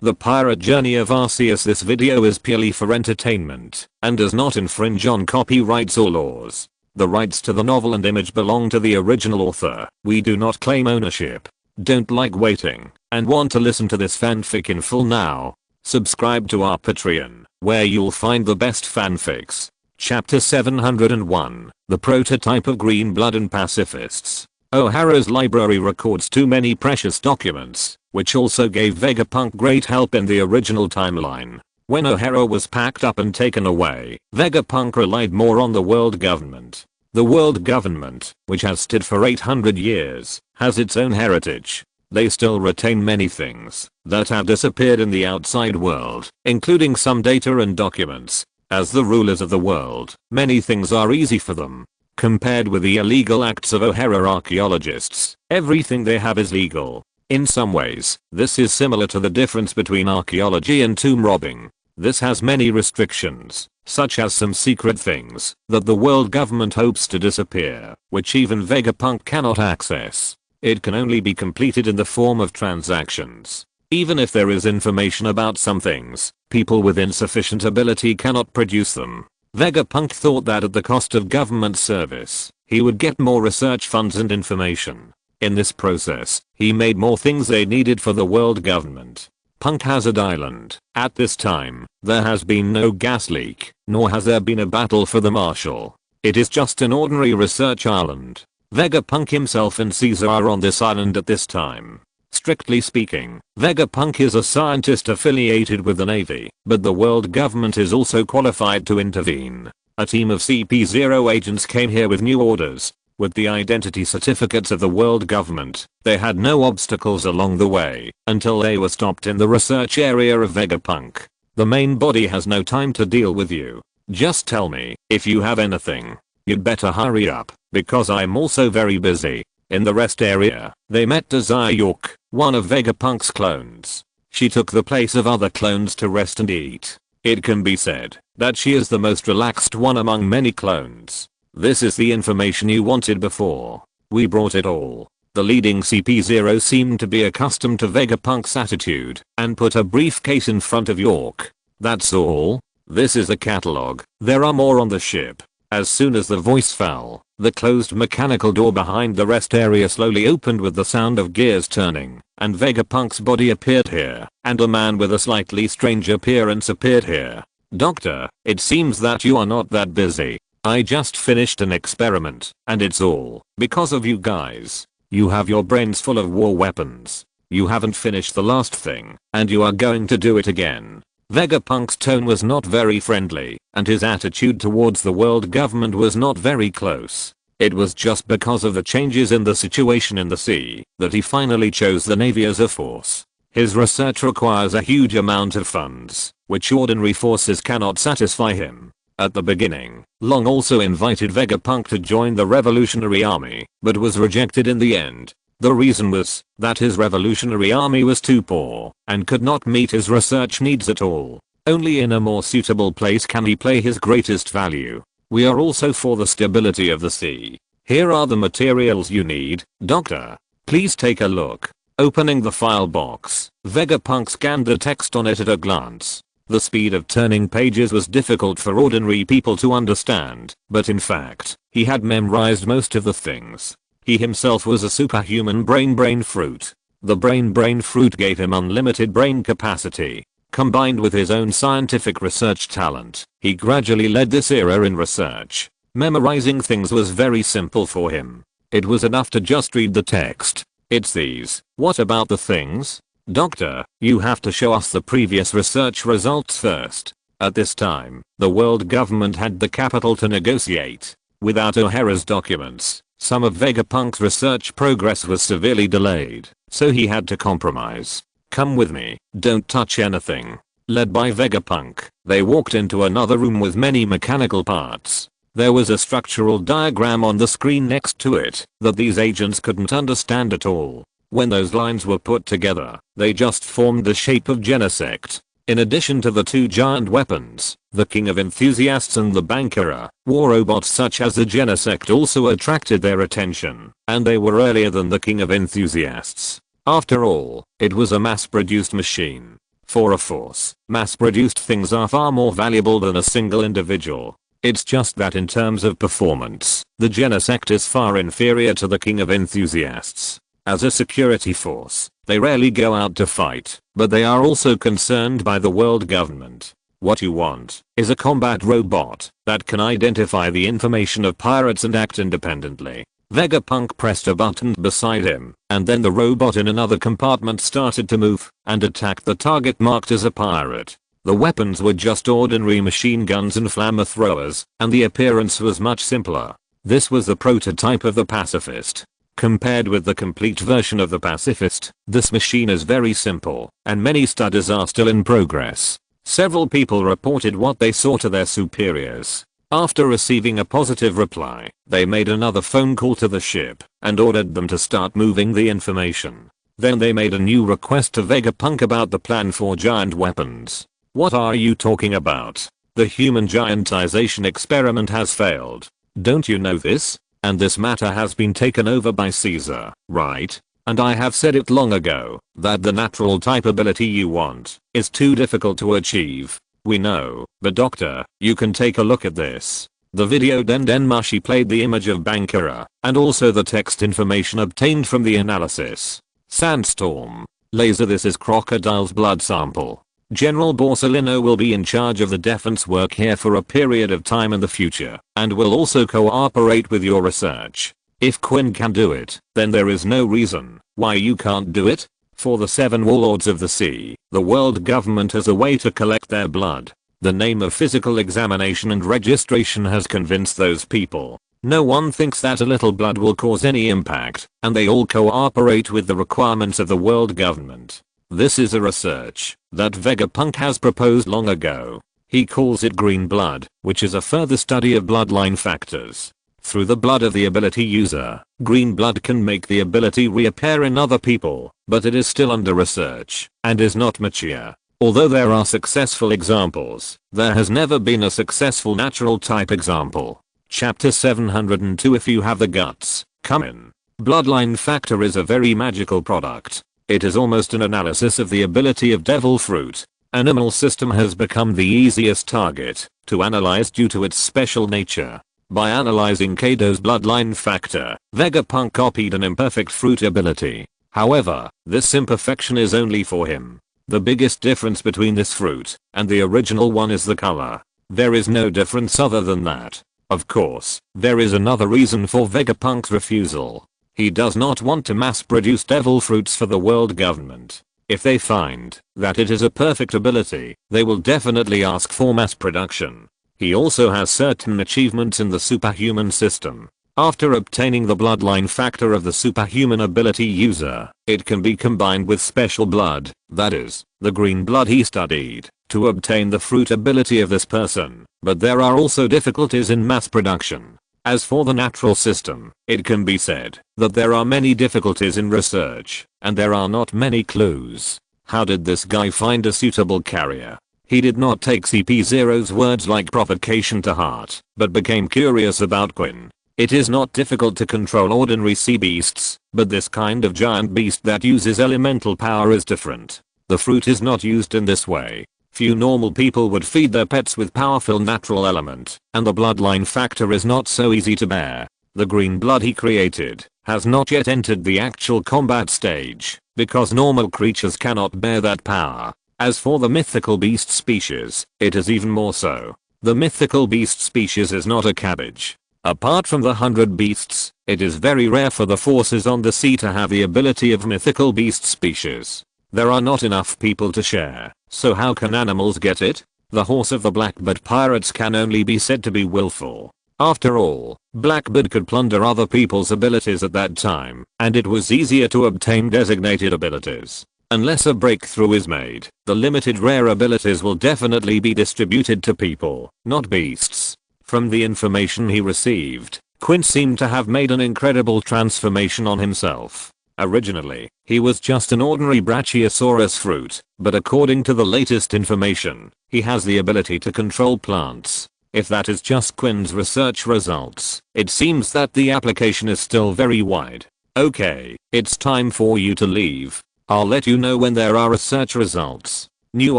The Pirate Journey of Arceus. This video is purely for entertainment and does not infringe on copyrights or laws. The rights to the novel and image belong to the original author. We do not claim ownership. Don't like waiting and want to listen to this fanfic in full now? Subscribe to our Patreon, where you'll find the best fanfics. Chapter 701, The Prototype of Green Blood and Pacifists. O'Hara's library records too many precious documents, which also gave Vegapunk great help in the original timeline. When O'Hara was packed up and taken away, Vegapunk relied more on the world government. The world government, which has stood for 800 years, has its own heritage. They still retain many things that have disappeared in the outside world, including some data and documents. As the rulers of the world, many things are easy for them. Compared with the illegal acts of O'Hara archaeologists, everything they have is legal. In some ways, this is similar to the difference between archaeology and tomb robbing. This has many restrictions, such as some secret things that the world government hopes to disappear, which even Vegapunk cannot access. It can only be completed in the form of transactions. Even if there is information about some things, people with insufficient ability cannot produce them. Vegapunk thought that at the cost of government service, he would get more research funds and information. In this process, he made more things they needed for the world government. Punk Hazard Island. At this time, there has been no gas leak, nor has there been a battle for the marshal. It is just an ordinary research island. Vegapunk himself and Caesar are on this island at this time. Strictly speaking, Vegapunk is a scientist affiliated with the Navy, but the world government is also qualified to intervene. A team of CP0 agents came here with new orders. With the identity certificates of the world government, they had no obstacles along the way until they were stopped in the research area of Vegapunk. The main body has no time to deal with you. Just tell me if you have anything. You'd better hurry up, because I'm also very busy. In the rest area, they met Desire York, one of Vegapunk's clones. She took the place of other clones to rest and eat. It can be said that she is the most relaxed one among many clones. This is the information you wanted before. We brought it all. The leading CP0 seemed to be accustomed to Vegapunk's attitude and put a briefcase in front of York. That's all? This is a catalog. There are more on the ship. As soon as the voice fell, the closed mechanical door behind the rest area slowly opened with the sound of gears turning, and Vegapunk's body appeared here, and a man with a slightly strange appearance appeared here. Doctor, it seems that you are not that busy. I just finished an experiment, and it's all because of you guys. You have your brains full of war weapons. You haven't finished the last thing, and you are going to do it again. Vegapunk's tone was not very friendly, and his attitude towards the world government was not very close. It was just because of the changes in the situation in the sea that he finally chose the Navy as a force. His research requires a huge amount of funds, which ordinary forces cannot satisfy him. At the beginning, Long also invited Vegapunk to join the Revolutionary Army, but was rejected in the end. The reason was that his revolutionary army was too poor and could not meet his research needs at all. Only in a more suitable place can he play his greatest value. We are also for the stability of the sea. Here are the materials you need, Doctor. Please take a look. Opening the file box, Vegapunk scanned the text on it at a glance. The speed of turning pages was difficult for ordinary people to understand, but in fact, he had memorized most of the things. He himself was a superhuman brain fruit. The brain fruit gave him unlimited brain capacity. Combined with his own scientific research talent, he gradually led this era in research. Memorizing things was very simple for him. It was enough to just read the text. It's these. What about the things? Doctor, you have to show us the previous research results first. At this time, the world government had the capital to negotiate. Without O'Hara's documents, some of Vegapunk's research progress was severely delayed, so he had to compromise. Come with me, don't touch anything. Led by Vegapunk, they walked into another room with many mechanical parts. There was a structural diagram on the screen next to it that these agents couldn't understand at all. When those lines were put together, they just formed the shape of Genesect. In addition to the two giant weapons, the King of Enthusiasts and the Bankera, war robots such as the Genesect also attracted their attention, and they were earlier than the King of Enthusiasts. After all, it was a mass-produced machine. For a force, mass-produced things are far more valuable than a single individual. It's just that in terms of performance, the Genosect is far inferior to the king of enthusiasts. As a security force, they rarely go out to fight, but they are also concerned by the world government. What you want is a combat robot that can identify the information of pirates and act independently. Vegapunk pressed a button beside him, and then the robot in another compartment started to move and attack the target marked as a pirate. The weapons were just ordinary machine guns and flamethrowers, and the appearance was much simpler. This was the prototype of the pacifist. Compared with the complete version of the pacifist, this machine is very simple, and many studies are still in progress. Several people reported what they saw to their superiors. After receiving a positive reply, they made another phone call to the ship and ordered them to start moving the information. Then they made a new request to Vegapunk about the plan for giant weapons. What are you talking about? The human giantization experiment has failed. Don't you know this? And this matter has been taken over by Caesar, right? And I have said it long ago, that the natural type ability you want is too difficult to achieve. We know, but doctor, you can take a look at this. The video Dendenmashi played the image of Bankara, and also the text information obtained from the analysis. Sandstorm. Laser. This is Crocodile's blood sample. General Borsellino will be in charge of the defense work here for a period of time in the future, and will also cooperate with your research. If Quinn can do it, then there is no reason why you can't do it. For the 7 warlords of the sea, the world government has a way to collect their blood. The name of physical examination and registration has convinced those people. No one thinks that a little blood will cause any impact, and they all cooperate with the requirements of the world government. This is a research that Vegapunk has proposed long ago. He calls it green blood, which is a further study of bloodline factors. Through the blood of the ability user, green blood can make the ability reappear in other people, but it is still under research and is not mature. Although there are successful examples, there has never been a successful natural type example. Chapter 702. If you have the guts, come in. Bloodline factor is a very magical product. It is almost an analysis of the ability of devil fruit. Animal system has become the easiest target to analyze due to its special nature. By analyzing Kaido's bloodline factor, Vegapunk copied an imperfect fruit ability. However, this imperfection is only for him. The biggest difference between this fruit and the original one is the color. There is no difference other than that. Of course, there is another reason for Vegapunk's refusal. He does not want to mass produce devil fruits for the world government. If they find that it is a perfect ability, they will definitely ask for mass production. He also has certain achievements in the superhuman system. After obtaining the bloodline factor of the superhuman ability user, it can be combined with special blood, that is, the green blood he studied, to obtain the fruit ability of this person, but there are also difficulties in mass production. As for the natural system, it can be said that there are many difficulties in research, and there are not many clues. How did this guy find a suitable carrier? He did not take CP0's words like provocation to heart, but became curious about Quinn. It is not difficult to control ordinary sea beasts, but this kind of giant beast that uses elemental power is different. The fruit is not used in this way. Few normal people would feed their pets with powerful natural element, and the bloodline factor is not so easy to bear. The green blood he created has not yet entered the actual combat stage, because normal creatures cannot bear that power. As for the mythical beast species, it is even more so. The mythical beast species is not a cabbage. Apart from the 100 beasts, it is very rare for the forces on the sea to have the ability of mythical beast species. There are not enough people to share, so how can animals get it? The horse of the Blackbeard pirates can only be said to be willful. After all, Blackbeard could plunder other people's abilities at that time, and it was easier to obtain designated abilities. Unless a breakthrough is made, the limited rare abilities will definitely be distributed to people, not beasts. From the information he received, Quinn seemed to have made an incredible transformation on himself. Originally, he was just an ordinary Brachiosaurus fruit, but according to the latest information, he has the ability to control plants. If that is just Quinn's research results, it seems that the application is still very wide. Okay, it's time for you to leave. I'll let you know when there are research results. New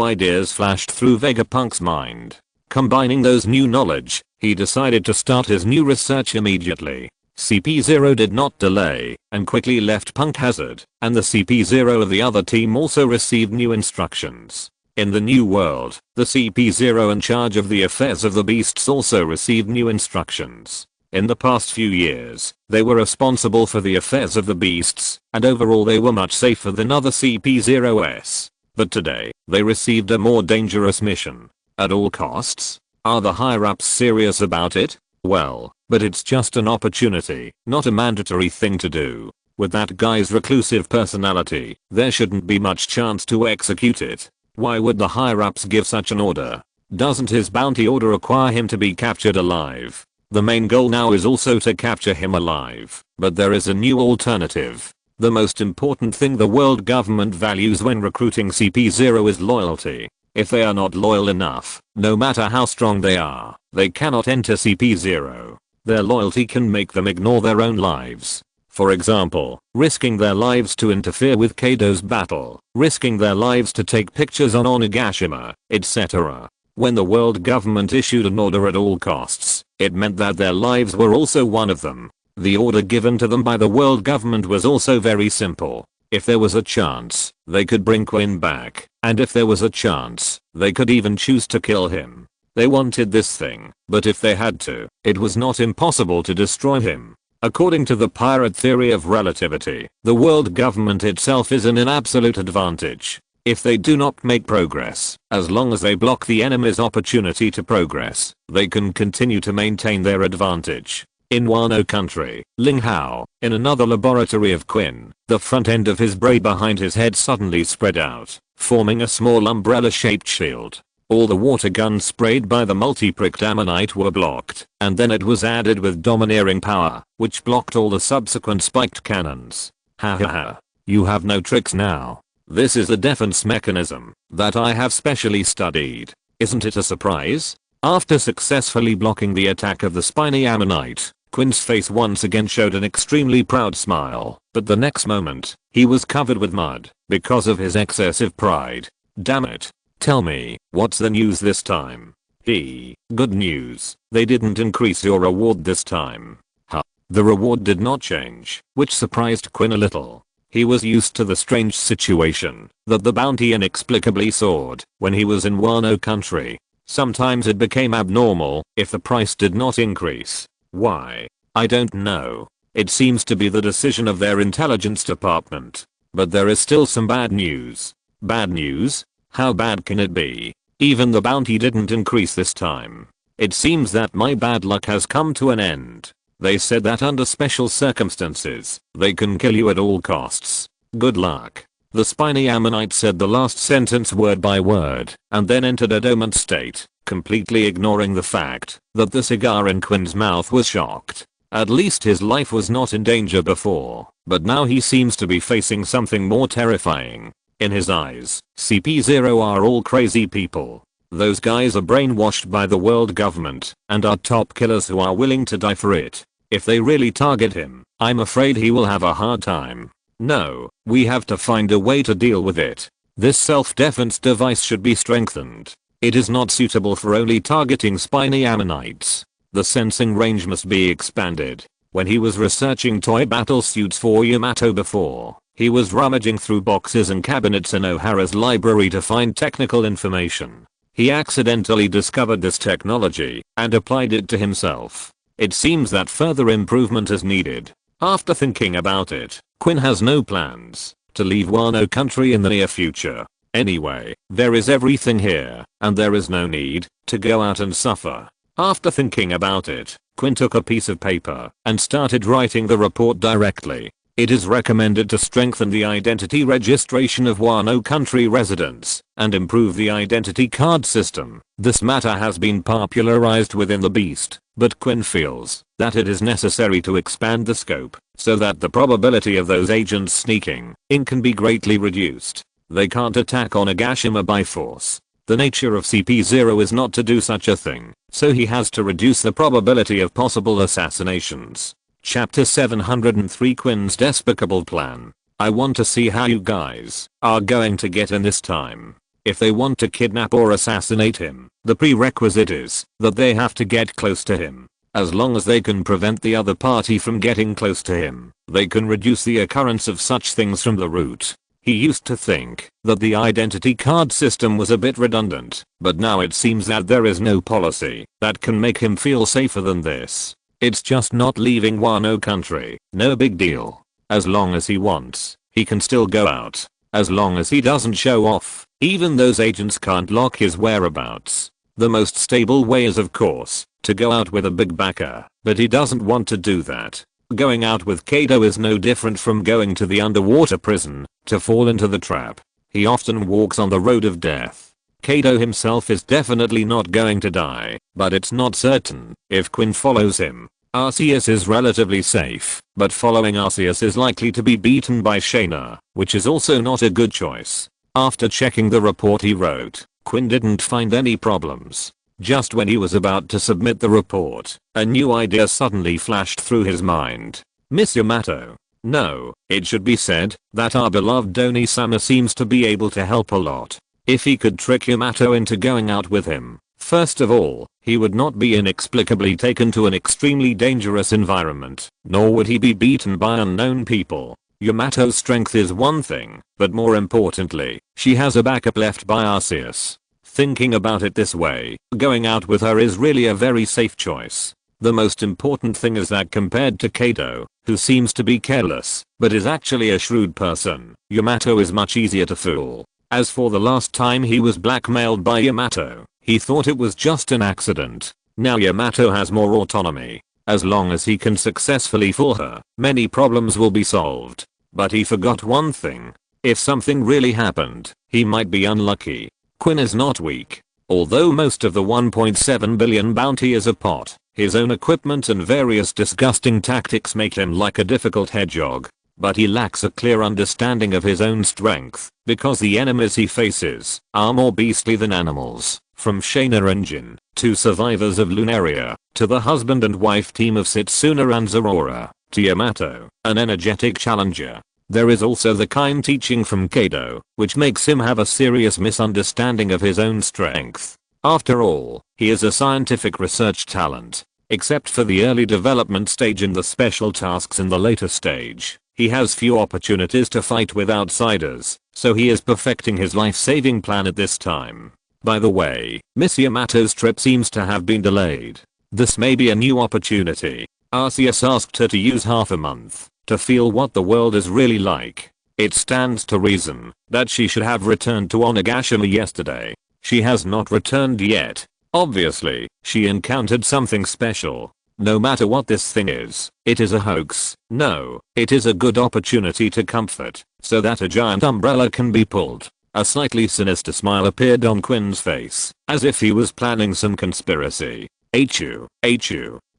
ideas flashed through Vegapunk's mind. Combining those new knowledge, he decided to start his new research immediately. CP0 did not delay and quickly left Punk Hazard, and the CP0 of the other team also received new instructions. In the new world, the CP0 in charge of the affairs of the beasts also received new instructions. In the past few years, they were responsible for the affairs of the beasts, and overall they were much safer than other CP0s. But today, they received a more dangerous mission. At all costs? Are the higher-ups serious about it? Well, but it's just an opportunity, not a mandatory thing to do. With that guy's reclusive personality, there shouldn't be much chance to execute it. Why would the higher-ups give such an order? Doesn't his bounty order require him to be captured alive? The main goal now is also to capture him alive, but there is a new alternative. The most important thing the world government values when recruiting CP0 is loyalty. If they are not loyal enough, no matter how strong they are, they cannot enter CP0. Their loyalty can make them ignore their own lives. For example, risking their lives to interfere with Kaido's battle, risking their lives to take pictures on Onigashima, etc. When the world government issued an order at all costs, it meant that their lives were also one of them. The order given to them by the world government was also very simple. If there was a chance, they could bring Quinn back, and if there was a chance, they could even choose to kill him. They wanted this thing, but if they had to, it was not impossible to destroy him. According to the pirate theory of relativity, the world government itself is in an absolute advantage. If they do not make progress, as long as they block the enemy's opportunity to progress, they can continue to maintain their advantage. In Wano country, Ling Hao, in another laboratory of Quinn, the front end of his braid behind his head suddenly spread out, forming a small umbrella-shaped shield. All the water guns sprayed by the multi-pricked ammonite were blocked, and then it was added with domineering power, which blocked all the subsequent spiked cannons. Ha ha ha. You have no tricks now. This is the defense mechanism that I have specially studied. Isn't it a surprise? After successfully blocking the attack of the spiny ammonite, Quinn's face once again showed an extremely proud smile, but the next moment, he was covered with mud because of his excessive pride. Damn it. Tell me, what's the news this time? Good news. They didn't increase your reward this time. Huh. The reward did not change, which surprised Quinn a little. He was used to the strange situation that the bounty inexplicably soared when he was in Wano country. Sometimes it became abnormal if the price did not increase. Why? I don't know. It seems to be the decision of their intelligence department. But there is still some bad news. Bad news? How bad can it be? Even the bounty didn't increase this time. It seems that my bad luck has come to an end. They said that under special circumstances, they can kill you at all costs. Good luck. The spiny ammonite said the last sentence word by word, and then entered a dormant state, completely ignoring the fact that the cigar in Quinn's mouth was shocked. At least his life was not in danger before, but now he seems to be facing something more terrifying. In his eyes, CP0 are all crazy people. Those guys are brainwashed by the world government and are top killers who are willing to die for it. If they really target him, I'm afraid he will have a hard time. No, we have to find a way to deal with it. This self-defense device should be strengthened. It is not suitable for only targeting spiny ammonites. The sensing range must be expanded. When he was researching toy battle suits for Yamato before, he was rummaging through boxes and cabinets in O'Hara's library to find technical information. He accidentally discovered this technology and applied it to himself. It seems that further improvement is needed. After thinking about it, Quinn has no plans to leave Wano country in the near future. Anyway, there is everything here, and there is no need to go out and suffer. After thinking about it, Quinn took a piece of paper and started writing the report directly. It is recommended to strengthen the identity registration of Wano country residents and improve the identity card system. This matter has been popularized within the beast, but Quinn feels that it is necessary to expand the scope so that the probability of those agents sneaking in can be greatly reduced. They can't attack Onigashima by force. The nature of CP0 is not to do such a thing, so he has to reduce the probability of possible assassinations. Chapter 703 Quinn's Despicable Plan. I want to see how you guys are going to get in this time. If they want to kidnap or assassinate him, the prerequisite is that they have to get close to him. As long as they can prevent the other party from getting close to him, they can reduce the occurrence of such things from the root. He used to think that the identity card system was a bit redundant, but now it seems that there is no policy that can make him feel safer than this. It's just not leaving Wano country, no big deal. As long as he wants, he can still go out. As long as he doesn't show off, even those agents can't lock his whereabouts. The most stable way is of course to go out with a big backer, but he doesn't want to do that. Going out with Kaido is no different from going to the underwater prison to fall into the trap. He often walks on the road of death. Kaido himself is definitely not going to die, but it's not certain if Quinn follows him. Arceus is relatively safe, but following Arceus is likely to be beaten by Shaina, which is also not a good choice. After checking the report he wrote, Quinn didn't find any problems. Just when he was about to submit the report, a new idea suddenly flashed through his mind. Miss Yamato. No, it should be said that our beloved Oni-sama seems to be able to help a lot. If he could trick Yamato into going out with him, first of all, he would not be inexplicably taken to an extremely dangerous environment, nor would he be beaten by unknown people. Yamato's strength is one thing, but more importantly, she has a backup left by Arceus. Thinking about it this way, going out with her is really a very safe choice. The most important thing is that compared to Kaido, who seems to be careless, but is actually a shrewd person, Yamato is much easier to fool. As for the last time he was blackmailed by Yamato, he thought it was just an accident. Now Yamato has more autonomy. As long as he can successfully fool her, many problems will be solved. But he forgot one thing. If something really happened, he might be unlucky. Quinn is not weak. Although most of the 1.7 billion bounty is a pot, his own equipment and various disgusting tactics make him like a difficult hedgehog. But he lacks a clear understanding of his own strength, because the enemies he faces are more beastly than animals. From Shaina and Jin, to survivors of Lunaria, to the husband and wife team of Setsuna and Zorora, to Yamato, an energetic challenger. There is also the kind teaching from Kaido, which makes him have a serious misunderstanding of his own strength. After all, he is a scientific research talent. Except for the early development stage and the special tasks in the later stage, he has few opportunities to fight with outsiders, so he is perfecting his life-saving plan at this time. By the way, Miss Yamato's trip seems to have been delayed. This may be a new opportunity. Arceus asked her to use half a month to feel what the world is really like. It stands to reason that she should have returned to Onigashima yesterday. She has not returned yet. Obviously, she encountered something special. No matter what this thing is, it is a hoax. No, it is a good opportunity to comfort, so that a giant umbrella can be pulled. A slightly sinister smile appeared on Quinn's face, as if he was planning some conspiracy. H.U.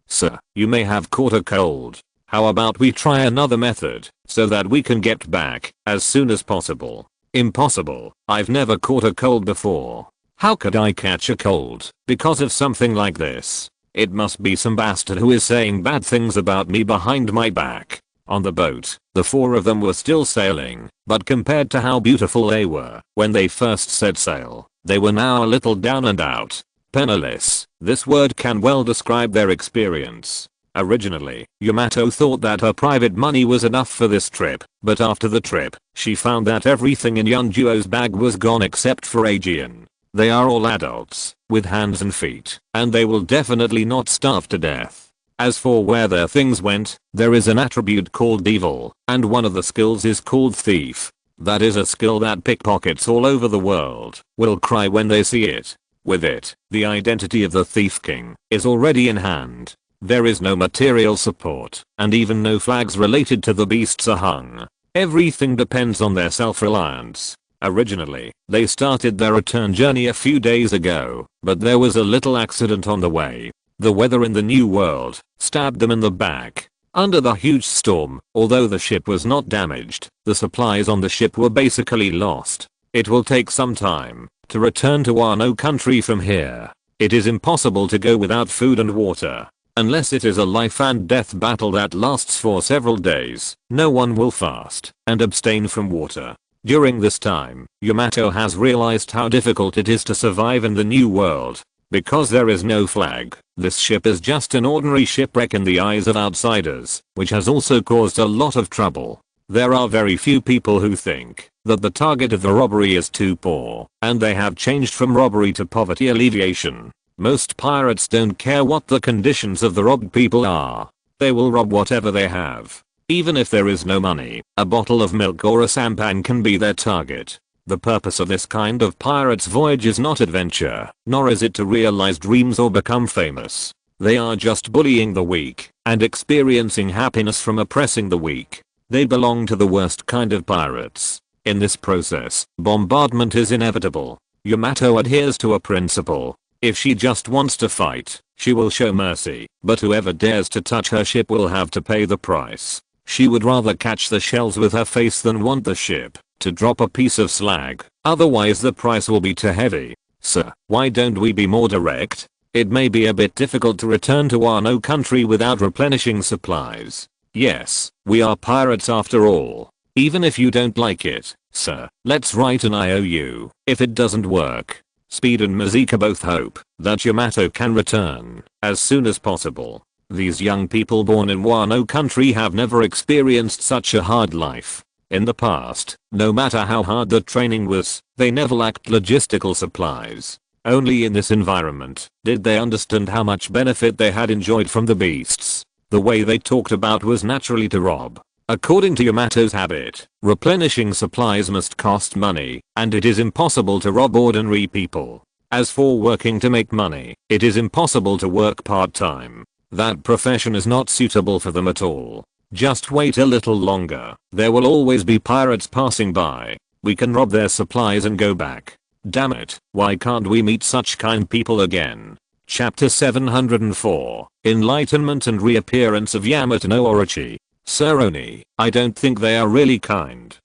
Sir, you may have caught a cold. How about we try another method, so that we can get back as soon as possible? Impossible. I've never caught a cold before. How could I catch a cold because of something like this? It must be some bastard who is saying bad things about me behind my back. On the boat, the four of them were still sailing, but compared to how beautiful they were when they first set sail, they were now a little down and out. Penniless. This word can well describe their experience. Originally, Yamato thought that her private money was enough for this trip, but after the trip, she found that everything in Yunjuo's bag was gone except for Aegean. They are all adults, with hands and feet, and they will definitely not starve to death. As for where their things went, there is an attribute called evil, and one of the skills is called thief. That is a skill that pickpockets all over the world will cry when they see it. With it, the identity of the Thief King is already in hand. There is no material support, and even no flags related to the beasts are hung. Everything depends on their self-reliance. Originally, they started their return journey a few days ago, but there was a little accident on the way. The weather in the new world stabbed them in the back. Under the huge storm, although the ship was not damaged, the supplies on the ship were basically lost. It will take some time to return to Wano country from here. It is impossible to go without food and water. Unless it is a life and death battle that lasts for several days, no one will fast and abstain from water. During this time, Yamato has realized how difficult it is to survive in the new world. Because there is no flag, this ship is just an ordinary shipwreck in the eyes of outsiders, which has also caused a lot of trouble. There are very few people who think that the target of the robbery is too poor, and they have changed from robbery to poverty alleviation. Most pirates don't care what the conditions of the robbed people are. They will rob whatever they have. Even if there is no money, a bottle of milk or a sampan can be their target. The purpose of this kind of pirate's voyage is not adventure, nor is it to realize dreams or become famous. They are just bullying the weak and experiencing happiness from oppressing the weak. They belong to the worst kind of pirates. In this process, bombardment is inevitable. Yamato adheres to a principle. If she just wants to fight, she will show mercy, but whoever dares to touch her ship will have to pay the price. She would rather catch the shells with her face than want the ship to drop a piece of slag, otherwise the price will be too heavy. Sir, why don't we be more direct? It may be a bit difficult to return to Wano country without replenishing supplies. Yes, we are pirates after all. Even if you don't like it, sir, let's write an IOU. If it doesn't work, Speed and Mazika both hope that Yamato can return as soon as possible. These young people born in Wano country have never experienced such a hard life. In the past, no matter how hard the training was, they never lacked logistical supplies. Only in this environment did they understand how much benefit they had enjoyed from the beasts. The way they talked about was naturally to rob. According to Yamato's habit, replenishing supplies must cost money, and it is impossible to rob ordinary people. As for working to make money, it is impossible to work part-time. That profession is not suitable for them at all. Just wait a little longer. There will always be pirates passing by. We can rob their supplies and go back. Damn it, why can't we meet such kind people again? Chapter 704, Enlightenment and Reappearance of Yamato no Orochi. Sir Oni, I don't think they are really kind.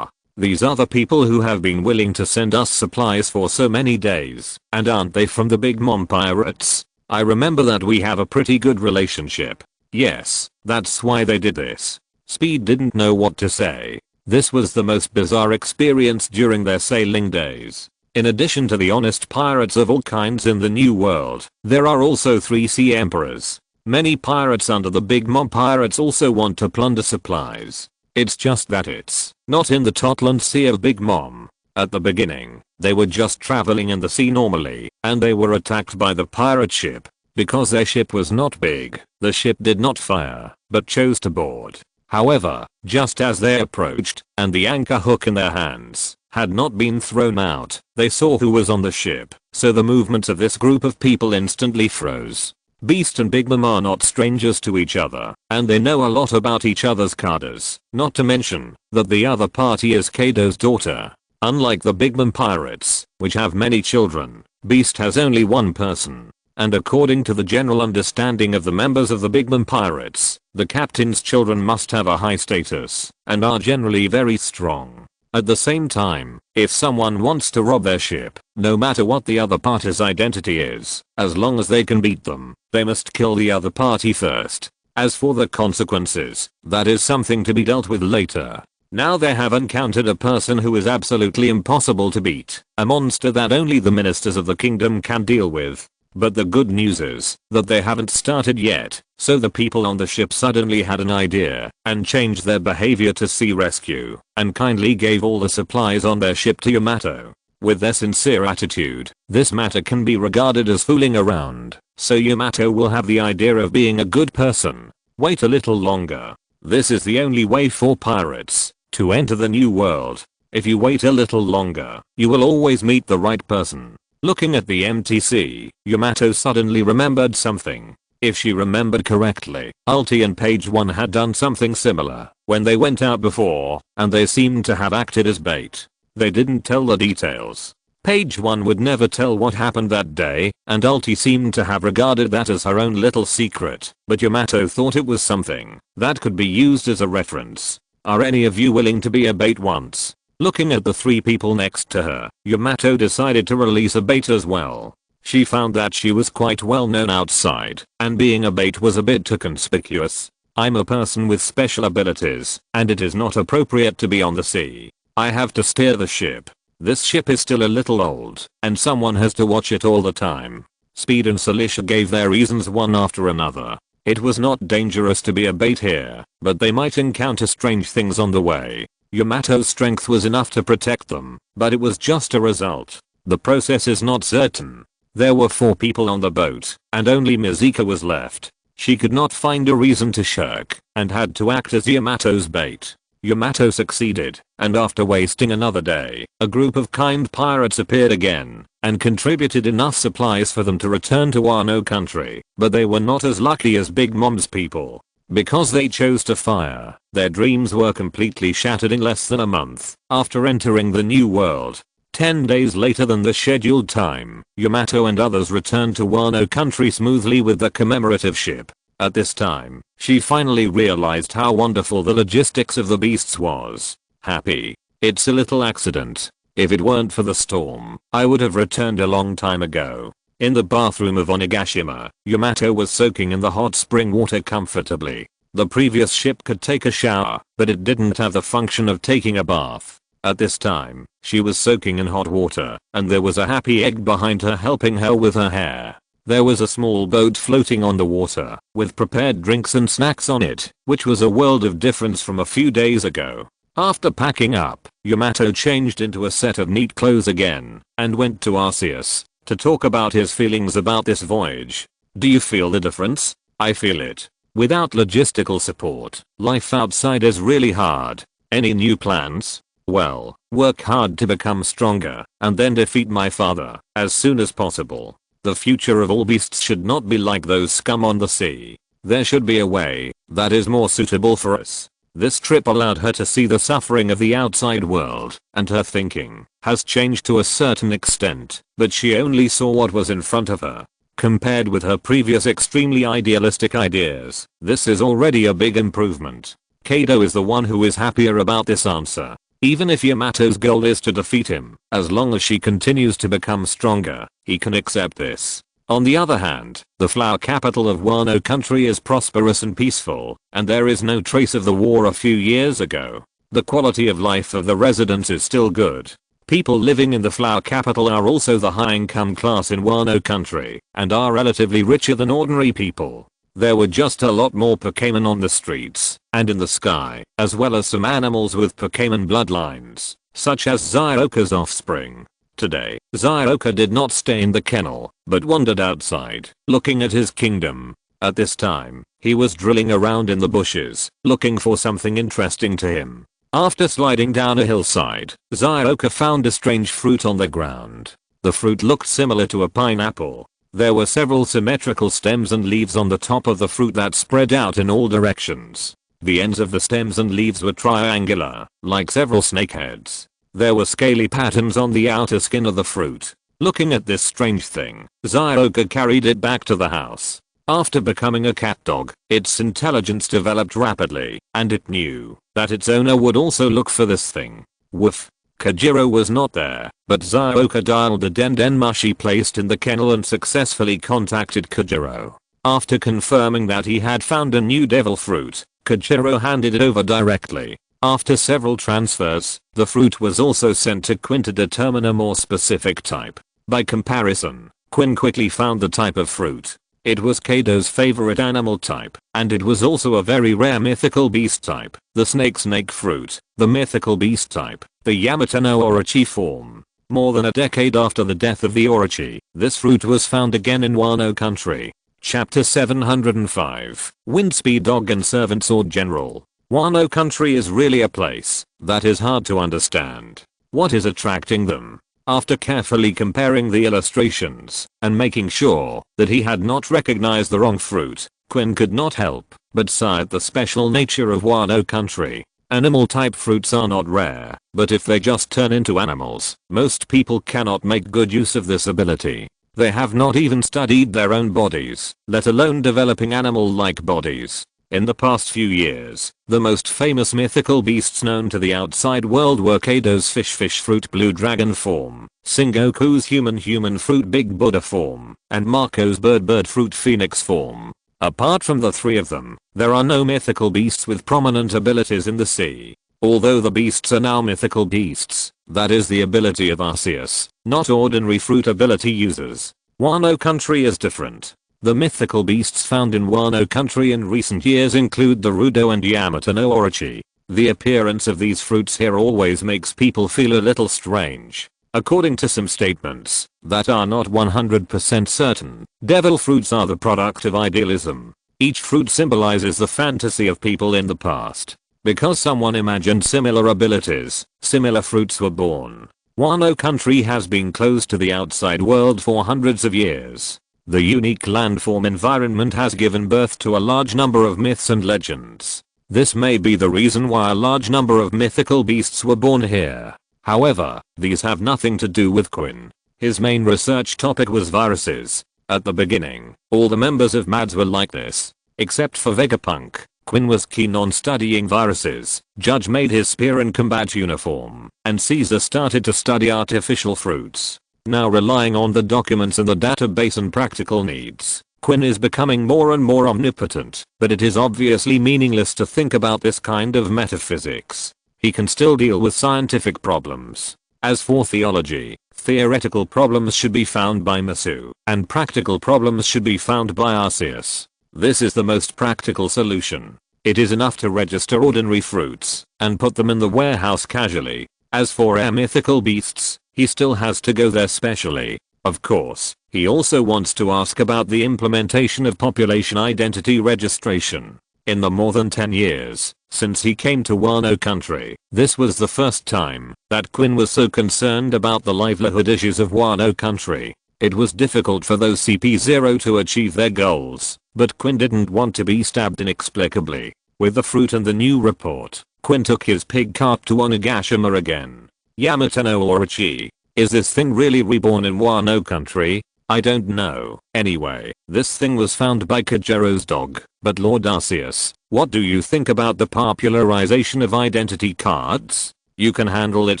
These are the people who have been willing to send us supplies for so many days, and aren't they from the Big Mom Pirates? I remember that we have a pretty good relationship. Yes, that's why they did this. Speed didn't know what to say. This was the most bizarre experience during their sailing days. In addition to the honest pirates of all kinds in the new world, there are also 3 sea emperors. Many pirates under the Big Mom Pirates also want to plunder supplies. It's just that it's not in the Totland Sea of Big Mom. At the beginning, they were just traveling in the sea normally, and they were attacked by the pirate ship. Because their ship was not big, the ship did not fire, but chose to board. However, just as they approached, and the anchor hook in their hands had not been thrown out, they saw who was on the ship, so the movements of this group of people instantly froze. Beast and Big Mom are not strangers to each other, and they know a lot about each other's cadres, not to mention that the other party is Kaido's daughter. Unlike the Big Mom Pirates, which have many children, Beast has only one person. And according to the general understanding of the members of the Big Mom Pirates, the captain's children must have a high status and are generally very strong. At the same time, if someone wants to rob their ship, no matter what the other party's identity is, as long as they can beat them, they must kill the other party first. As for the consequences, that is something to be dealt with later. Now they have encountered a person who is absolutely impossible to beat, a monster that only the ministers of the kingdom can deal with. But the good news is that they haven't started yet, so the people on the ship suddenly had an idea and changed their behavior to sea rescue and kindly gave all the supplies on their ship to Yamato. With their sincere attitude, this matter can be regarded as fooling around, so Yamato will have the idea of being a good person. Wait a little longer. This is the only way for pirates to enter the new world. If you wait a little longer, you will always meet the right person. Looking at the MTC, Yamato suddenly remembered something. If she remembered correctly, Ulti and Page 1 had done something similar when they went out before, and they seemed to have acted as bait. They didn't tell the details. Page 1 would never tell what happened that day, and Ulti seemed to have regarded that as her own little secret, but Yamato thought it was something that could be used as a reference. Are any of you willing to be a bait once? Looking at the 3 people next to her, Yamato decided to release a bait as well. She found that she was quite well known outside, and being a bait was a bit too conspicuous. I'm a person with special abilities, and it is not appropriate to be on the sea. I have to steer the ship. This ship is still a little old, and someone has to watch it all the time. Speed and Cilicia gave their reasons one after another. It was not dangerous to be a bait here, but they might encounter strange things on the way. Yamato's strength was enough to protect them, but it was just a result. The process is not certain. There were 4 people on the boat, and only Mizuka was left. She could not find a reason to shirk, and had to act as Yamato's bait. Yamato succeeded, and after wasting another day, a group of kind pirates appeared again, and contributed enough supplies for them to return to Wano country, but they were not as lucky as Big Mom's people. Because they chose to fire, their dreams were completely shattered in less than a month after entering the new world. 10 days later than the scheduled time, Yamato and others returned to Wano country smoothly with the commemorative ship. At this time, she finally realized how wonderful the logistics of the beasts was. Happy. It's a little accident. If it weren't for the storm, I would have returned a long time ago. In the bathroom of Onigashima, Yamato was soaking in the hot spring water comfortably. The previous ship could take a shower, but it didn't have the function of taking a bath. At this time, she was soaking in hot water, and there was a happy egg behind her helping her with her hair. There was a small boat floating on the water, with prepared drinks and snacks on it, which was a world of difference from a few days ago. After packing up, Yamato changed into a set of neat clothes again, and went to Arceus, to talk about his feelings about this voyage. Do you feel the difference? I feel it. Without logistical support, life outside is really hard. Any new plans? Well, work hard to become stronger, and then defeat my father, as soon as possible. The future of all beasts should not be like those scum on the sea. There should be a way that is more suitable for us. This trip allowed her to see the suffering of the outside world, and her thinking has changed to a certain extent, but she only saw what was in front of her. Compared with her previous extremely idealistic ideas, this is already a big improvement. Kaido is the one who is happier about this answer. Even if Yamato's goal is to defeat him, as long as she continues to become stronger, he can accept this. On the other hand, the flower capital of Wano country is prosperous and peaceful, and there is no trace of the war a few years ago. The quality of life of the residents is still good. People living in the flower capital are also the high-income class in Wano country, and are relatively richer than ordinary people. There were just a lot more Pokemon on the streets, and in the sky, as well as some animals with Pokemon bloodlines, such as Zyoka's offspring. Today, Zyoka did not stay in the kennel, but wandered outside, looking at his kingdom. At this time, he was drilling around in the bushes, looking for something interesting to him. After sliding down a hillside, Zyoka found a strange fruit on the ground. The fruit looked similar to a pineapple. There were several symmetrical stems and leaves on the top of the fruit that spread out in all directions. The ends of the stems and leaves were triangular, like several snakeheads. There were scaly patterns on the outer skin of the fruit. Looking at this strange thing, Zyoka carried it back to the house. After becoming a cat dog, its intelligence developed rapidly, and it knew that its owner would also look for this thing. Woof. Kajiro was not there, but Zyoka dialed the Dendenma she placed in the kennel and successfully contacted Kajiro. After confirming that he had found a new devil fruit, Kajiro handed it over directly. After several transfers, the fruit was also sent to Quinn to determine a more specific type. By comparison, Quinn quickly found the type of fruit. It was Kaido's favorite animal type, and it was also a very rare mythical beast type, the snake fruit, the mythical beast type, the Yamato no Orochi form. More than a decade after the death of the Orochi, this fruit was found again in Wano country. Chapter 705, Windspeed Dog and Servant Sword General. Wano country is really a place that is hard to understand. What is attracting them? After carefully comparing the illustrations and making sure that he had not recognized the wrong fruit, Quinn could not help but sigh at the special nature of Wano country. Animal type fruits are not rare, but if they just turn into animals, most people cannot make good use of this ability. They have not even studied their own bodies, let alone developing animal-like bodies. In the past few years, the most famous mythical beasts known to the outside world were Kaido's fish fruit blue dragon form, Sengoku's human fruit big Buddha form, and Marco's bird fruit phoenix form. Apart from the three of them, there are no mythical beasts with prominent abilities in the sea. Although the beasts are now mythical beasts, that is the ability of Arceus, not ordinary fruit ability users. Wano Country is different. The mythical beasts found in Wano Country in recent years include the Rudo and Yamato no Orochi. The appearance of these fruits here always makes people feel a little strange. According to some statements that are not 100% certain, devil fruits are the product of idealism. Each fruit symbolizes the fantasy of people in the past. Because someone imagined similar abilities, similar fruits were born. Wano Country has been closed to the outside world for hundreds of years. The unique landform environment has given birth to a large number of myths and legends. This may be the reason why a large number of mythical beasts were born here. However, these have nothing to do with Quinn. His main research topic was viruses. At the beginning, all the members of MADS were like this. Except for Vegapunk, Quinn was keen on studying viruses. Judge made his spear and combat uniform, and Caesar started to study artificial fruits. Now relying on the documents and the database and practical needs, Quinn is becoming more and more omnipotent, but it is obviously meaningless to think about this kind of metaphysics. He can still deal with scientific problems. As for theology, theoretical problems should be found by Masu, and practical problems should be found by Arceus. This is the most practical solution. It is enough to register ordinary fruits, and put them in the warehouse casually. As for air mythical beasts, he still has to go there specially. Of course, he also wants to ask about the implementation of population identity registration. In the more than 10 years since he came to Wano Country, this was the first time that Quinn was so concerned about the livelihood issues of Wano Country. It was difficult for those CP0 to achieve their goals, but Quinn didn't want to be stabbed inexplicably. With the fruit and the new report, Quinn took his pig cart to Onigashima again. Yamato no Orochi. Is this thing really reborn in Wano Country? I don't know. Anyway, this thing was found by Kagero's dog. But Lord Arceus, what do you think about the popularization of identity cards? You can handle it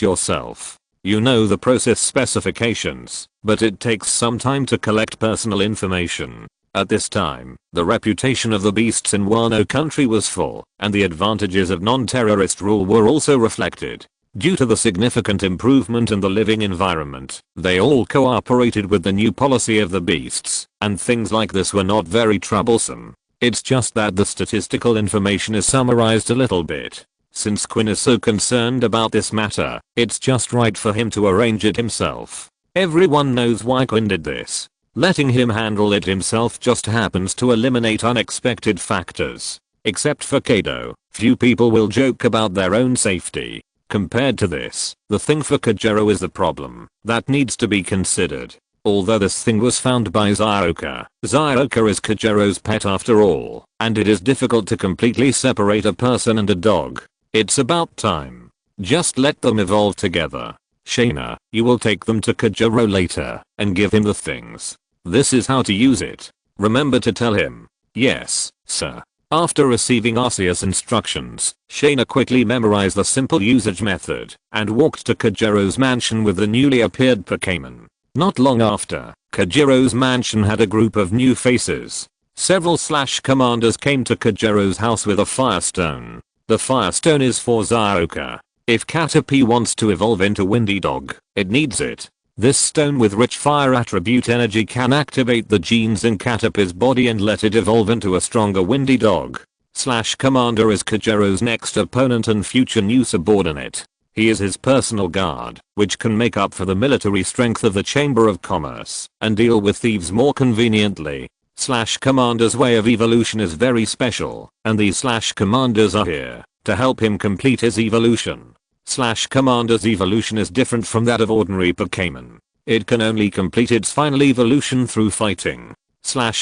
yourself. You know the process specifications, but it takes some time to collect personal information. At this time, the reputation of the beasts in Wano Country was full, and the advantages of non-terrorist rule were also reflected. Due to the significant improvement in the living environment, they all cooperated with the new policy of the beasts, and things like this were not very troublesome. It's just that the statistical information is summarized a little bit. Since Quinn is so concerned about this matter, it's just right for him to arrange it himself. Everyone knows why Quinn did this. Letting him handle it himself just happens to eliminate unexpected factors. Except for Kaido, few people will joke about their own safety. Compared to this, the thing for Kagero is the problem that needs to be considered. Although this thing was found by Zyoka, Zyoka is Kagero's pet after all, and it is difficult to completely separate a person and a dog. It's about time. Just let them evolve together. Shaina, you will take them to Kagero later, and give him the things. This is how to use it. Remember to tell him. Yes, sir. After receiving Arceus instructions, Shaina quickly memorized the simple usage method, and walked to Kagero's mansion with the newly appeared Pokémon. Not long after, Kagero's mansion had a group of new faces. Several commanders came to Kagero's house with a firestone. The firestone is for Zyoka. If Caterpie wants to evolve into Windy Dog, it needs it. This stone with rich fire attribute energy can activate the genes in Caterpie's body and let it evolve into a stronger Windy Dog. Commander is Kagero's next opponent and future new subordinate. He is his personal guard, which can make up for the military strength of the Chamber of Commerce and deal with thieves more conveniently. Commander's way of evolution is very special, and these commanders are here to help him complete his evolution. Commander's evolution is different from that of ordinary Pokémon. It can only complete its final evolution through fighting.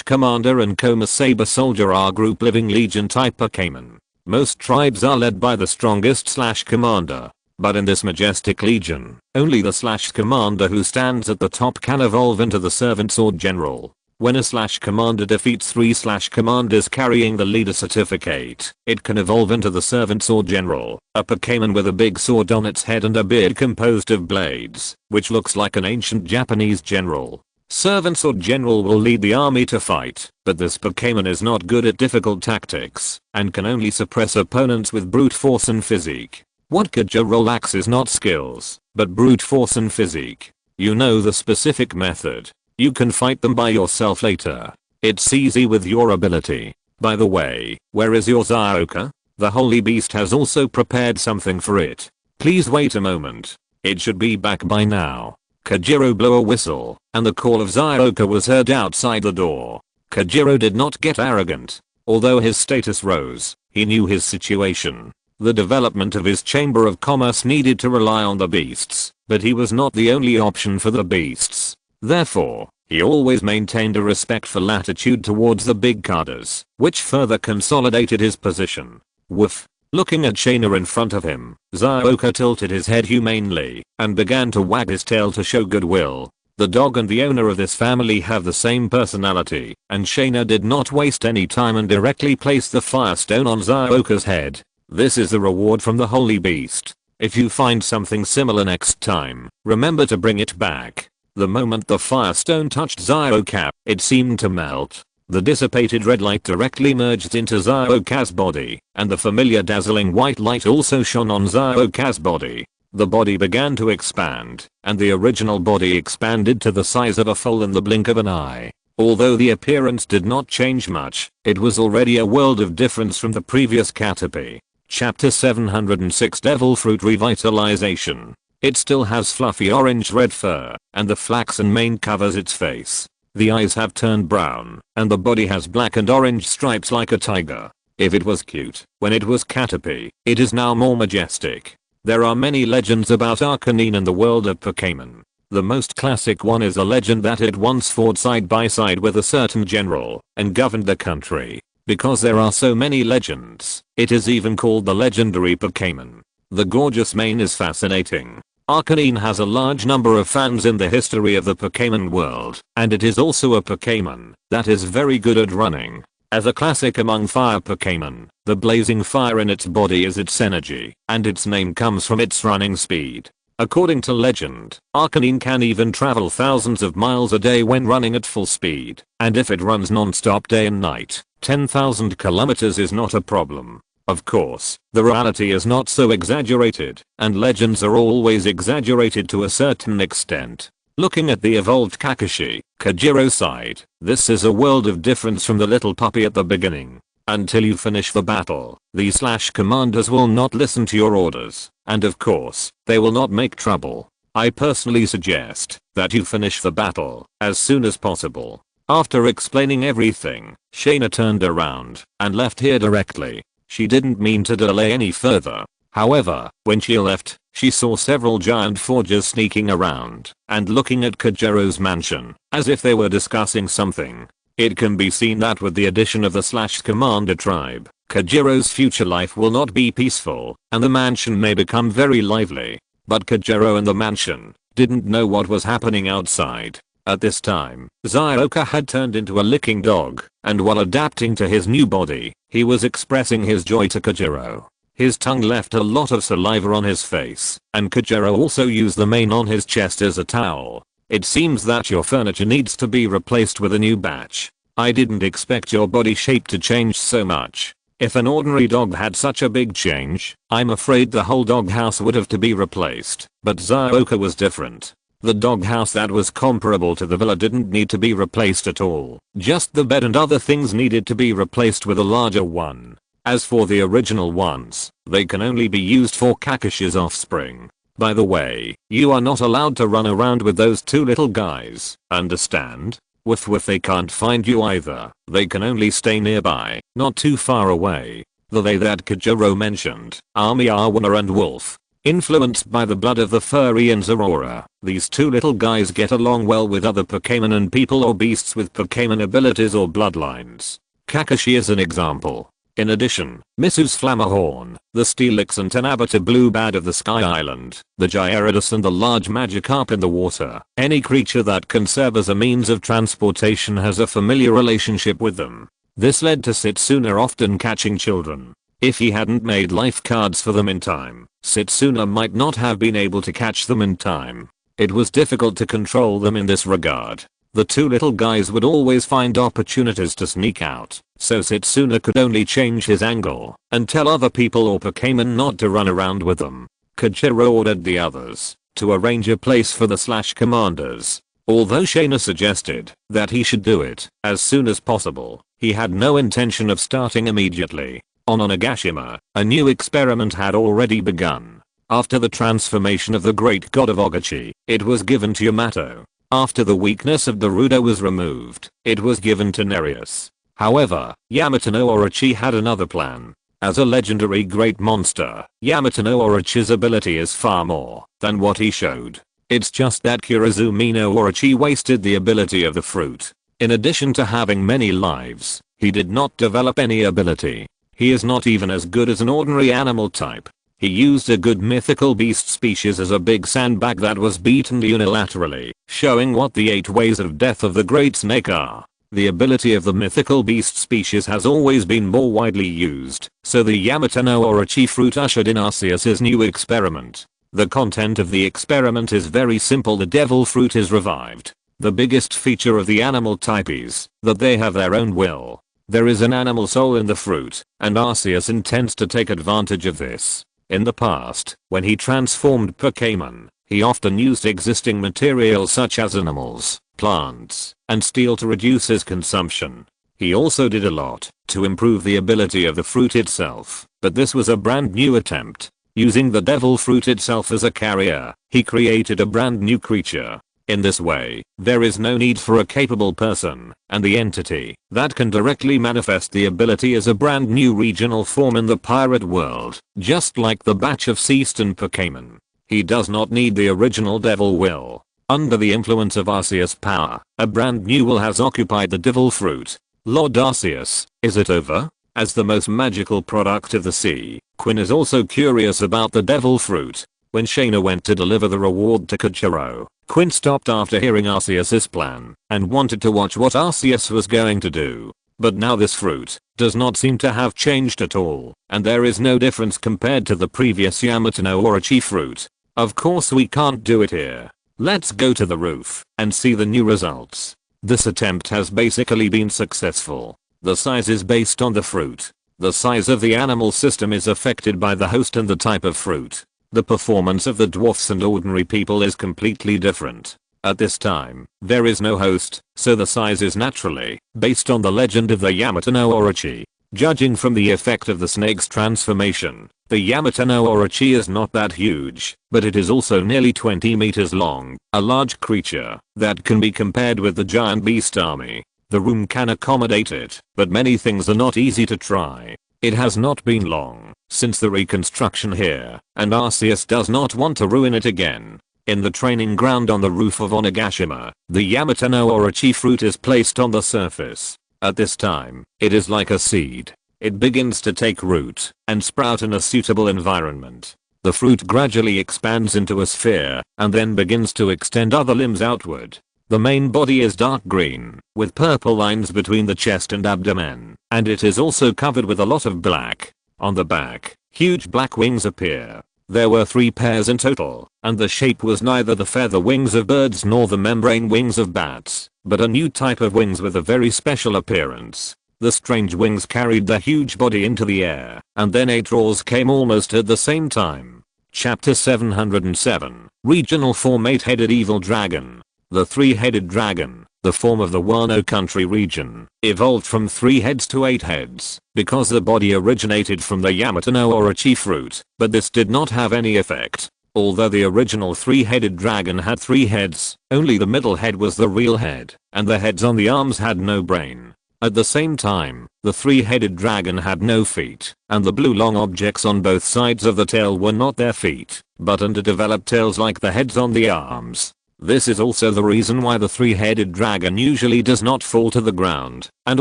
Commander and Koma Saber Soldier are group living legion type Pokémon. Most tribes are led by the strongest Commander. But in this majestic legion, only the Commander who stands at the top can evolve into the Servant Sword General. When a Commander defeats 3 Commanders carrying the leader certificate, it can evolve into the Servant Sword General, a Pokémon with a big sword on its head and a beard composed of blades, which looks like an ancient Japanese general. Servant Sword General will lead the army to fight, but this Pokémon is not good at difficult tactics, and can only suppress opponents with brute force and physique. What Kajiro lacks is not skills, but brute force and physique. You know the specific method. You can fight them by yourself later. It's easy with your ability. By the way, where is your Zyoka? The holy beast has also prepared something for it. Please wait a moment. It should be back by now. Kajiro blew a whistle, and the call of Zyoka was heard outside the door. Kajiro did not get arrogant. Although his status rose, he knew his situation. The development of his chamber of commerce needed to rely on the beasts, but he was not the only option for the beasts. Therefore, he always maintained a respectful attitude towards the big carders, which further consolidated his position. Woof. Looking at Shaina in front of him, Zyoka tilted his head humanely and began to wag his tail to show goodwill. The dog and the owner of this family have the same personality, and Shaina did not waste any time and directly placed the firestone on Zyoka's head. This is the reward from the holy beast. If you find something similar next time, remember to bring it back. The moment the firestone touched Zyoka, it seemed to melt. The dissipated red light directly merged into Zyoka's body, and the familiar dazzling white light also shone on Zyoka's body. The body began to expand, and the original body expanded to the size of a foal in the blink of an eye. Although the appearance did not change much, it was already a world of difference from the previous Caterpie. Chapter 706 Devil Fruit Revitalization. It still has fluffy orange-red fur, and the flaxen mane covers its face. The eyes have turned brown, and the body has black and orange stripes like a tiger. If it was cute when it was Caterpie, it is now more majestic. There are many legends about Arcanine in the world of Pokémon. The most classic one is a legend that it once fought side by side with a certain general and governed the country. Because there are so many legends, it is even called the legendary Pokémon. The gorgeous mane is fascinating. Arcanine has a large number of fans in the history of the Pokémon world, and it is also a Pokémon that is very good at running. As a classic among fire Pokémon, the blazing fire in its body is its energy, and its name comes from its running speed. According to legend, Arcanine can even travel thousands of miles a day when running at full speed, and if it runs non-stop day and night, 10,000 kilometers is not a problem. Of course, the reality is not so exaggerated, and legends are always exaggerated to a certain extent. Looking at the evolved Kakashi, Kajiro sighed. This is a world of difference from the little puppy at the beginning. Until you finish the battle, the commanders will not listen to your orders, and of course, they will not make trouble. I personally suggest that you finish the battle as soon as possible. After explaining everything, Shaina turned around and left here directly. She didn't mean to delay any further. However, when she left, she saw several giant forgers sneaking around and looking at Kajiro's mansion as if they were discussing something. It can be seen that with the addition of the commander tribe, Kajiro's future life will not be peaceful, and the mansion may become very lively. But Kajiro and the mansion didn't know what was happening outside. At this time, Zyoka had turned into a licking dog, and while adapting to his new body, he was expressing his joy to Kajiro. His tongue left a lot of saliva on his face, and Kajiro also used the mane on his chest as a towel. It seems that your furniture needs to be replaced with a new batch. I didn't expect your body shape to change so much. If an ordinary dog had such a big change, I'm afraid the whole doghouse would have to be replaced. But Zyoka was different. The doghouse that was comparable to the villa didn't need to be replaced at all. Just the bed and other things needed to be replaced with a larger one. As for the original ones, they can only be used for Kakashi's offspring. By the way, you are not allowed to run around with those two little guys, understand? With they can't find you either. They can only stay nearby, not too far away. The they that Kajiro mentioned are Miawana and Wolf. Influenced by the blood of the furry and Zorora, these two little guys get along well with other Pokémon and people or beasts with Pokémon abilities or bloodlines. Kakashi is an example. In addition, Misu's Flamahorn, the Steelix and Tanabata Blue Bad of the Sky Island, the Gyarados and the large Magikarp in the water. Any creature that can serve as a means of transportation has a familiar relationship with them. This led to Setsuna often catching children. If he hadn't made life cards for them in time, Setsuna might not have been able to catch them in time. It was difficult to control them in this regard. The two little guys would always find opportunities to sneak out, so Setsuna could only change his angle and tell other people or Pokemon not to run around with them. Koichiro ordered the others to arrange a place for the Slash commanders. Although Shaina suggested that he should do it as soon as possible, he had no intention of starting immediately. On Onigashima, a new experiment had already begun. After the transformation of the great god of Ogachi, it was given to Yamato. After the weakness of Daruda was removed, it was given to Nereus. However, Yamato no Orochi had another plan. As a legendary great monster, Yamato no Orochi's ability is far more than what he showed. It's just that Kurozumi no Orochi wasted the ability of the fruit. In addition to having many lives, he did not develop any ability. He is not even as good as an ordinary animal type. He used a good mythical beast species as a big sandbag that was beaten unilaterally, showing what the 8 ways of death of the great snake are. The ability of the mythical beast species has always been more widely used, so the Yamato no Orochi fruit ushered in Arceus' new experiment. The content of the experiment is very simple. The devil fruit is revived. The biggest feature of the animal type is that they have their own will. There is an animal soul in the fruit, and Arceus intends to take advantage of this. In the past, when he transformed Pokemon, he often used existing materials such as animals, plants, and steel to reduce his consumption. He also did a lot to improve the ability of the fruit itself, but this was a brand new attempt. Using the devil fruit itself as a carrier, he created a brand new creature. In this way, there is no need for a capable person, and the entity that can directly manifest the ability is a brand new regional form in the pirate world, just like the batch of Seaston Pokemon. He does not need the original devil will. Under the influence of Arceus' power, a brand new will has occupied the devil fruit. Lord Arceus, is it over? As the most magical product of the sea, Quinn is also curious about the devil fruit. When Shaina went to deliver the reward to Koichiro, Quinn stopped after hearing Arceus' plan and wanted to watch what Arceus was going to do. But now this fruit does not seem to have changed at all, and there is no difference compared to the previous Yamato no Orochi fruit. Of course we can't do it here. Let's go to the roof and see the new results. This attempt has basically been successful. The size is based on the fruit. The size of the animal system is affected by the host and the type of fruit. The performance of the dwarfs and ordinary people is completely different. At this time, there is no host, so the size is naturally based on the legend of the Yamato no Orochi. Judging from the effect of the snake's transformation, the Yamato no Orochi is not that huge, but it is also nearly 20 meters long, a large creature that can be compared with the giant beast army. The room can accommodate it, but many things are not easy to try. It has not been long since the reconstruction here, and Arceus does not want to ruin it again. In the training ground on the roof of Onigashima, the Yamato no Orochi fruit is placed on the surface. At this time, it is like a seed. It begins to take root and sprout in a suitable environment. The fruit gradually expands into a sphere and then begins to extend other limbs outward. The main body is dark green, with purple lines between the chest and abdomen, and it is also covered with a lot of black. On the back, huge black wings appear. There were 3 pairs in total, and the shape was neither the feather wings of birds nor the membrane wings of bats, but a new type of wings with a very special appearance. The strange wings carried the huge body into the air, and then 8 roars came almost at the same time. Chapter 707, Regional Form 8-Headed Evil Dragon. The 3-headed dragon, the form of the Wano country region, evolved from 3 heads to 8 heads, because the body originated from the Yamato no Orochi fruit, but this did not have any effect. Although the original 3-headed dragon had 3 heads, only the middle head was the real head, and the heads on the arms had no brain. At the same time, the 3-headed dragon had no feet, and the blue long objects on both sides of the tail were not their feet, but underdeveloped tails like the heads on the arms. This is also the reason why the 3-headed dragon usually does not fall to the ground, and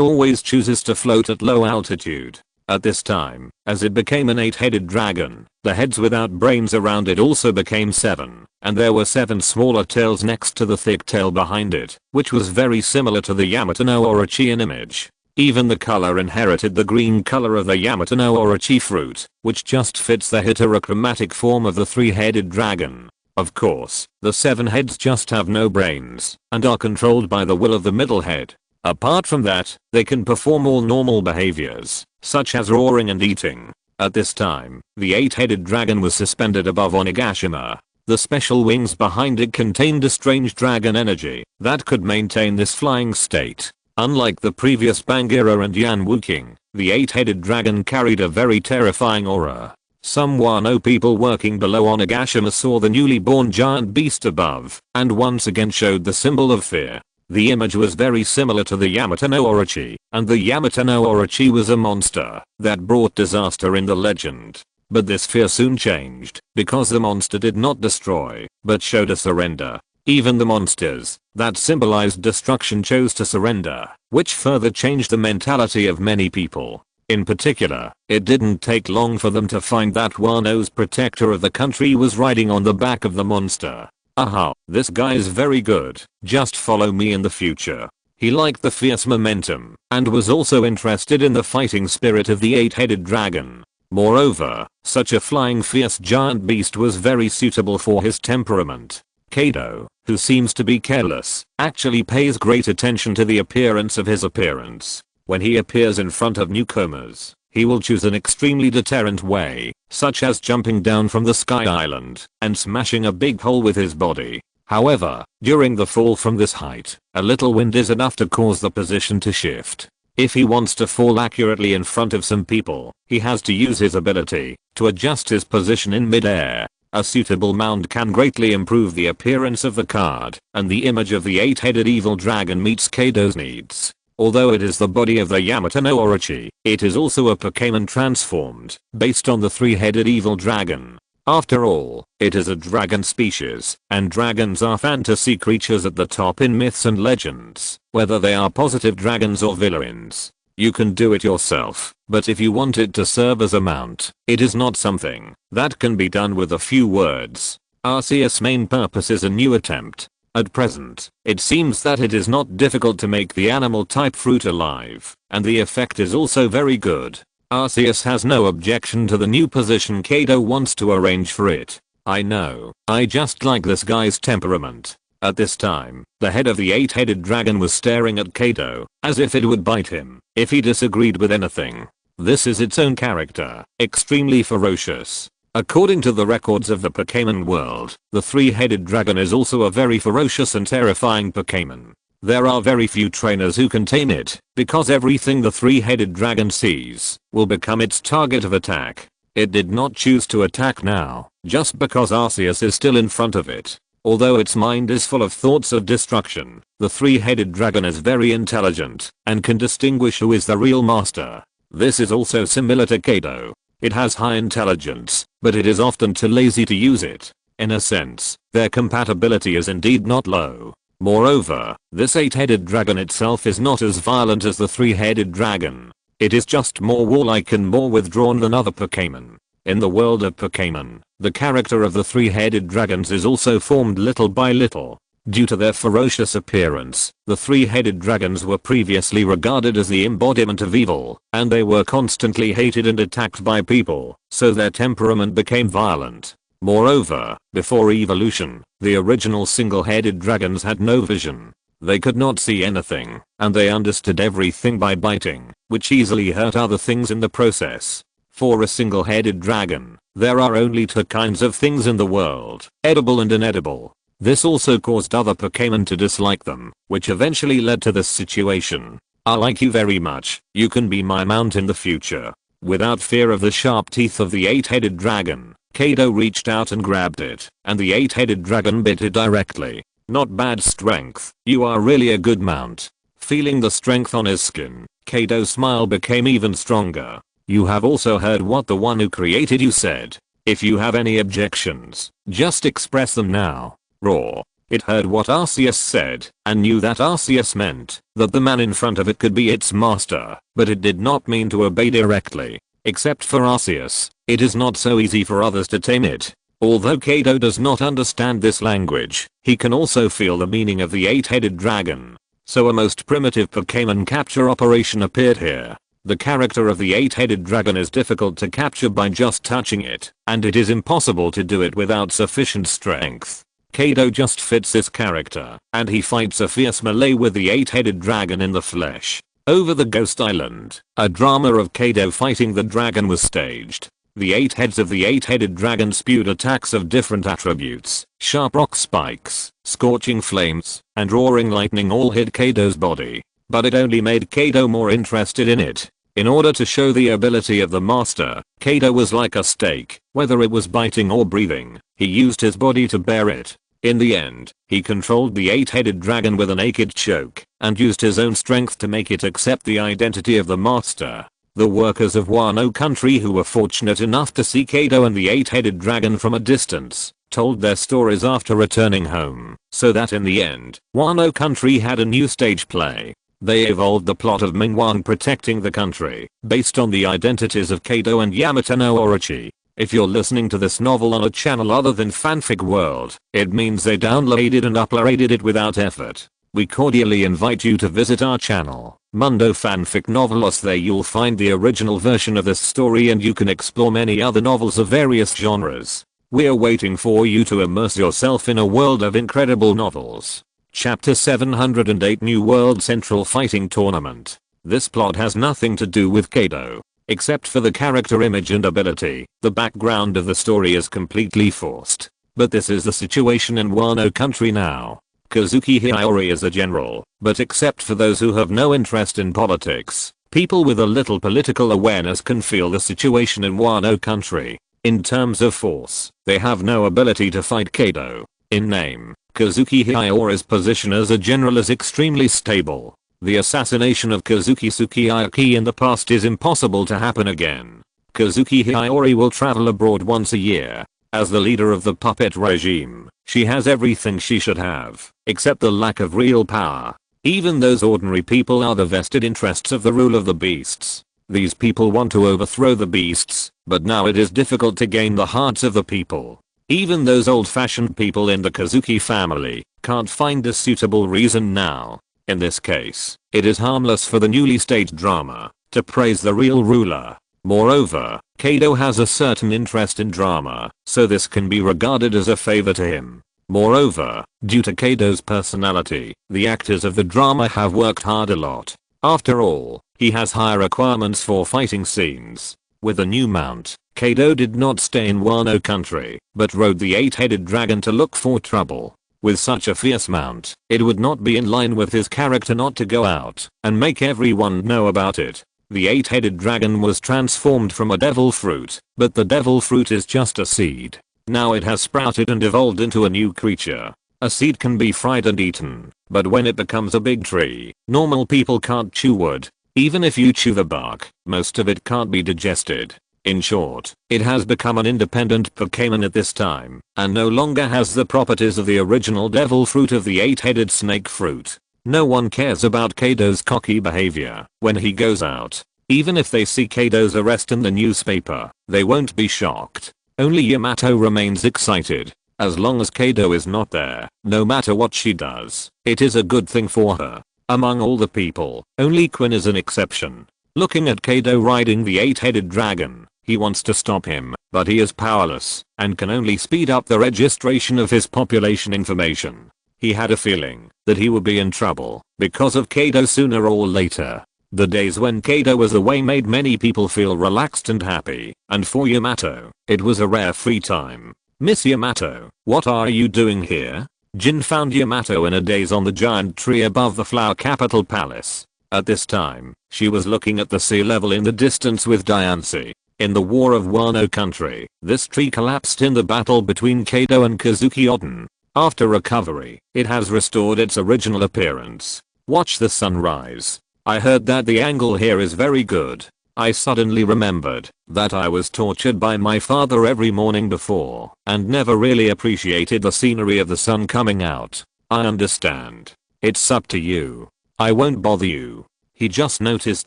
always chooses to float at low altitude. At this time, as it became an 8-headed dragon, the heads without brains around it also became 7, and there were 7 smaller tails next to the thick tail behind it, which was very similar to the Yamato no Orochi in image. Even the color inherited the green color of the Yamato no Orochi fruit, which just fits the heterochromatic form of the 3-headed dragon. Of course, the 7 heads just have no brains and are controlled by the will of the middle head. Apart from that, they can perform all normal behaviors, such as roaring and eating. At this time, the 8-headed dragon was suspended above Onigashima. The special wings behind it contained a strange dragon energy that could maintain this flying state. Unlike the previous Bangira and Yan Wuking, the 8-headed dragon carried a very terrifying aura. Some Wano people working below Onigashima saw the newly born giant beast above and once again showed the symbol of fear. The image was very similar to the Yamato no Orochi, and the Yamato no Orochi was a monster that brought disaster in the legend. But this fear soon changed, because the monster did not destroy, but showed a surrender. Even the monsters that symbolized destruction chose to surrender, which further changed the mentality of many people. In particular, it didn't take long for them to find that Wano's protector of the country was riding on the back of the monster. Aha, this guy is very good, just follow me in the future. He liked the fierce momentum, and was also interested in the fighting spirit of the 8-headed dragon. Moreover, such a flying fierce giant beast was very suitable for his temperament. Kaido, who seems to be careless, actually pays great attention to the appearance of his appearance. When he appears in front of newcomers, he will choose an extremely deterrent way, such as jumping down from the Sky Island and smashing a big hole with his body. However, during the fall from this height, a little wind is enough to cause the position to shift. If he wants to fall accurately in front of some people, he has to use his ability to adjust his position in mid-air. A suitable mount can greatly improve the appearance of the card, and the image of the 8-headed evil dragon meets Kaido's needs. Although it is the body of the Yamato no Orochi, it is also a Pokémon transformed, based on the 3-headed evil dragon. After all, it is a dragon species, and dragons are fantasy creatures at the top in myths and legends, whether they are positive dragons or villains. You can do it yourself, but if you want it to serve as a mount, it is not something that can be done with a few words. Arceus' main purpose is a new attempt. At present, it seems that it is not difficult to make the animal type fruit alive, and the effect is also very good. Arceus has no objection to the new position Kaido wants to arrange for it. I know, I just like this guy's temperament. At this time, the head of the 8-headed dragon was staring at Kaido, as if it would bite him if he disagreed with anything. This is its own character, extremely ferocious. According to the records of the Pokémon world, the 3-headed dragon is also a very ferocious and terrifying Pokémon. There are very few trainers who can tame it, because everything the 3-headed dragon sees will become its target of attack. It did not choose to attack now, just because Arceus is still in front of it. Although its mind is full of thoughts of destruction, the 3-headed dragon is very intelligent and can distinguish who is the real master. This is also similar to Kaido. It has high intelligence, but it is often too lazy to use it. In a sense, their compatibility is indeed not low. Moreover, this 8-headed dragon itself is not as violent as the 3-headed dragon. It is just more warlike and more withdrawn than other Pokémon. In the world of Pokémon, the character of the 3-headed dragons is also formed little by little. Due to their ferocious appearance, the 3-headed dragons were previously regarded as the embodiment of evil, and they were constantly hated and attacked by people, so their temperament became violent. Moreover, before evolution, the original single-headed dragons had no vision. They could not see anything, and they understood everything by biting, which easily hurt other things in the process. For a single-headed dragon, there are only 2 kinds of things in the world, edible and inedible. This also caused other Pokémon to dislike them, which eventually led to this situation. I like you very much, you can be my mount in the future. Without fear of the sharp teeth of the 8-headed dragon, Kaido reached out and grabbed it, and the 8-headed dragon bit it directly. Not bad strength, you are really a good mount. Feeling the strength on his skin, Kaido's smile became even stronger. You have also heard what the one who created you said. If you have any objections, just express them now. Raw. It heard what Arceus said, and knew that Arceus meant that the man in front of it could be its master, but it did not mean to obey directly. Except for Arceus, it is not so easy for others to tame it. Although Kaido does not understand this language, he can also feel the meaning of the 8-headed dragon. So a most primitive Pokémon capture operation appeared here. The character of the 8-headed dragon is difficult to capture by just touching it, and it is impossible to do it without sufficient strength. Kaido just fits this character, and he fights a fierce melee with the 8-headed dragon in the flesh. Over the Ghost Island, a drama of Kaido fighting the dragon was staged. The 8 heads of the 8-headed dragon spewed attacks of different attributes. Sharp rock spikes, scorching flames, and roaring lightning all hit Kaido's body. But it only made Kaido more interested in it. In order to show the ability of the master, Kaido was like a steak, whether it was biting or breathing, he used his body to bear it. In the end, he controlled the 8-headed dragon with a naked choke, and used his own strength to make it accept the identity of the master. The workers of Wano country who were fortunate enough to see Kaido and the 8-headed dragon from a distance, told their stories after returning home, so that in the end, Wano country had a new stage play. They evolved the plot of Mingwan protecting the country, based on the identities of Kaido and Yamato no Orochi. If you're listening to this novel on a channel other than Fanfic World, it means they downloaded and uploaded it without effort. We cordially invite you to visit our channel, Mundo Fanfic Novelos. There you'll find the original version of this story and you can explore many other novels of various genres. We're waiting for you to immerse yourself in a world of incredible novels. Chapter 708 New World Central Fighting Tournament. This plot has nothing to do with Kaido, except for the character image and ability. The background of the story is completely forced. But this is the situation in Wano country now. Kazuki Hiyori is a general, but except for those who have no interest in politics, people with a little political awareness can feel the situation in Wano country. In terms of force, they have no ability to fight Kaido. In name, Kazuki Hiyori's position as a general is extremely stable. The assassination of Kazuki Sukiyaki in the past is impossible to happen again. Kazuki Hiyori will travel abroad once a year. As the leader of the puppet regime, she has everything she should have, except the lack of real power. Even those ordinary people are the vested interests of the rule of the beasts. These people want to overthrow the beasts, but now it is difficult to gain the hearts of the people. Even those old-fashioned people in the Kazuki family can't find a suitable reason now. In this case, it is harmless for the newly staged drama to praise the real ruler. Moreover, Kaido has a certain interest in drama, so this can be regarded as a favor to him. Moreover, due to Kaido's personality, the actors of the drama have worked hard a lot. After all, he has high requirements for fighting scenes. With a new mount, Kaido did not stay in Wano country, but rode the 8-headed dragon to look for trouble. With such a fierce mount, it would not be in line with his character not to go out and make everyone know about it. The 8-headed dragon was transformed from a devil fruit, but the devil fruit is just a seed. Now it has sprouted and evolved into a new creature. A seed can be fried and eaten, but when it becomes a big tree, normal people can't chew wood. Even if you chew the bark, most of it can't be digested. In short, it has become an independent Pokemon at this time, and no longer has the properties of the original devil fruit of the 8-headed snake fruit. No one cares about Kaido's cocky behavior when he goes out. Even if they see Kaido's arrest in the newspaper, they won't be shocked. Only Yamato remains excited. As long as Kaido is not there, no matter what she does, it is a good thing for her. Among all the people, only Quinn is an exception. Looking at Kaido riding the 8-headed dragon, he wants to stop him, but he is powerless and can only speed up the registration of his population information. He had a feeling that he would be in trouble because of Kaido sooner or later. The days when Kaido was away made many people feel relaxed and happy, and for Yamato, it was a rare free time. Miss Yamato, what are you doing here? Jin found Yamato in a daze on the giant tree above the flower capital palace. At this time, she was looking at the sea level in the distance with Diancie. In the War of Wano country, this tree collapsed in the battle between Kaido and Kazuki Oden. After recovery, it has restored its original appearance. Watch the sunrise. I heard that the angle here is very good. I suddenly remembered that I was tortured by my father every morning before and never really appreciated the scenery of the sun coming out. I understand. It's up to you. I won't bother you. He just noticed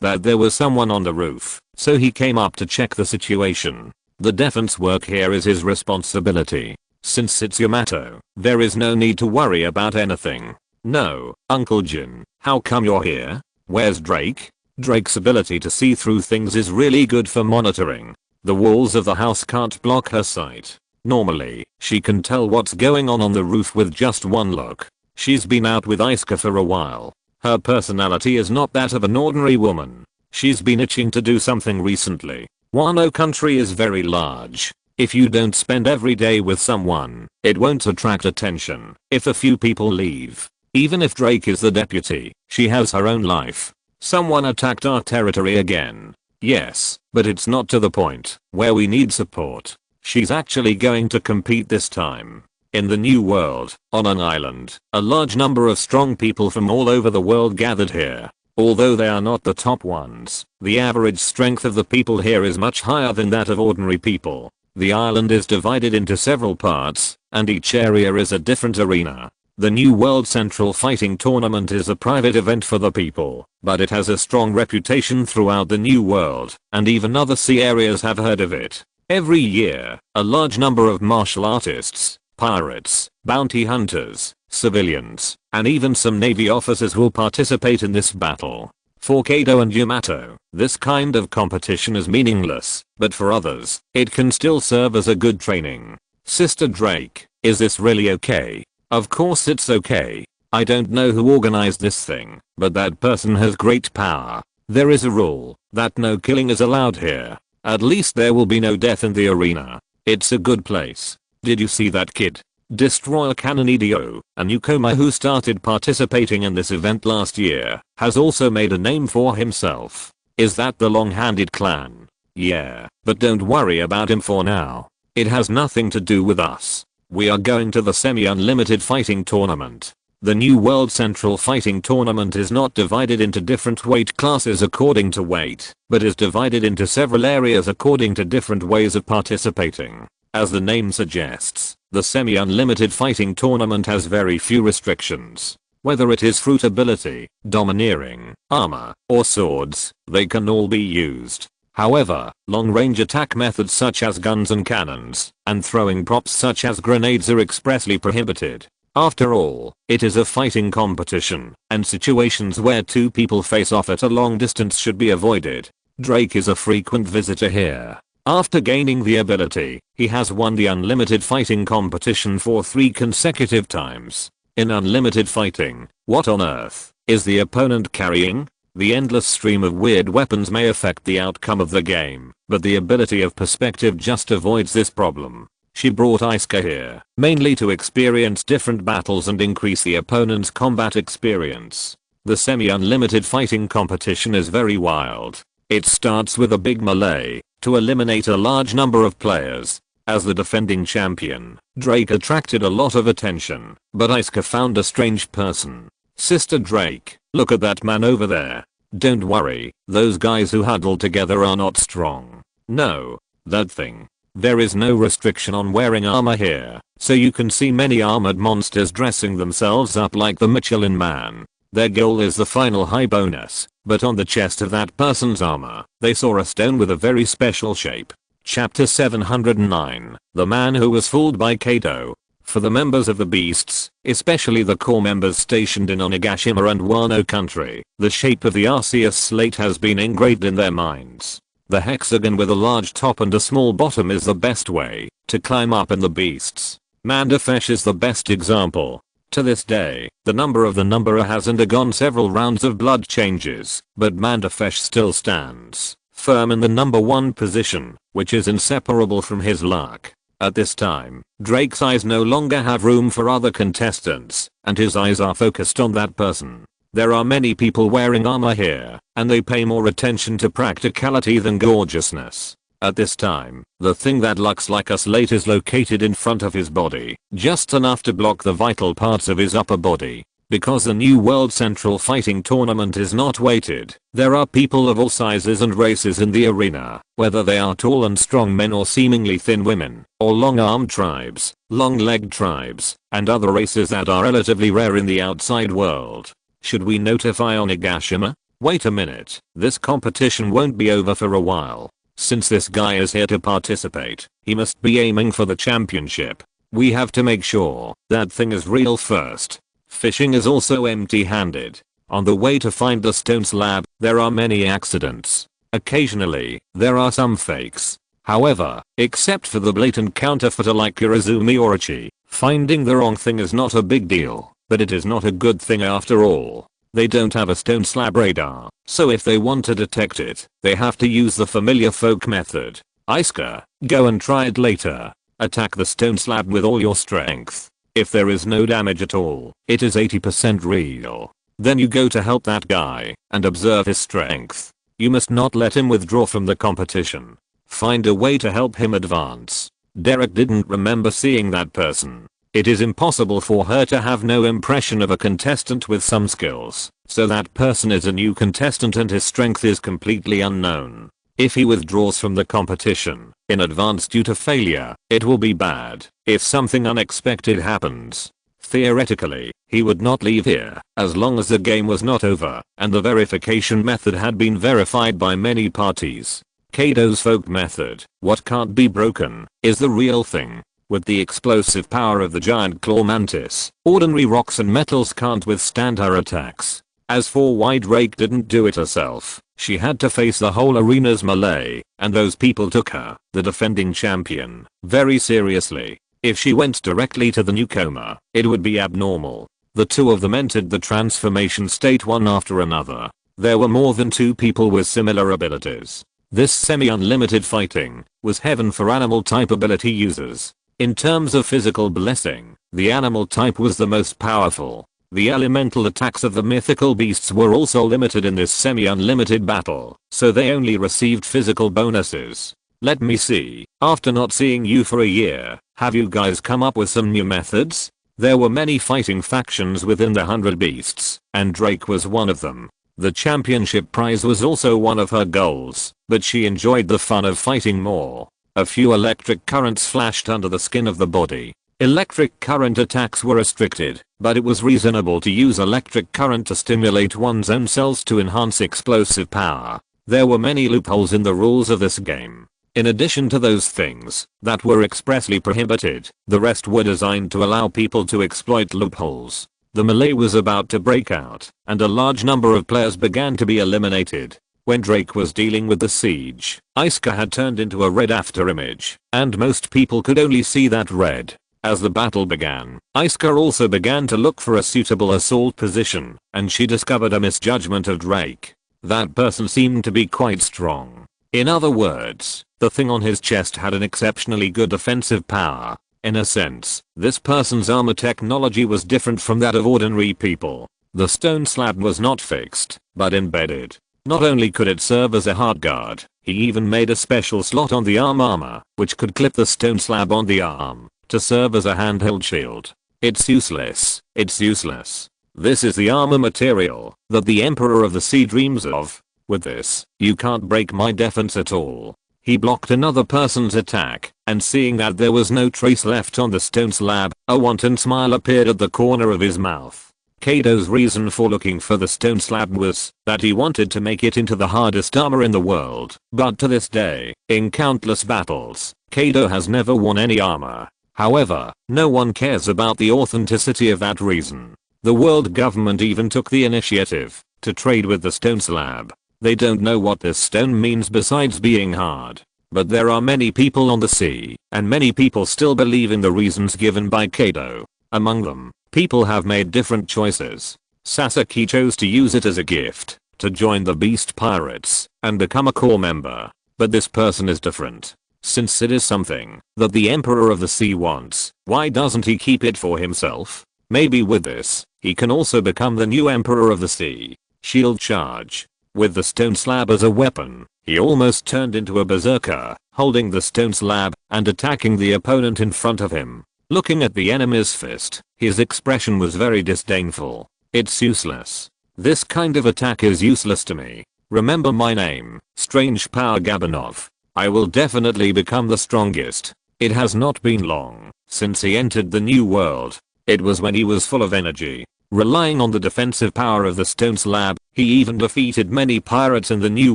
that there was someone on the roof, so he came up to check the situation. The defense work here is his responsibility. Since it's Yamato, there is no need to worry about anything. No, Uncle Jin, how come you're here? Where's Drake? Drake's ability to see through things is really good for monitoring. The walls of the house can't block her sight. Normally, she can tell what's going on the roof with just one look. She's been out with Asuka for a while. Her personality is not that of an ordinary woman. She's been itching to do something recently. Wano country is very large. If you don't spend every day with someone, it won't attract attention if a few people leave. Even if Drake is the deputy, she has her own life. Someone attacked our territory again. Yes, but it's not to the point where we need support. She's actually going to compete this time. In the new world, on an island, a large number of strong people from all over the world gathered here. Although they are not the top ones, the average strength of the people here is much higher than that of ordinary people. The island is divided into several parts, and each area is a different arena. The New World Central Fighting Tournament is a private event for the people, but it has a strong reputation throughout the New World, and even other sea areas have heard of it. Every year, a large number of martial artists, pirates, bounty hunters, civilians, and even some navy officers will participate in this battle. For Kaido and Yamato, this kind of competition is meaningless, but for others, it can still serve as a good training. Sister Drake, is this really okay? Of course it's okay. I don't know who organized this thing, but that person has great power. There is a rule that no killing is allowed here. At least there will be no death in the arena. It's a good place. Did you see that kid? Destroyer Kanonidio, a newcomer who started participating in this event last year, has also made a name for himself. Is that the Long-Handed Clan? Yeah, but don't worry about him for now. It has nothing to do with us. We are going to the semi-unlimited fighting tournament. The New World Central Fighting Tournament is not divided into different weight classes according to weight, but is divided into several areas according to different ways of participating. As the name suggests, the semi-unlimited fighting tournament has very few restrictions. Whether it is fruit ability, domineering, armor, or swords, they can all be used. However, long-range attack methods such as guns and cannons, and throwing props such as grenades are expressly prohibited. After all, it is a fighting competition, and situations where two people face off at a long distance should be avoided. Drake is a frequent visitor here. After gaining the ability, he has won the unlimited fighting competition for 3 consecutive times. In unlimited fighting, what on earth is the opponent carrying? The endless stream of weird weapons may affect the outcome of the game, but the ability of perspective just avoids this problem. She brought Asuka here, mainly to experience different battles and increase the opponent's combat experience. The semi-unlimited fighting competition is very wild. It starts with a big melee, to eliminate a large number of players. As the defending champion, Drake attracted a lot of attention, but Asuka found a strange person. Sister Drake, look at that man over there. Don't worry, those guys who huddle together are not strong. No, that thing. There is no restriction on wearing armor here, so you can see many armored monsters dressing themselves up like the Michelin Man. Their goal is the final high bonus, but on the chest of that person's armor, they saw a stone with a very special shape. Chapter 709, The Man Who Was Fooled by Kaido. For the members of the beasts, especially the core members stationed in Onigashima and Wano country, the shape of the Arceus slate has been engraved in their minds. The hexagon with a large top and a small bottom is the best way to climb up in the beasts. Mandafesh is the best example. To this day, the number of the numberer has undergone several rounds of blood changes, but Mandafesh still stands firm in the number 1 position, which is inseparable from his luck. At this time, Drake's eyes no longer have room for other contestants, and his eyes are focused on that person. There are many people wearing armor here, and they pay more attention to practicality than gorgeousness. At this time, the thing that looks like a slate is located in front of his body, just enough to block the vital parts of his upper body. Because the New World Central Fighting Tournament is not weighted, there are people of all sizes and races in the arena, whether they are tall and strong men or seemingly thin women, or long-armed tribes, long-legged tribes, and other races that are relatively rare in the outside world. Should we notify Onigashima? Wait a minute, this competition won't be over for a while. Since this guy is here to participate, he must be aiming for the championship. We have to make sure that thing is real first. Fishing is also empty-handed. On the way to find the stone slab, there are many accidents. Occasionally, there are some fakes. However, except for the blatant counterfeiter like Kurozumi or Ichi, finding the wrong thing is not a big deal, but it is not a good thing after all. They don't have a stone slab radar, so if they want to detect it, they have to use the familiar folk method. Isuka, go and try it later. Attack the stone slab with all your strength. If there is no damage at all, it is 80% real. Then you go to help that guy and observe his strength. You must not let him withdraw from the competition. Find a way to help him advance. Derek didn't remember seeing that person. It is impossible for her to have no impression of a contestant with some skills, so that person is a new contestant and his strength is completely unknown. If he withdraws from the competition in advance due to failure, it will be bad. If something unexpected happens, theoretically, he would not leave here as long as the game was not over and the verification method had been verified by many parties. Kaido's folk method, what can't be broken, is the real thing. With the explosive power of the giant claw mantis, ordinary rocks and metals can't withstand her attacks. As for why Drake didn't do it herself, she had to face the whole arena's melee, and those people took her, the defending champion, very seriously. If she went directly to the newcomer, it would be abnormal. The two of them entered the transformation state one after another. There were more than 2 people with similar abilities. This semi-unlimited fighting was heaven for animal type ability users. In terms of physical blessing, the animal type was the most powerful. The elemental attacks of the mythical beasts were also limited in this semi-unlimited battle, so they only received physical bonuses. Let me see, after not seeing you for a year, have you guys come up with some new methods? There were many fighting factions within the 100 beasts, and Drake was one of them. The championship prize was also one of her goals, but she enjoyed the fun of fighting more. A few electric currents flashed under the skin of the body. Electric current attacks were restricted, but it was reasonable to use electric current to stimulate one's own cells to enhance explosive power. There were many loopholes in the rules of this game. In addition to those things that were expressly prohibited, the rest were designed to allow people to exploit loopholes. The melee was about to break out, and a large number of players began to be eliminated. When Drake was dealing with the siege, Isuka had turned into a red afterimage, and most people could only see that red. As the battle began, Isuka also began to look for a suitable assault position, and she discovered a misjudgment of Drake. That person seemed to be quite strong. In other words, the thing on his chest had an exceptionally good defensive power. In a sense, this person's armor technology was different from that of ordinary people. The stone slab was not fixed, but embedded. Not only could it serve as a hard guard, he even made a special slot on the armor, which could clip the stone slab on the arm, to serve as a handheld shield. It's useless. It's useless. This is the armor material that the Emperor of the Sea dreams of. With this, you can't break my defense at all. He blocked another person's attack, and seeing that there was no trace left on the stone slab, a wanton smile appeared at the corner of his mouth. Kaido's reason for looking for the stone slab was that he wanted to make it into the hardest armor in the world, but to this day, in countless battles, Kaido has never worn any armor. However, no one cares about the authenticity of that reason. The world government even took the initiative to trade with the stone slab. They don't know what this stone means besides being hard. But there are many people on the sea, and many people still believe in the reasons given by Kaido. Among them, people have made different choices. Sasaki chose to use it as a gift, to join the Beast Pirates, and become a core member. But this person is different. Since it is something that the Emperor of the Sea wants, why doesn't he keep it for himself? Maybe with this, he can also become the new Emperor of the Sea. Shield charge. With the stone slab as a weapon, he almost turned into a berserker, holding the stone slab and attacking the opponent in front of him. Looking at the enemy's fist, his expression was very disdainful. It's useless. This kind of attack is useless to me. Remember my name, Strange Power Gabanov. I will definitely become the strongest. It has not been long since he entered the new world. It was when he was full of energy. Relying on the defensive power of the stone slab, he even defeated many pirates in the new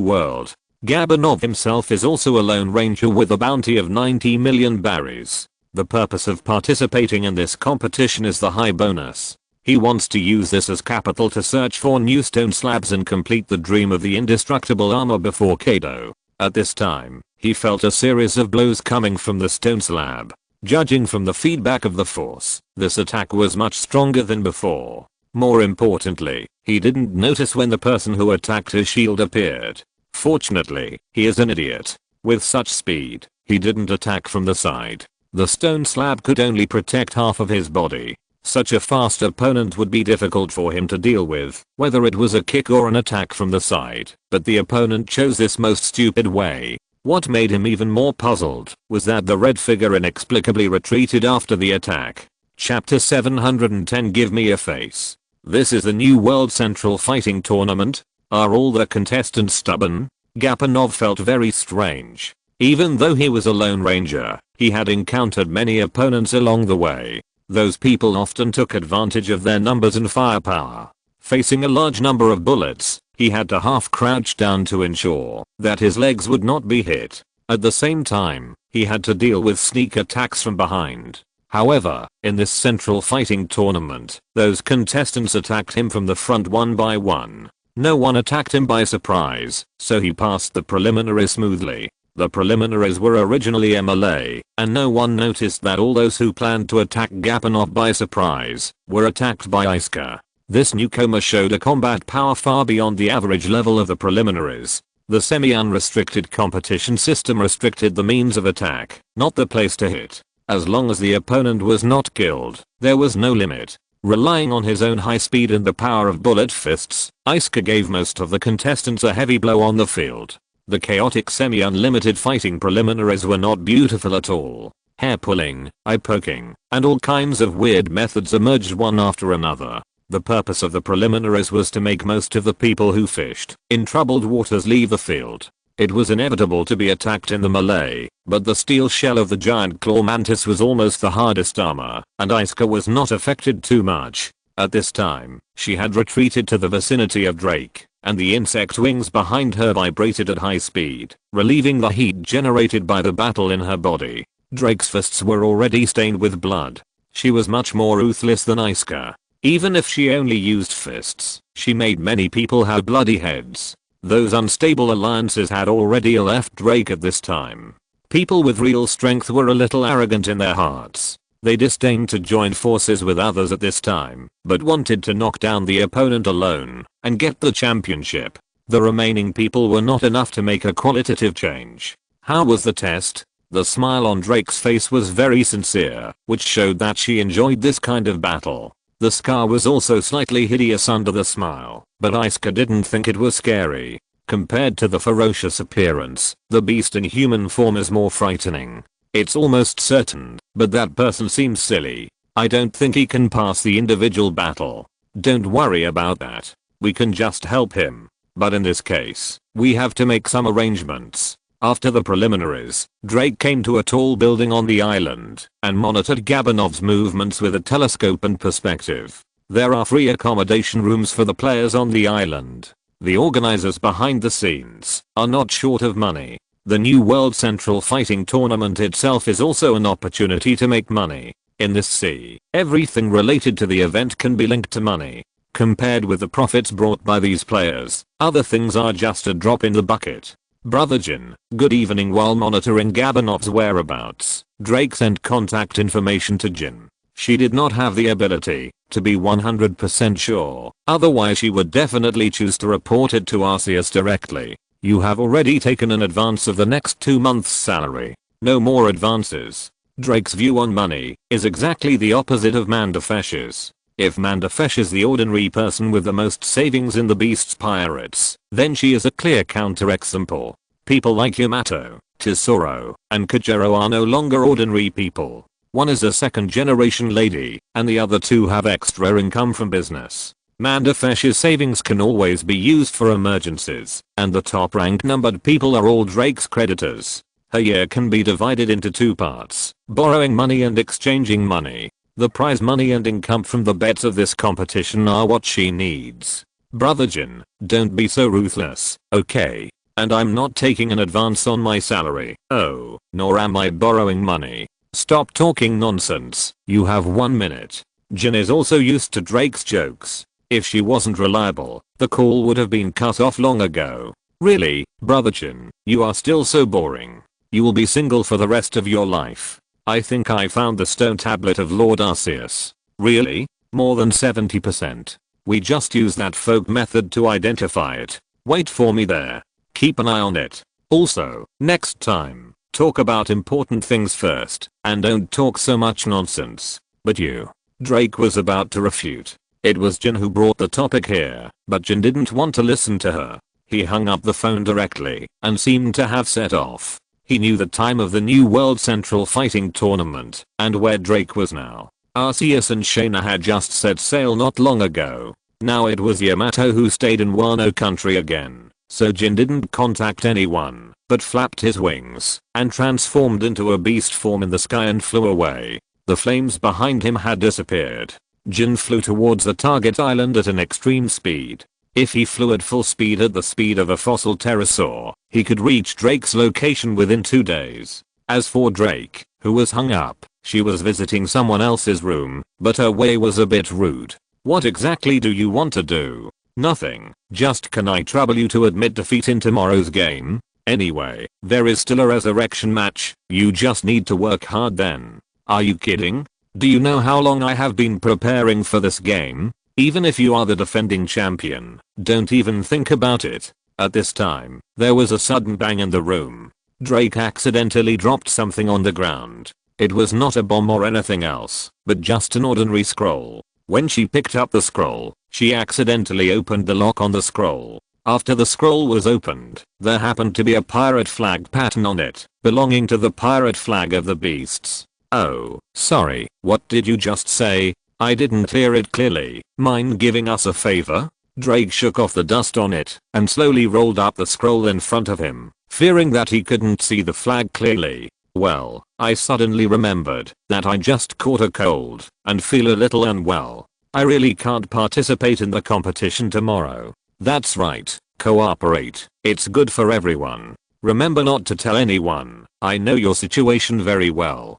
world. Gabanov himself is also a lone ranger with a bounty of 90 million berries. The purpose of participating in this competition is the high bonus. He wants to use this as capital to search for new stone slabs and complete the dream of the indestructible armor before Kaido. At this time, he felt a series of blows coming from the stone slab. Judging from the feedback of the force, this attack was much stronger than before. More importantly, he didn't notice when the person who attacked his shield appeared. Fortunately, he is an idiot. With such speed, he didn't attack from the side. The stone slab could only protect half of his body. Such a fast opponent would be difficult for him to deal with, whether it was a kick or an attack from the side, but the opponent chose this most stupid way. What made him even more puzzled was that the red figure inexplicably retreated after the attack. Chapter 710 Give me a face. This is the New World Central Fighting Tournament? Are all the contestants stubborn? Gapanov felt very strange. Even though he was a lone ranger, he had encountered many opponents along the way. Those people often took advantage of their numbers and firepower. Facing a large number of bullets, he had to half crouch down to ensure that his legs would not be hit. At the same time, he had to deal with sneak attacks from behind. However, in this central fighting tournament, those contestants attacked him from the front one by one. No one attacked him by surprise, so he passed the preliminaries smoothly. The preliminaries were originally a melee, and no one noticed that all those who planned to attack Gapanov by surprise were attacked by Asuka. This newcomer showed a combat power far beyond the average level of the preliminaries. The semi-unrestricted competition system restricted the means of attack, not the place to hit. As long as the opponent was not killed, there was no limit. Relying on his own high speed and the power of bullet fists, Asuka gave most of the contestants a heavy blow on the field. The chaotic semi-unlimited fighting preliminaries were not beautiful at all. Hair pulling, eye poking, and all kinds of weird methods emerged one after another. The purpose of the preliminaries was to make most of the people who fished in troubled waters leave the field. It was inevitable to be attacked in the melee, but the steel shell of the giant claw mantis was almost the hardest armor, and Asuka was not affected too much. At this time, she had retreated to the vicinity of Drake, and the insect wings behind her vibrated at high speed, relieving the heat generated by the battle in her body. Drake's fists were already stained with blood. She was much more ruthless than Asuka. Even if she only used fists, she made many people have bloody heads. Those unstable alliances had already left Drake at this time. People with real strength were a little arrogant in their hearts. They disdained to join forces with others at this time, but wanted to knock down the opponent alone and get the championship. The remaining people were not enough to make a qualitative change. How was the test? The smile on Drake's face was very sincere, which showed that she enjoyed this kind of battle. The scar was also slightly hideous under the smile, but Asuka didn't think it was scary. Compared to the ferocious appearance, the beast in human form is more frightening. It's almost certain, but that person seems silly. I don't think he can pass the individual battle. Don't worry about that. We can just help him. But in this case, we have to make some arrangements. After the preliminaries, Drake came to a tall building on the island and monitored Gabanov's movements with a telescope and perspective. There are free accommodation rooms for the players on the island. The organizers behind the scenes are not short of money. The New World Central Fighting Tournament itself is also an opportunity to make money. In this sea, everything related to the event can be linked to money. Compared with the profits brought by these players, other things are just a drop in the bucket. Brother Jin, good evening. While monitoring Gabanov's whereabouts, Drake sent contact information to Jin. She did not have the ability to be 100% sure, otherwise she would definitely choose to report it to Arceus directly. You have already taken an advance of the next 2 months' salary. No more advances. Drake's view on money is exactly the opposite of Mandafesh's. If Mandafesh is the ordinary person with the most savings in the Beast's pirates, then she is a clear counterexample. People like Yamato, Tesoro, and Kajero are no longer ordinary people. One is a second-generation lady, and the other two have extra income from business. Mandafesh's savings can always be used for emergencies, and the top-ranked numbered people are all Drake's creditors. Her year can be divided into 2 parts, borrowing money and exchanging money. The prize money and income from the bets of this competition are what she needs. Brother Jin, don't be so ruthless, okay? And I'm not taking an advance on my salary. Oh, nor am I borrowing money. Stop talking nonsense. You have 1 minute. Jin is also used to Drake's jokes. If she wasn't reliable, the call would have been cut off long ago. Really, brother Jin, you are still so boring. You will be single for the rest of your life. I think I found the stone tablet of Lord Arceus. Really? More than 70%. We just use that folk method to identify it. Wait for me there. Keep an eye on it. Also, next time, talk about important things first, and don't talk so much nonsense. But you. Drake was about to refute. It was Jin who brought the topic here, but Jin didn't want to listen to her. He hung up the phone directly, and seemed to have set off. He knew the time of the New World Central Fighting Tournament, and where Drake was now. Arceus and Shaina had just set sail not long ago. Now it was Yamato who stayed in Wano country again, so Jin didn't contact anyone, but flapped his wings, and transformed into a beast form in the sky and flew away. The flames behind him had disappeared. Jin flew towards the target island at an extreme speed. If he flew at full speed at the speed of a fossil pterosaur, he could reach Drake's location within 2 days. As for Drake, who was hung up, she was visiting someone else's room, but her way was a bit rude. What exactly do you want to do? Nothing, just can I trouble you to admit defeat in tomorrow's game? Anyway, there is still a resurrection match, you just need to work hard then. Are you kidding? Do you know how long I have been preparing for this game? Even if you are the defending champion, don't even think about it. At this time, there was a sudden bang in the room. Drake accidentally dropped something on the ground. It was not a bomb or anything else, but just an ordinary scroll. When she picked up the scroll, she accidentally opened the lock on the scroll. After the scroll was opened, there happened to be a pirate flag pattern on it, belonging to the pirate flag of the beasts. Oh, sorry, what did you just say? I didn't hear it clearly. Mind giving us a favor? Drake shook off the dust on it and slowly rolled up the scroll in front of him, fearing that he couldn't see the flag clearly. Well, I suddenly remembered that I just caught a cold and feel a little unwell. I really can't participate in the competition tomorrow. That's right, cooperate. It's good for everyone. Remember not to tell anyone. I know your situation very well.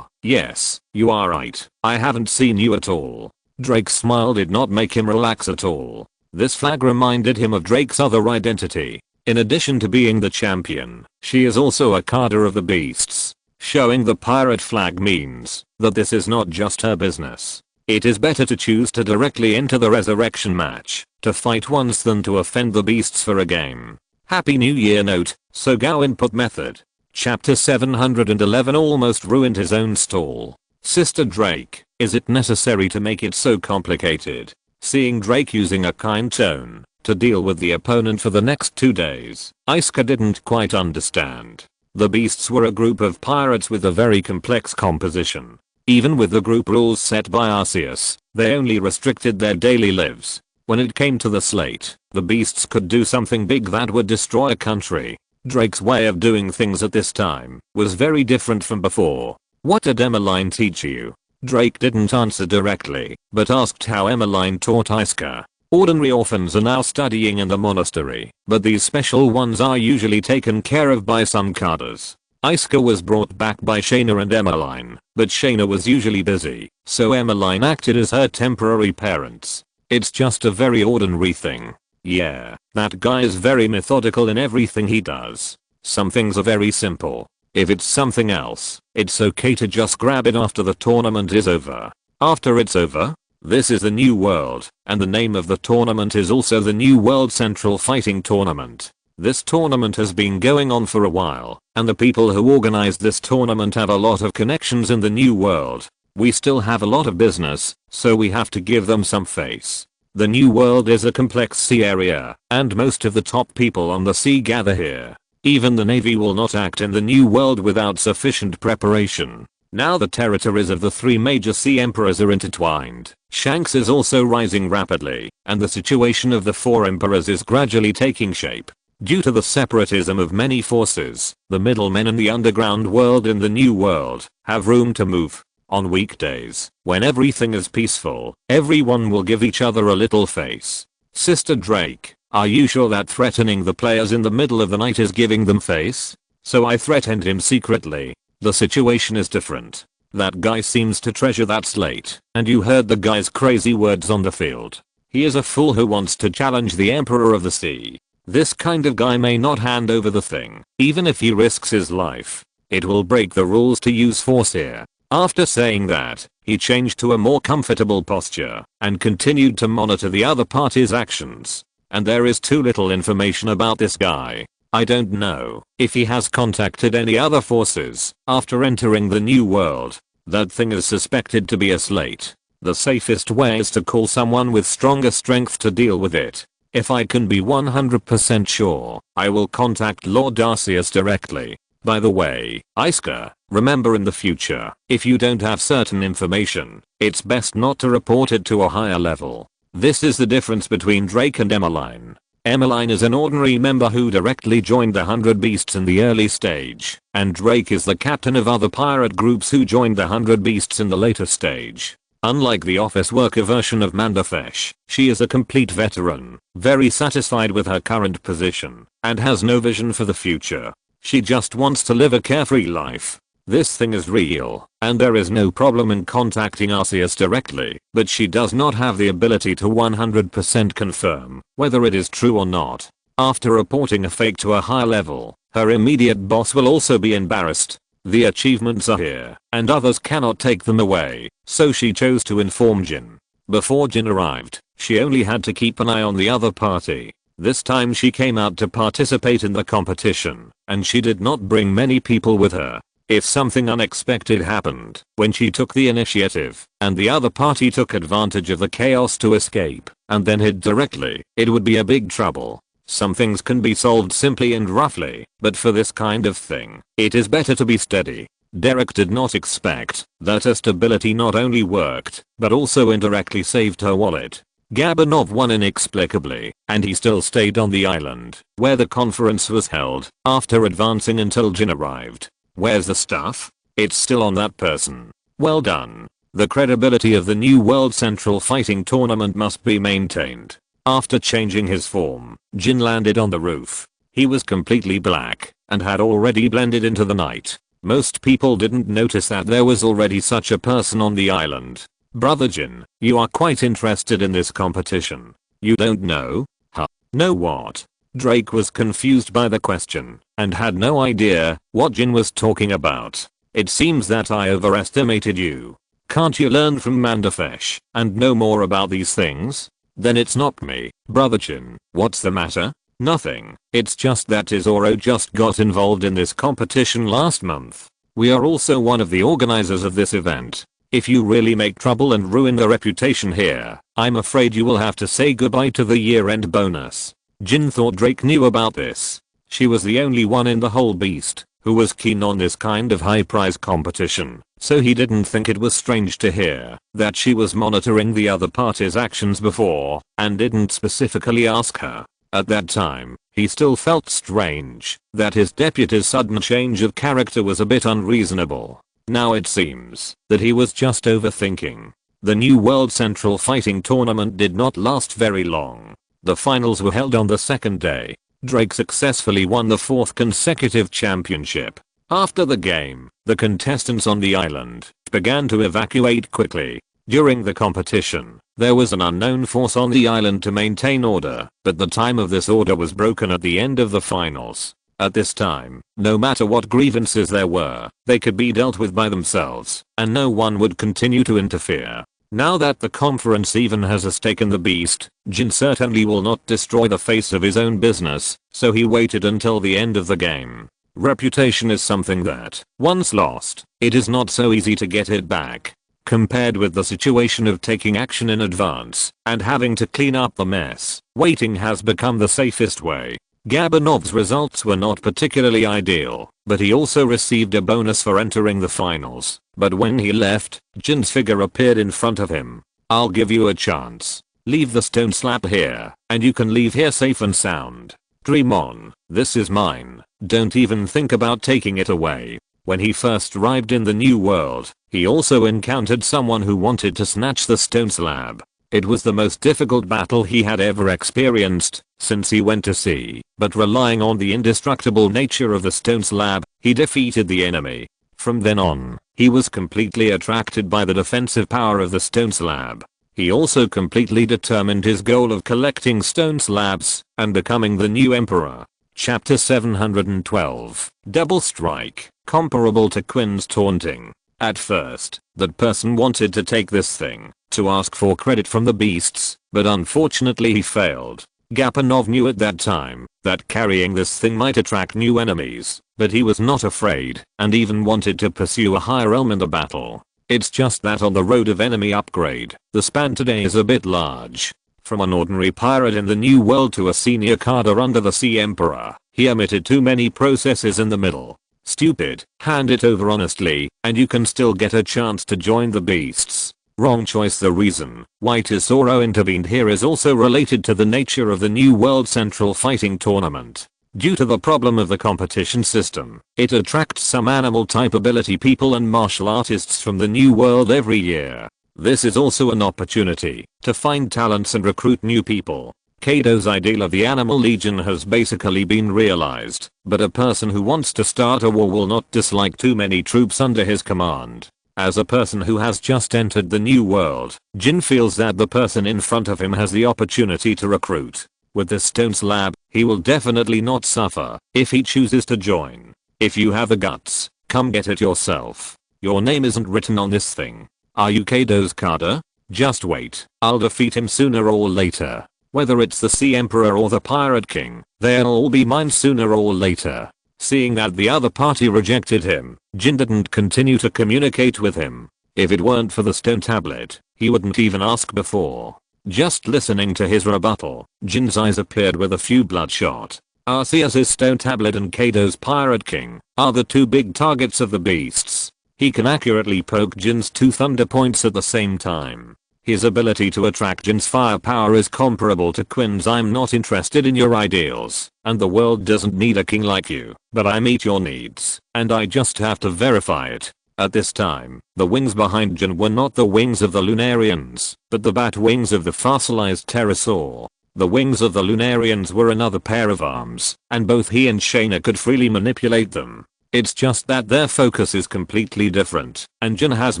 Yes, you are right. I haven't seen you at all. Drake's smile did not make him relax at all. This flag reminded him of Drake's other identity. In addition to being the champion, she is also a carder of the beasts. Showing the pirate flag means that this is not just her business. It is better to choose to directly enter the resurrection match, to fight once than to offend the beasts for a game. Happy New Year note, Sogao input method. Chapter 711 almost ruined his own stall. Sister Drake, is it necessary to make it so complicated? Seeing Drake using a kind tone to deal with the opponent for the next 2 days, Asuka didn't quite understand. The beasts were a group of pirates with a very complex composition. Even with the group rules set by Arceus, they only restricted their daily lives. When it came to the slate, the beasts could do something big that would destroy a country. Drake's way of doing things at this time was very different from before. What did Emmeline teach you? Drake didn't answer directly, but asked how Emmeline taught Asuka. Ordinary orphans are now studying in the monastery, but these special ones are usually taken care of by some carders. Asuka was brought back by Shaina and Emmeline, but Shaina was usually busy, so Emmeline acted as her temporary parents. It's just a very ordinary thing. Yeah, that guy is very methodical in everything he does. Some things are very simple. If it's something else, it's okay to just grab it after the tournament is over. After it's over? This is the New World, and the name of the tournament is also the New World Central Fighting Tournament. This tournament has been going on for a while, and the people who organized this tournament have a lot of connections in the New World. We still have a lot of business, so we have to give them some face. The New World is a complex sea area, and most of the top people on the sea gather here. Even the Navy will not act in the New World without sufficient preparation. Now the territories of the 3 major sea emperors are intertwined. Shanks is also rising rapidly, and the situation of the 4 emperors is gradually taking shape. Due to the separatism of many forces, the middlemen in the underground world in the New World have room to move. On weekdays, when everything is peaceful, everyone will give each other a little face. Sister Drake, are you sure that threatening the players in the middle of the night is giving them face? So I threatened him secretly. The situation is different. That guy seems to treasure that slate, and you heard the guy's crazy words on the field. He is a fool who wants to challenge the Emperor of the Sea. This kind of guy may not hand over the thing, even if he risks his life. It will break the rules to use force here. After saying that, he changed to a more comfortable posture and continued to monitor the other party's actions. And there is too little information about this guy. I don't know if he has contacted any other forces after entering the new world. That thing is suspected to be a slate. The safest way is to call someone with stronger strength to deal with it. If I can be 100% sure, I will contact Lord Arceus directly. By the way, Isuka, remember in the future, if you don't have certain information, it's best not to report it to a higher level. This is the difference between Drake and Emmeline. Emmeline is an ordinary member who directly joined the 100 Beasts in the early stage, and Drake is the captain of other pirate groups who joined the 100 Beasts in the later stage. Unlike the office worker version of Mandafesh, she is a complete veteran, very satisfied with her current position, and has no vision for the future. She just wants to live a carefree life. This thing is real, and there is no problem in contacting Arceus directly, but she does not have the ability to 100% confirm whether it is true or not. After reporting a fake to a high level, her immediate boss will also be embarrassed. The achievements are here, and others cannot take them away, so she chose to inform Jin. Before Jin arrived, she only had to keep an eye on the other party. This time she came out to participate in the competition, and she did not bring many people with her. If something unexpected happened when she took the initiative, and the other party took advantage of the chaos to escape, and then hid directly, it would be a big trouble. Some things can be solved simply and roughly, but for this kind of thing, it is better to be steady. Derek did not expect that her stability not only worked, but also indirectly saved her wallet. Gabanov won inexplicably, and he still stayed on the island, where the conference was held, after advancing until Jin arrived. Where's the stuff? It's still on that person. Well done. The credibility of the New World Central Fighting Tournament must be maintained. After changing his form, Jin landed on the roof. He was completely black, and had already blended into the night. Most people didn't notice that there was already such a person on the island. Brother Jin, you are quite interested in this competition. You don't know? Huh? Know what? Drake was confused by the question, and had no idea what Jin was talking about. It seems that I overestimated you. Can't you learn from Mandafesh and know more about these things? Then it's not me, Brother Jin. What's the matter? Nothing. It's just that Izoro just got involved in this competition last month. We are also one of the organizers of this event. If you really make trouble and ruin the reputation here, I'm afraid you will have to say goodbye to the year-end bonus. Jin thought Drake knew about this. She was the only one in the whole beast who was keen on this kind of high prize competition, so he didn't think it was strange to hear that she was monitoring the other party's actions before, and didn't specifically ask her. At that time, he still felt strange that his deputy's sudden change of character was a bit unreasonable. Now it seems that he was just overthinking. The New World Central Fighting Tournament did not last very long. The finals were held on the second day. Drake successfully won the 4th consecutive championship. After the game, the contestants on the island began to evacuate quickly. During the competition, there was an unknown force on the island to maintain order, but the time of this order was broken at the end of the finals. At this time, no matter what grievances there were, they could be dealt with by themselves, and no one would continue to interfere. Now that the conference even has a stake in the beast, Jin certainly will not destroy the face of his own business, so he waited until the end of the game. Reputation is something that, once lost, it is not so easy to get it back. Compared with the situation of taking action in advance and having to clean up the mess, waiting has become the safest way. Gabanov's results were not particularly ideal, but he also received a bonus for entering the finals. But when he left, Jin's figure appeared in front of him. I'll give you a chance. Leave the stone slab here, and you can leave here safe and sound. Dream on, this is mine. Don't even think about taking it away. When he first arrived in the new world, he also encountered someone who wanted to snatch the stone slab. It was the most difficult battle he had ever experienced since he went to sea, but relying on the indestructible nature of the stone slab, he defeated the enemy. From then on, He was completely attracted by the defensive power of the stone slab. He also completely determined his goal of collecting stone slabs and becoming the new emperor. Chapter 712. Double Strike, comparable to Quinn's taunting. At first, that person wanted to take this thing, to ask for credit from the beasts, but unfortunately he failed. Gapanov knew at that time that carrying this thing might attract new enemies, but he was not afraid and even wanted to pursue a higher realm in the battle. It's just that on the road of enemy upgrade, the span today is a bit large. From an ordinary pirate in the new world to a senior cadre under the Sea Emperor, he omitted too many processes in the middle. Stupid, hand it over honestly, and you can still get a chance to join the beasts. Wrong choice. The reason why Tesoro intervened here is also related to the nature of the New World Central Fighting Tournament. Due to the problem of the competition system, it attracts some animal type ability people and martial artists from the New World every year. This is also an opportunity to find talents and recruit new people. Kaido's ideal of the Animal Legion has basically been realized, but a person who wants to start a war will not dislike too many troops under his command. As a person who has just entered the new world, Jin feels that the person in front of him has the opportunity to recruit. With this stone slab, he will definitely not suffer if he chooses to join. If you have the guts, come get it yourself. Your name isn't written on this thing. Are you Kaido's cadre? Just wait, I'll defeat him sooner or later. Whether it's the Sea Emperor or the Pirate King, they'll all be mine sooner or later. Seeing that the other party rejected him, Jin didn't continue to communicate with him. If it weren't for the stone tablet, he wouldn't even ask before. Just listening to his rebuttal, Jin's eyes appeared with a few bloodshot. Arceus' stone tablet and Kaido's Pirate King are the two big targets of the beasts. He can accurately poke Jin's two thunder points at the same time. His ability to attract Jin's firepower is comparable to Quinn's. I'm not interested in your ideals, and the world doesn't need a king like you, but I meet your needs, and I just have to verify it. At this time, the wings behind Jin were not the wings of the Lunarians, but the bat wings of the fossilized pterosaur. The wings of the Lunarians were another pair of arms, and both he and Shaina could freely manipulate them. It's just that their focus is completely different, and Jin has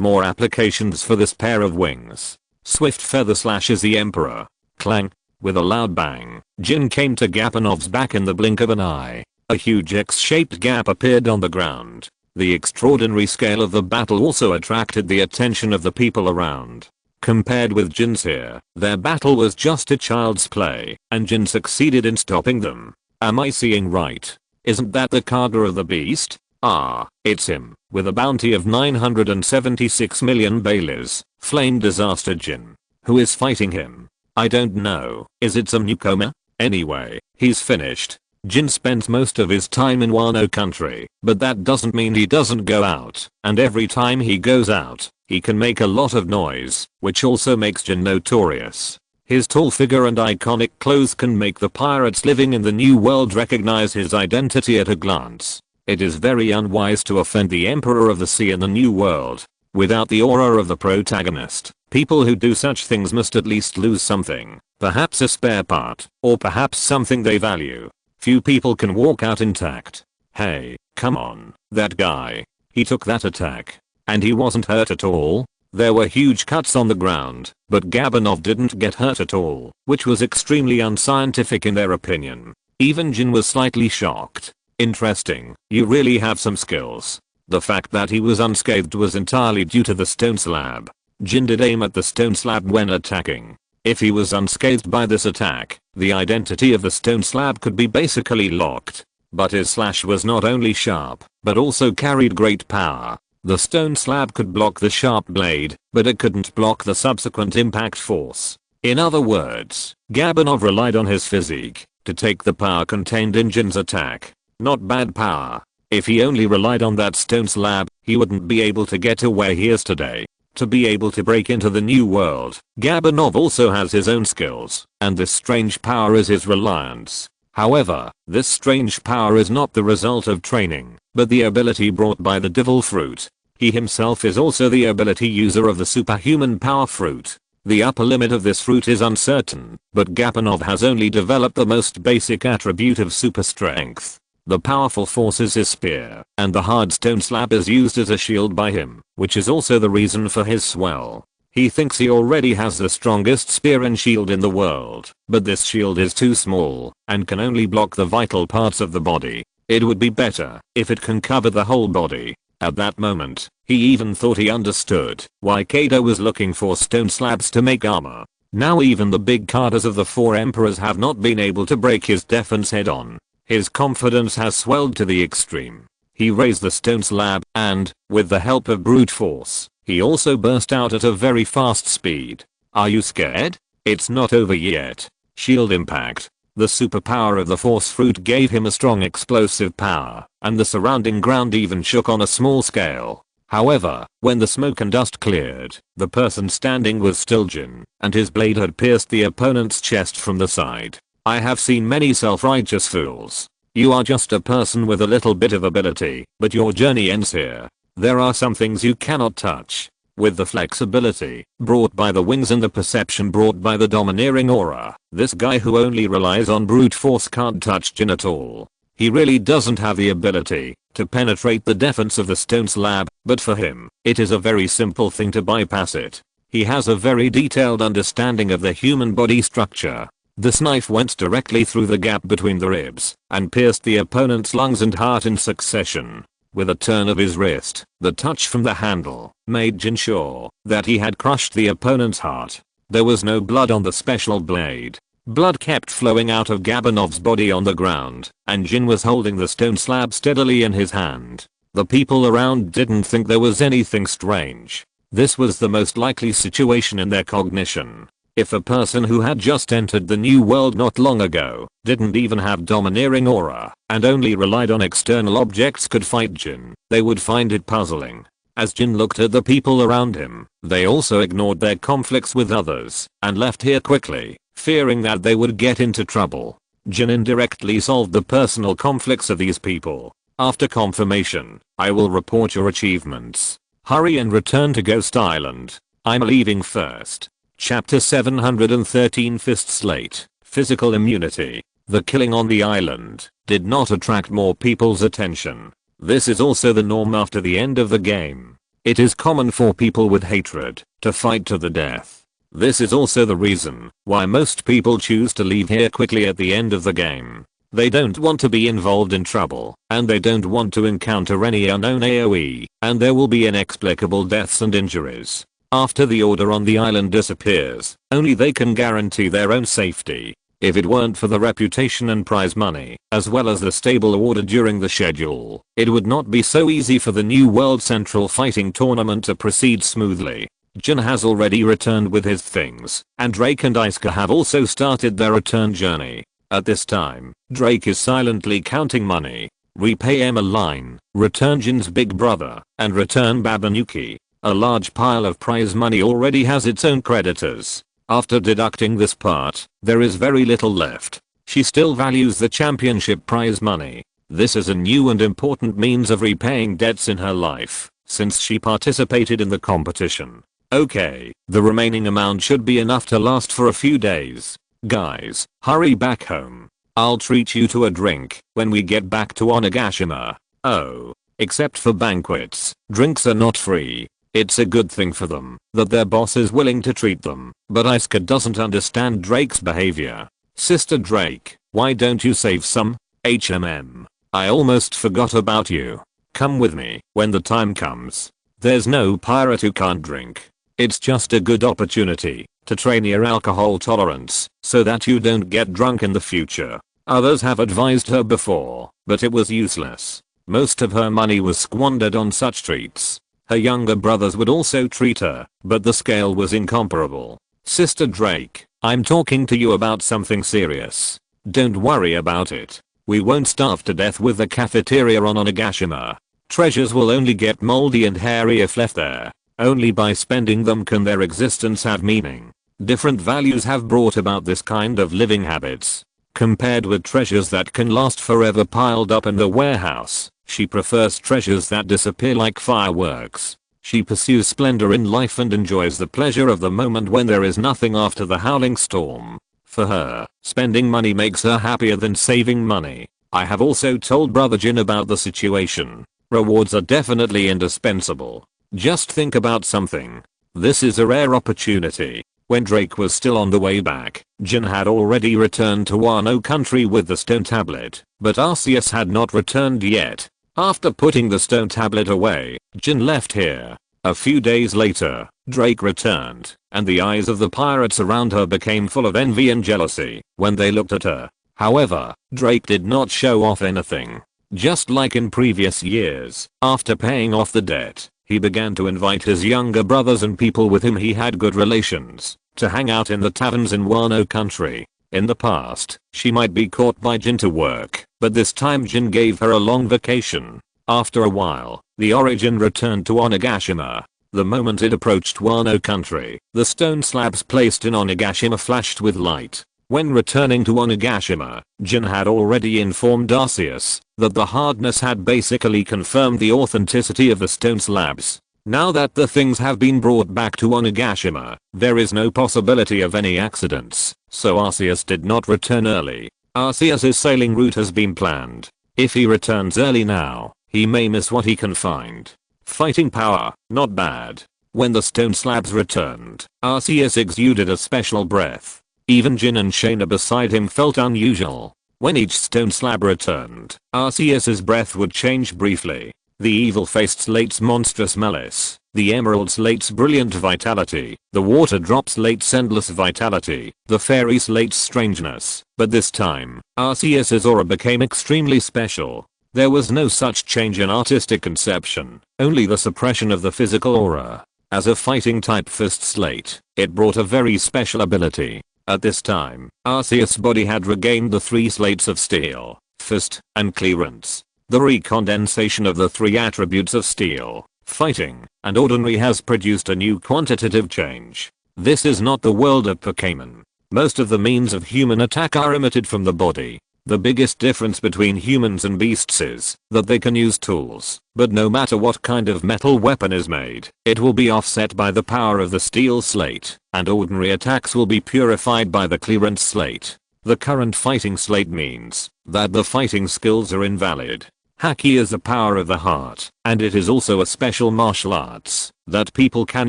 more applications for this pair of wings. Swift feather slashes the Emperor. Clang. With a loud bang, Jin came to Gapanov's back in the blink of an eye. A huge X-shaped gap appeared on the ground. The extraordinary scale of the battle also attracted the attention of the people around. Compared with Jin's here, their battle was just a child's play, and Jin succeeded in stopping them. Am I seeing right? Isn't that the cadre of the beast? Ah, it's him, with a bounty of 976 million baileys, Flame Disaster Jin. Who is fighting him? I don't know. Is it some newcomer? Anyway, he's finished. Jin spends most of his time in Wano country, but that doesn't mean he doesn't go out, and every time he goes out, he can make a lot of noise, which also makes Jin notorious. His tall figure and iconic clothes can make the pirates living in the new world recognize his identity at a glance. It is very unwise to offend the Emperor of the Sea in the new world. Without the aura of the protagonist, people who do such things must at least lose something, perhaps a spare part, or perhaps something they value. Few people can walk out intact. Hey, come on, that guy. He took that attack. And he wasn't hurt at all. There were huge cuts on the ground, but Gabanov didn't get hurt at all, which was extremely unscientific in their opinion. Even Jin was slightly shocked. Interesting, you really have some skills. The fact that he was unscathed was entirely due to the stone slab. Jin did aim at the stone slab when attacking. If he was unscathed by this attack, the identity of the stone slab could be basically locked. But his slash was not only sharp, but also carried great power. The stone slab could block the sharp blade, but it couldn't block the subsequent impact force. In other words, Gabanov relied on his physique to take the power contained in Jin's attack. Not bad power. If he only relied on that stone slab, he wouldn't be able to get to where he is today. To be able to break into the new world, Gabanov also has his own skills, and this strange power is his reliance. However, this strange power is not the result of training, but the ability brought by the devil fruit. He himself is also the ability user of the superhuman power fruit. The upper limit of this fruit is uncertain, but Gabanov has only developed the most basic attribute of super strength. The powerful force is his spear, and the hard stone slab is used as a shield by him, which is also the reason for his swell. He thinks he already has the strongest spear and shield in the world, but this shield is too small, and can only block the vital parts of the body. It would be better if it can cover the whole body. At that moment, he even thought he understood why Kaido was looking for stone slabs to make armor. Now even the big Katas of the 4 emperors have not been able to break his defense head on. His confidence has swelled to the extreme. He raised the stone slab and, with the help of brute force, he also burst out at a very fast speed. Are you scared? It's not over yet. Shield impact. The superpower of the force fruit gave him a strong explosive power, and the surrounding ground even shook on a small scale. However, when the smoke and dust cleared, the person standing was still Jin, and his blade had pierced the opponent's chest from the side. I have seen many self-righteous fools. You are just a person with a little bit of ability, but your journey ends here. There are some things you cannot touch. With the flexibility brought by the wings and the perception brought by the domineering aura, this guy who only relies on brute force can't touch Jin at all. He really doesn't have the ability to penetrate the defense of the stone slab, but for him, it is a very simple thing to bypass it. He has a very detailed understanding of the human body structure. This knife went directly through the gap between the ribs and pierced the opponent's lungs and heart in succession. With a turn of his wrist, the touch from the handle made Jin sure that he had crushed the opponent's heart. There was no blood on the special blade. Blood kept flowing out of Gabanov's body on the ground, and Jin was holding the stone slab steadily in his hand. The people around didn't think there was anything strange. This was the most likely situation in their cognition. If a person who had just entered the new world not long ago, didn't even have domineering aura, and only relied on external objects could fight Jin, they would find it puzzling. As Jin looked at the people around him, they also ignored their conflicts with others, and left here quickly, fearing that they would get into trouble. Jin indirectly solved the personal conflicts of these people. After confirmation, I will report your achievements. Hurry and return to Ghost Island. I'm leaving first. Chapter 713 Fist Slate. Physical immunity. The killing on the island did not attract more people's attention. This is also the norm after the end of the game. It is common for people with hatred to fight to the death. This is also the reason why most people choose to leave here quickly at the end of the game. They don't want to be involved in trouble, and they don't want to encounter any unknown AoE, and there will be inexplicable deaths and injuries. After the order on the island disappears, only they can guarantee their own safety. If it weren't for the reputation and prize money, as well as the stable order during the schedule, it would not be so easy for the New World Central Fighting Tournament to proceed smoothly. Jin has already returned with his things, and Drake and Isuka have also started their return journey. At this time, Drake is silently counting money. Repay Emmeline, return Jin's big brother, and return Babanuki. A large pile of prize money already has its own creditors. After deducting this part, there is very little left. She still values the championship prize money. This is a new and important means of repaying debts in her life, since she participated in the competition. Okay, the remaining amount should be enough to last for a few days. Guys, hurry back home. I'll treat you to a drink when we get back to Onigashima. Oh, except for banquets, drinks are not free. It's a good thing for them that their boss is willing to treat them, but Isuka doesn't understand Drake's behavior. Sister Drake, why don't you save some? I almost forgot about you. Come with me when the time comes. There's no pirate who can't drink. It's just a good opportunity to train your alcohol tolerance so that you don't get drunk in the future. Others have advised her before, but it was useless. Most of her money was squandered on such treats. Her younger brothers would also treat her, but the scale was incomparable. Sister Drake, I'm talking to you about something serious. Don't worry about it. We won't starve to death with the cafeteria on Onigashima. Treasures will only get moldy and hairy if left there. Only by spending them can their existence have meaning. Different values have brought about this kind of living habits. Compared with treasures that can last forever piled up in the warehouse, she prefers treasures that disappear like fireworks. She pursues splendor in life and enjoys the pleasure of the moment when there is nothing after the howling storm. For her, spending money makes her happier than saving money. I have also told brother Jin about the situation. Rewards are definitely indispensable. Just think about something. This is a rare opportunity. When Drake was still on the way back, Jin had already returned to Wano country with the stone tablet, but Arceus had not returned yet. After putting the stone tablet away, Jin left here. A few days later, Drake returned, and the eyes of the pirates around her became full of envy and jealousy when they looked at her. However, Drake did not show off anything. Just like in previous years, after paying off the debt, he began to invite his younger brothers and people with whom he had good relations to hang out in the taverns in Wano country. In the past, she might be caught by Jin to work, but this time Jin gave her a long vacation. After a while, the Origin returned to Onigashima. The moment it approached Wano country, the stone slabs placed in Onigashima flashed with light. When returning to Onigashima, Jin had already informed Arceus that the hardness had basically confirmed the authenticity of the stone slabs. Now that the things have been brought back to Onigashima, there is no possibility of any accidents, so Arceus did not return early. Arceus's sailing route has been planned. If he returns early now, he may miss what he can find. Fighting power, not bad. When the stone slabs returned, Arceus exuded a special breath. Even Jin and Shaina beside him felt unusual. When each stone slab returned, Arceus's breath would change briefly. The evil-faced slate's monstrous malice, the emerald slate's brilliant vitality, the water drop slate's endless vitality, the fairy slate's strangeness. But this time, Arceus's aura became extremely special. There was no such change in artistic conception, only the suppression of the physical aura. As a fighting type fist slate, it brought a very special ability. At this time, Arceus' body had regained the 3 slates of steel, fist, and clearance. The recondensation of the 3 attributes of steel, fighting, and ordinary has produced a new quantitative change. This is not the world of Pokemon. Most of the means of human attack are emitted from the body. The biggest difference between humans and beasts is that they can use tools, but no matter what kind of metal weapon is made, it will be offset by the power of the steel slate, and ordinary attacks will be purified by the clearance slate. The current fighting slate means that the fighting skills are invalid. Haki is the power of the heart, and it is also a special martial arts that people can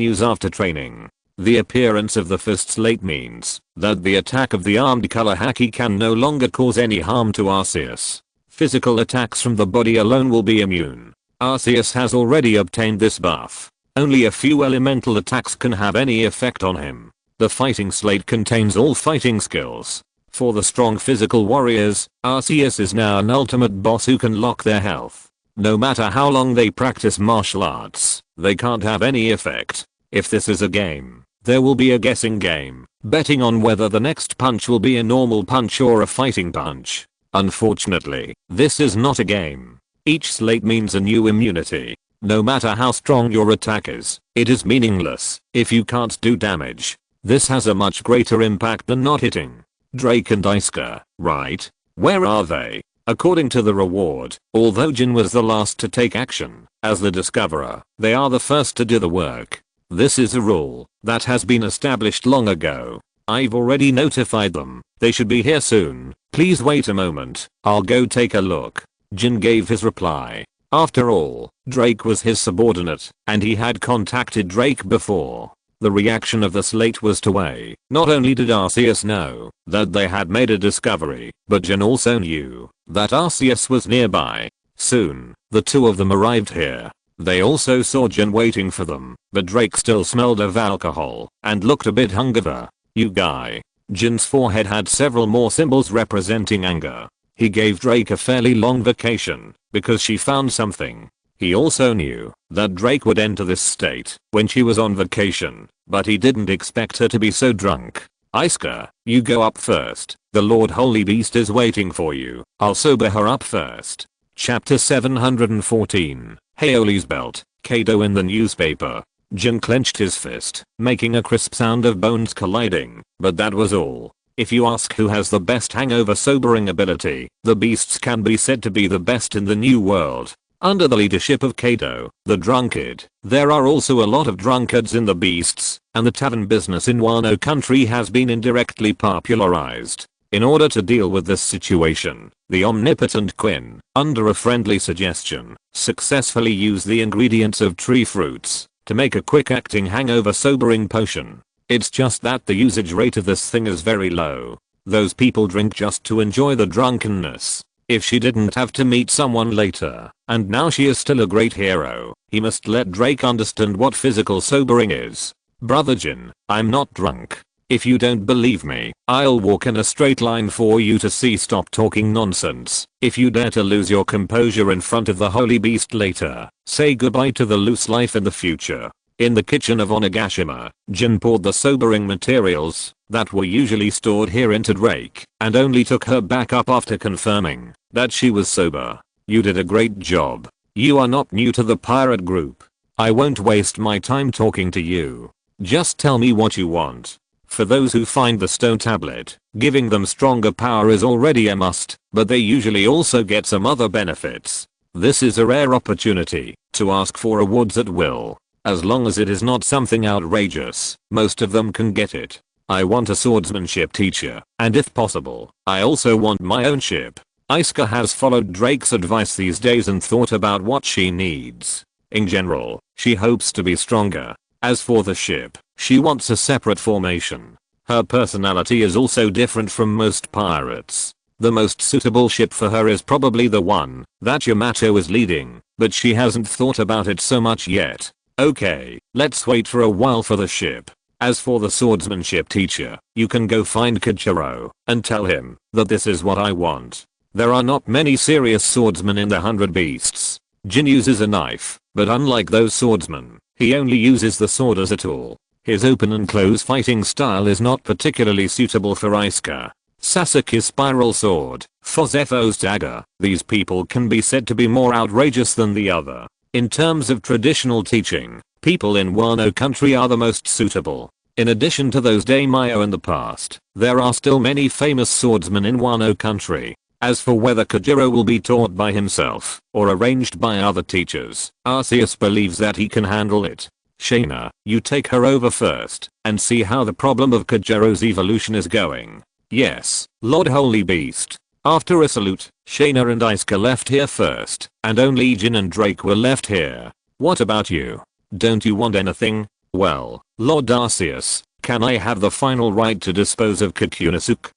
use after training. The appearance of the fist slate means that the attack of the armed color Haki can no longer cause any harm to Arceus. Physical attacks from the body alone will be immune. Arceus has already obtained this buff. Only a few elemental attacks can have any effect on him. The fighting slate contains all fighting skills. For the strong physical warriors, Arceus is now an ultimate boss who can lock their health. No matter how long they practice martial arts, they can't have any effect. If this is a game, there will be a guessing game, betting on whether the next punch will be a normal punch or a fighting punch. Unfortunately, this is not a game. Each slate means a new immunity. No matter how strong your attack is, it is meaningless if you can't do damage. This has a much greater impact than not hitting. Drake and Isuka, right? Where are they? According to the reward, although Jin was the last to take action, as the discoverer, they are the first to do the work. This is a rule that has been established long ago. I've already notified them. They should be here soon. Please wait a moment. I'll go take a look. Jin gave his reply. After all, Drake was his subordinate, and he had contacted Drake before. The reaction of the slate was to weigh. Not only did Arceus know that they had made a discovery, but Jin also knew that Arceus was nearby. Soon, the two of them arrived here. They also saw Jin waiting for them, but Drake still smelled of alcohol and looked a bit hungover. You guy. Jin's forehead had several more symbols representing anger. He gave Drake a fairly long vacation because she found something. He also knew that Drake would enter this state when she was on vacation, but he didn't expect her to be so drunk. Isuka, you go up first. The Lord Holy Beast is waiting for you. I'll sober her up first. Chapter 714. Haoli's belt, Kaido in the newspaper. Jin clenched his fist, making a crisp sound of bones colliding, but that was all. If you ask who has the best hangover sobering ability, the beasts can be said to be the best in the new world. Under the leadership of Kaido, the drunkard, there are also a lot of drunkards in the beasts, and the tavern business in Wano country has been indirectly popularized. In order to deal with this situation, the omnipotent Quinn, under a friendly suggestion, successfully used the ingredients of tree fruits to make a quick-acting hangover sobering potion. It's just that the usage rate of this thing is very low. Those people drink just to enjoy the drunkenness. If she didn't have to meet someone later, and now she is still a great hero, he must let Drake understand what physical sobering is. Brother Jin, I'm not drunk. If you don't believe me, I'll walk in a straight line for you to see. Stop talking nonsense. If you dare to lose your composure in front of the holy beast later, say goodbye to the loose life in the future. In the kitchen of Onigashima, Jin poured the sobering materials that were usually stored here into Drake and only took her back up after confirming that she was sober. You did a great job. You are not new to the pirate group. I won't waste my time talking to you. Just tell me what you want. For those who find the stone tablet, giving them stronger power is already a must, but they usually also get some other benefits. This is a rare opportunity to ask for rewards at will. As long as it is not something outrageous, most of them can get it. I want a swordsmanship teacher, and if possible, I also want my own ship. Asuka has followed Drake's advice these days and thought about what she needs. In general, she hopes to be stronger. As for the ship, she wants a separate formation. Her personality is also different from most pirates. The most suitable ship for her is probably the one that Yamato is leading, but she hasn't thought about it so much yet. Okay, let's wait for a while for the ship. As for the swordsmanship teacher, you can go find Kajiro and tell him that this is what I want. There are not many serious swordsmen in the 100 Beasts. Jin uses a knife, but unlike those swordsmen, he only uses the sword as a tool. His open and close fighting style is not particularly suitable for Asuka. Sasuke's spiral sword, Fozetho's dagger, these people can be said to be more outrageous than the other. In terms of traditional teaching, people in Wano country are the most suitable. In addition to those daimyo in the past, there are still many famous swordsmen in Wano country. As for whether Kajiro will be taught by himself or arranged by other teachers, Arceus believes that he can handle it. Shaina, you take her over first and see how the problem of Kajiro's evolution is going. Yes, Lord Holy Beast. After a salute, Shaina and Asuka left here first, and only Jin and Drake were left here. What about you? Don't you want anything? Well, Lord Arceus, can I have the final right to dispose of Kakunasuke?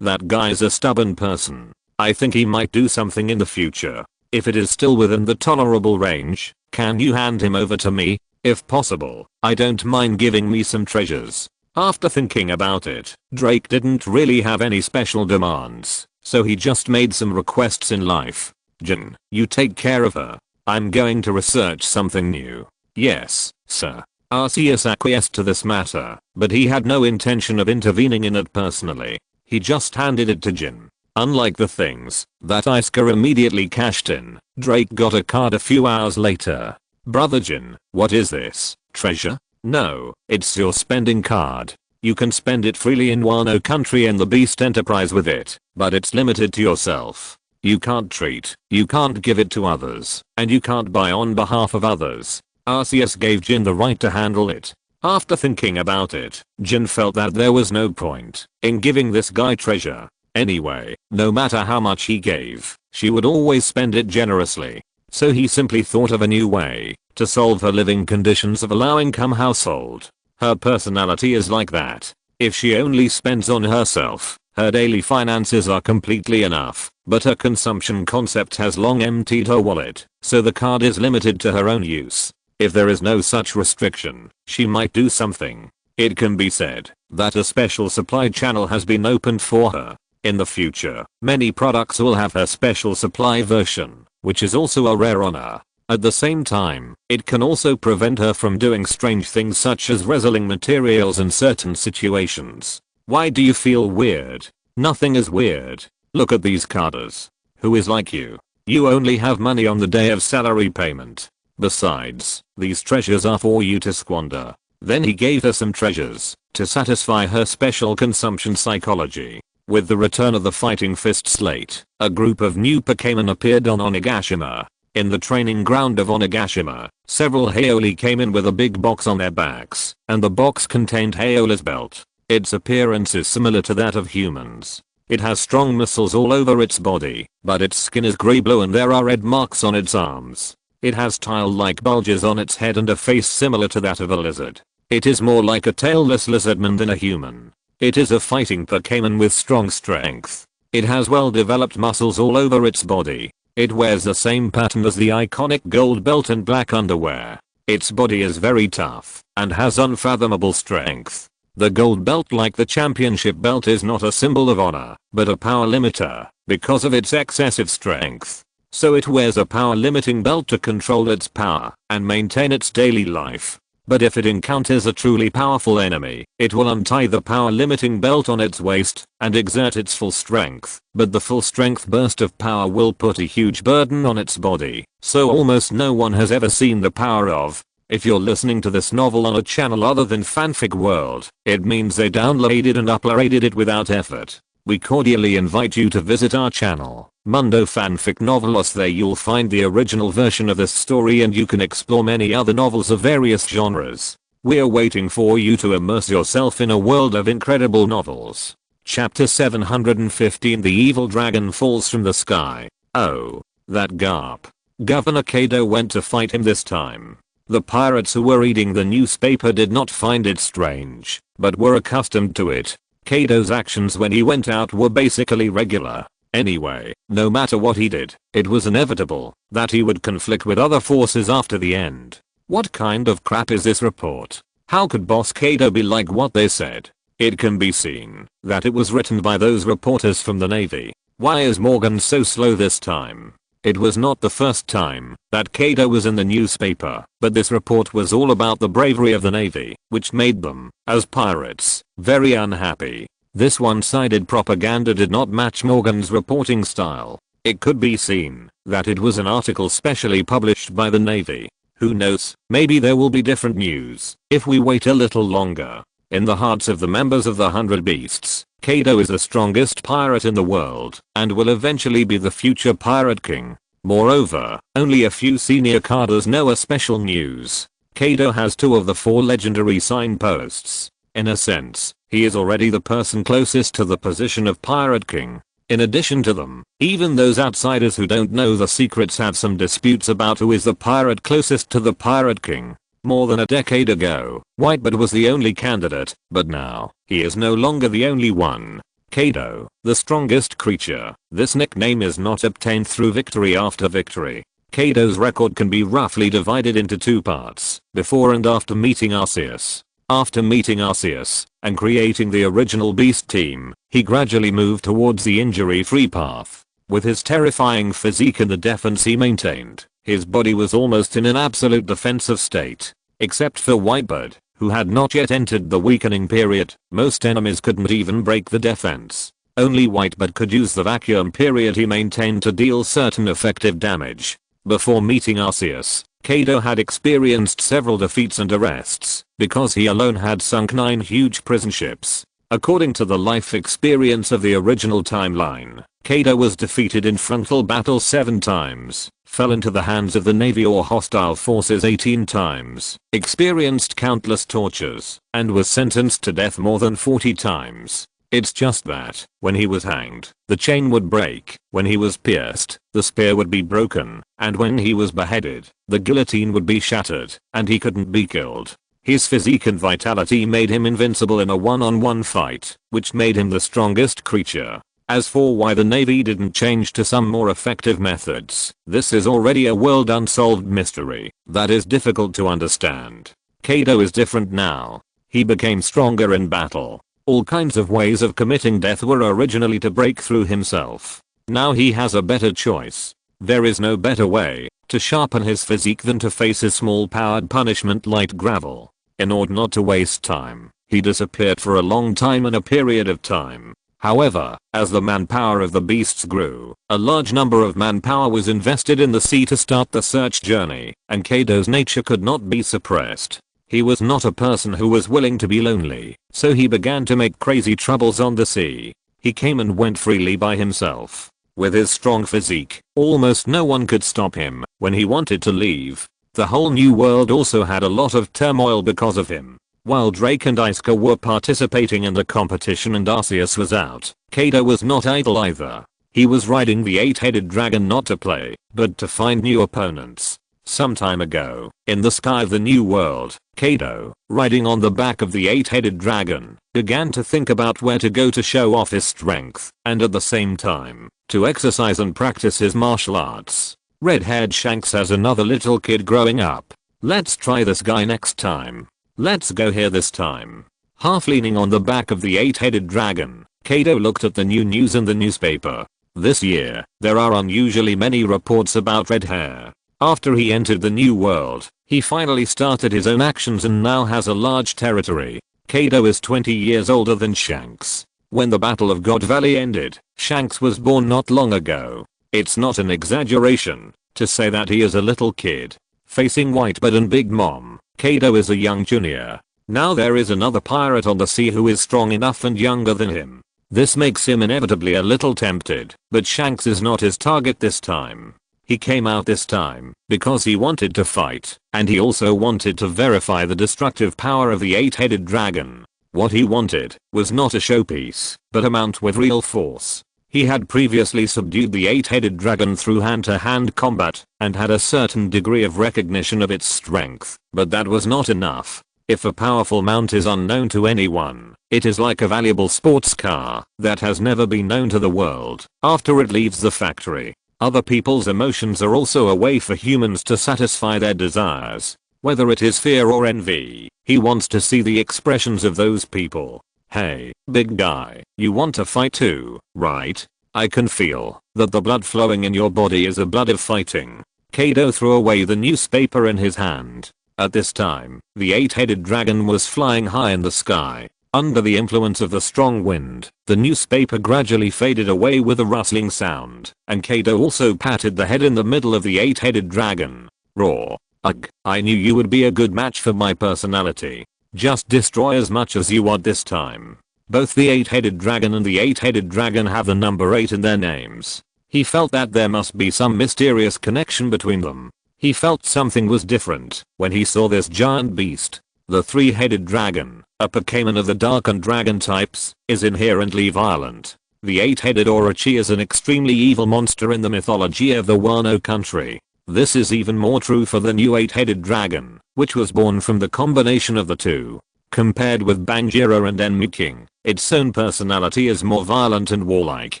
That guy's a stubborn person. I think he might do something in the future. If it is still within the tolerable range, can you hand him over to me? If possible, I don't mind giving me some treasures. After thinking about it, Drake didn't really have any special demands, so he just made some requests in life. Jin, you take care of her. I'm going to research something new. Yes, sir. Arceus acquiesced to this matter, but he had no intention of intervening in it personally. He just handed it to Jin. Unlike the things that Asuka immediately cashed in, Drake got a card a few hours later. Brother Jin, what is this? Treasure? No, it's your spending card. You can spend it freely in Wano country and the Beast Enterprise with it, but it's limited to yourself. You can't treat, you can't give it to others, and you can't buy on behalf of others. Arceus gave Jin the right to handle it. After thinking about it, Jin felt that there was no point in giving this guy treasure. Anyway, no matter how much he gave, she would always spend it generously. So he simply thought of a new way to solve her living conditions of a low-income household. Her personality is like that. If she only spends on herself, her daily finances are completely enough, but her consumption concept has long emptied her wallet, so the card is limited to her own use. If there is no such restriction, she might do something. It can be said that a special supply channel has been opened for her. In the future, many products will have her special supply version, which is also a rare honor. At the same time, it can also prevent her from doing strange things such as reselling materials in certain situations. Why do you feel weird? Nothing is weird. Look at these carders. Who is like you? You only have money on the day of salary payment. Besides, these treasures are for you to squander. Then he gave her some treasures to satisfy her special consumption psychology. With the return of the Fighting Fist slate, a group of new Pokemon appeared on Onigashima. In the training ground of Onigashima, several Haoli came in with a big box on their backs, and the box contained Haola's belt. Its appearance is similar to that of humans. It has strong muscles all over its body, but its skin is grey-blue and there are red marks on its arms. It has tile-like bulges on its head and a face similar to that of a lizard. It is more like a tailless lizardman than a human. It is a fighting Pokemon with strong strength. It has well-developed muscles all over its body. It wears the same pattern as the iconic gold belt and black underwear. Its body is very tough and has unfathomable strength. The gold belt, like the championship belt, is not a symbol of honor, but a power limiter because of its excessive strength. So it wears a power limiting belt to control its power and maintain its daily life. But if it encounters a truly powerful enemy, it will untie the power limiting belt on its waist and exert its full strength. But the full strength burst of power will put a huge burden on its body, so almost no one has ever seen the power of. If you're listening to this novel on a channel other than Fanfic World, it means they downloaded and uploaded it without effort. We cordially invite you to visit our channel, Mundo Fanfic Novelos. There you'll find the original version of this story and you can explore many other novels of various genres. We're waiting for you to immerse yourself in a world of incredible novels. Chapter 715, The Evil Dragon Falls from the Sky. Oh, that Garp. Governor Kaido went to fight him this time. The pirates who were reading the newspaper did not find it strange, but were accustomed to it. Kaido's actions when he went out were basically regular. Anyway, no matter what he did, it was inevitable that he would conflict with other forces after the end. What kind of crap is this report? How could Boss Kaido be like what they said? It can be seen that it was written by those reporters from the Navy. Why is Morgan so slow this time? It was not the first time that Kaido was in the newspaper, but this report was all about the bravery of the Navy, which made them, as pirates, very unhappy. This one-sided propaganda did not match Morgan's reporting style. It could be seen that it was an article specially published by the Navy. Who knows, maybe there will be different news if we wait a little longer. In the hearts of the members of the 100 Beasts, Kaido is the strongest pirate in the world and will eventually be the future pirate king. Moreover, only a few senior cadres know a special news. Kaido has 2 of the 4 legendary signposts. In a sense, he is already the person closest to the position of pirate king. In addition to them, even those outsiders who don't know the secrets have some disputes about who is the pirate closest to the pirate king. More than a decade ago, Whitebeard was the only candidate, but now, he is no longer the only one. Kaido, the strongest creature. This nickname is not obtained through victory after victory. Kaido's record can be roughly divided into 2 parts, before and after meeting Arceus. After meeting Arceus, and creating the original Beast team, he gradually moved towards the injury-free path. With his terrifying physique and the defense he maintained, his body was almost in an absolute defensive state. Except for Whitebeard, who had not yet entered the weakening period, most enemies couldn't even break the defense. Only Whitebeard could use the vacuum period he maintained to deal certain effective damage. Before meeting Arceus, Kaido had experienced several defeats and arrests, because he alone had sunk 9 huge prison ships. According to the life experience of the original timeline, Kaido was defeated in frontal battle 7 times, fell into the hands of the Navy or hostile forces 18 times, experienced countless tortures, and was sentenced to death more than 40 times. It's just that, when he was hanged, the chain would break, when he was pierced, the spear would be broken, and when he was beheaded, the guillotine would be shattered, and he couldn't be killed. His physique and vitality made him invincible in a one-on-one fight, which made him the strongest creature. As for why the Navy didn't change to some more effective methods, this is already a world unsolved mystery that is difficult to understand. Kaido is different now. He became stronger in battle. All kinds of ways of committing death were originally to break through himself. Now he has a better choice. There is no better way to sharpen his physique than to face his small-powered punishment like gravel. In order not to waste time, he disappeared for a long time in a period of time. However, as the manpower of the beasts grew, a large number of manpower was invested in the sea to start the search journey, and Kaido's nature could not be suppressed. He was not a person who was willing to be lonely, so he began to make crazy troubles on the sea. He came and went freely by himself. With his strong physique, almost no one could stop him when he wanted to leave. The whole new world also had a lot of turmoil because of him. While Drake and Isuka were participating in the competition and Arceus was out, Kaido was not idle either. He was riding the 8-headed dragon not to play, but to find new opponents. Some time ago, in the sky of the new world, Kaido, riding on the back of the 8-headed dragon, began to think about where to go to show off his strength, and at the same time, to exercise and practice his martial arts. Red-haired Shanks as another little kid growing up. Let's try this guy next time. Let's go here this time. Half leaning on the back of the 8-headed dragon, Kaido looked at the new news in the newspaper. This year, there are unusually many reports about red hair. After he entered the new world, he finally started his own actions and now has a large territory. Kaido is 20 years older than Shanks. When the Battle of God Valley ended, Shanks was born not long ago. It's not an exaggeration to say that he is a little kid. Facing Whitebird and Big Mom, Kaido is a young junior. Now there is another pirate on the sea who is strong enough and younger than him. This makes him inevitably a little tempted, but Shanks is not his target this time. He came out this time because he wanted to fight, and he also wanted to verify the destructive power of the 8-headed dragon. What he wanted was not a showpiece, but a mount with real force. He had previously subdued the 8-headed dragon through hand-to-hand combat and had a certain degree of recognition of its strength, but that was not enough. If a powerful mount is unknown to anyone, it is like a valuable sports car that has never been known to the world after it leaves the factory. Other people's emotions are also a way for humans to satisfy their desires. Whether it is fear or envy, he wants to see the expressions of those people. Hey, big guy, you want to fight too, right? I can feel that the blood flowing in your body is the blood of fighting. Kaido threw away the newspaper in his hand. At this time, the 8-headed dragon was flying high in the sky. Under the influence of the strong wind, the newspaper gradually faded away with a rustling sound, and Kaido also patted the head in the middle of the 8-headed dragon. Roar. Ugh, I knew you would be a good match for my personality. Just destroy as much as you want this time. Both the 8-headed dragon and the 8-headed dragon have the number 8 in their names. He felt that there must be some mysterious connection between them. He felt something was different when he saw this giant beast. The 3-headed dragon, a Pokemon of the dark and dragon types, is inherently violent. The 8-headed Orochi is an extremely evil monster in the mythology of the Wano country. This is even more true for the new 8-headed dragon, which was born from the combination of the two. Compared with Banjiro and Enmuking, its own personality is more violent and warlike,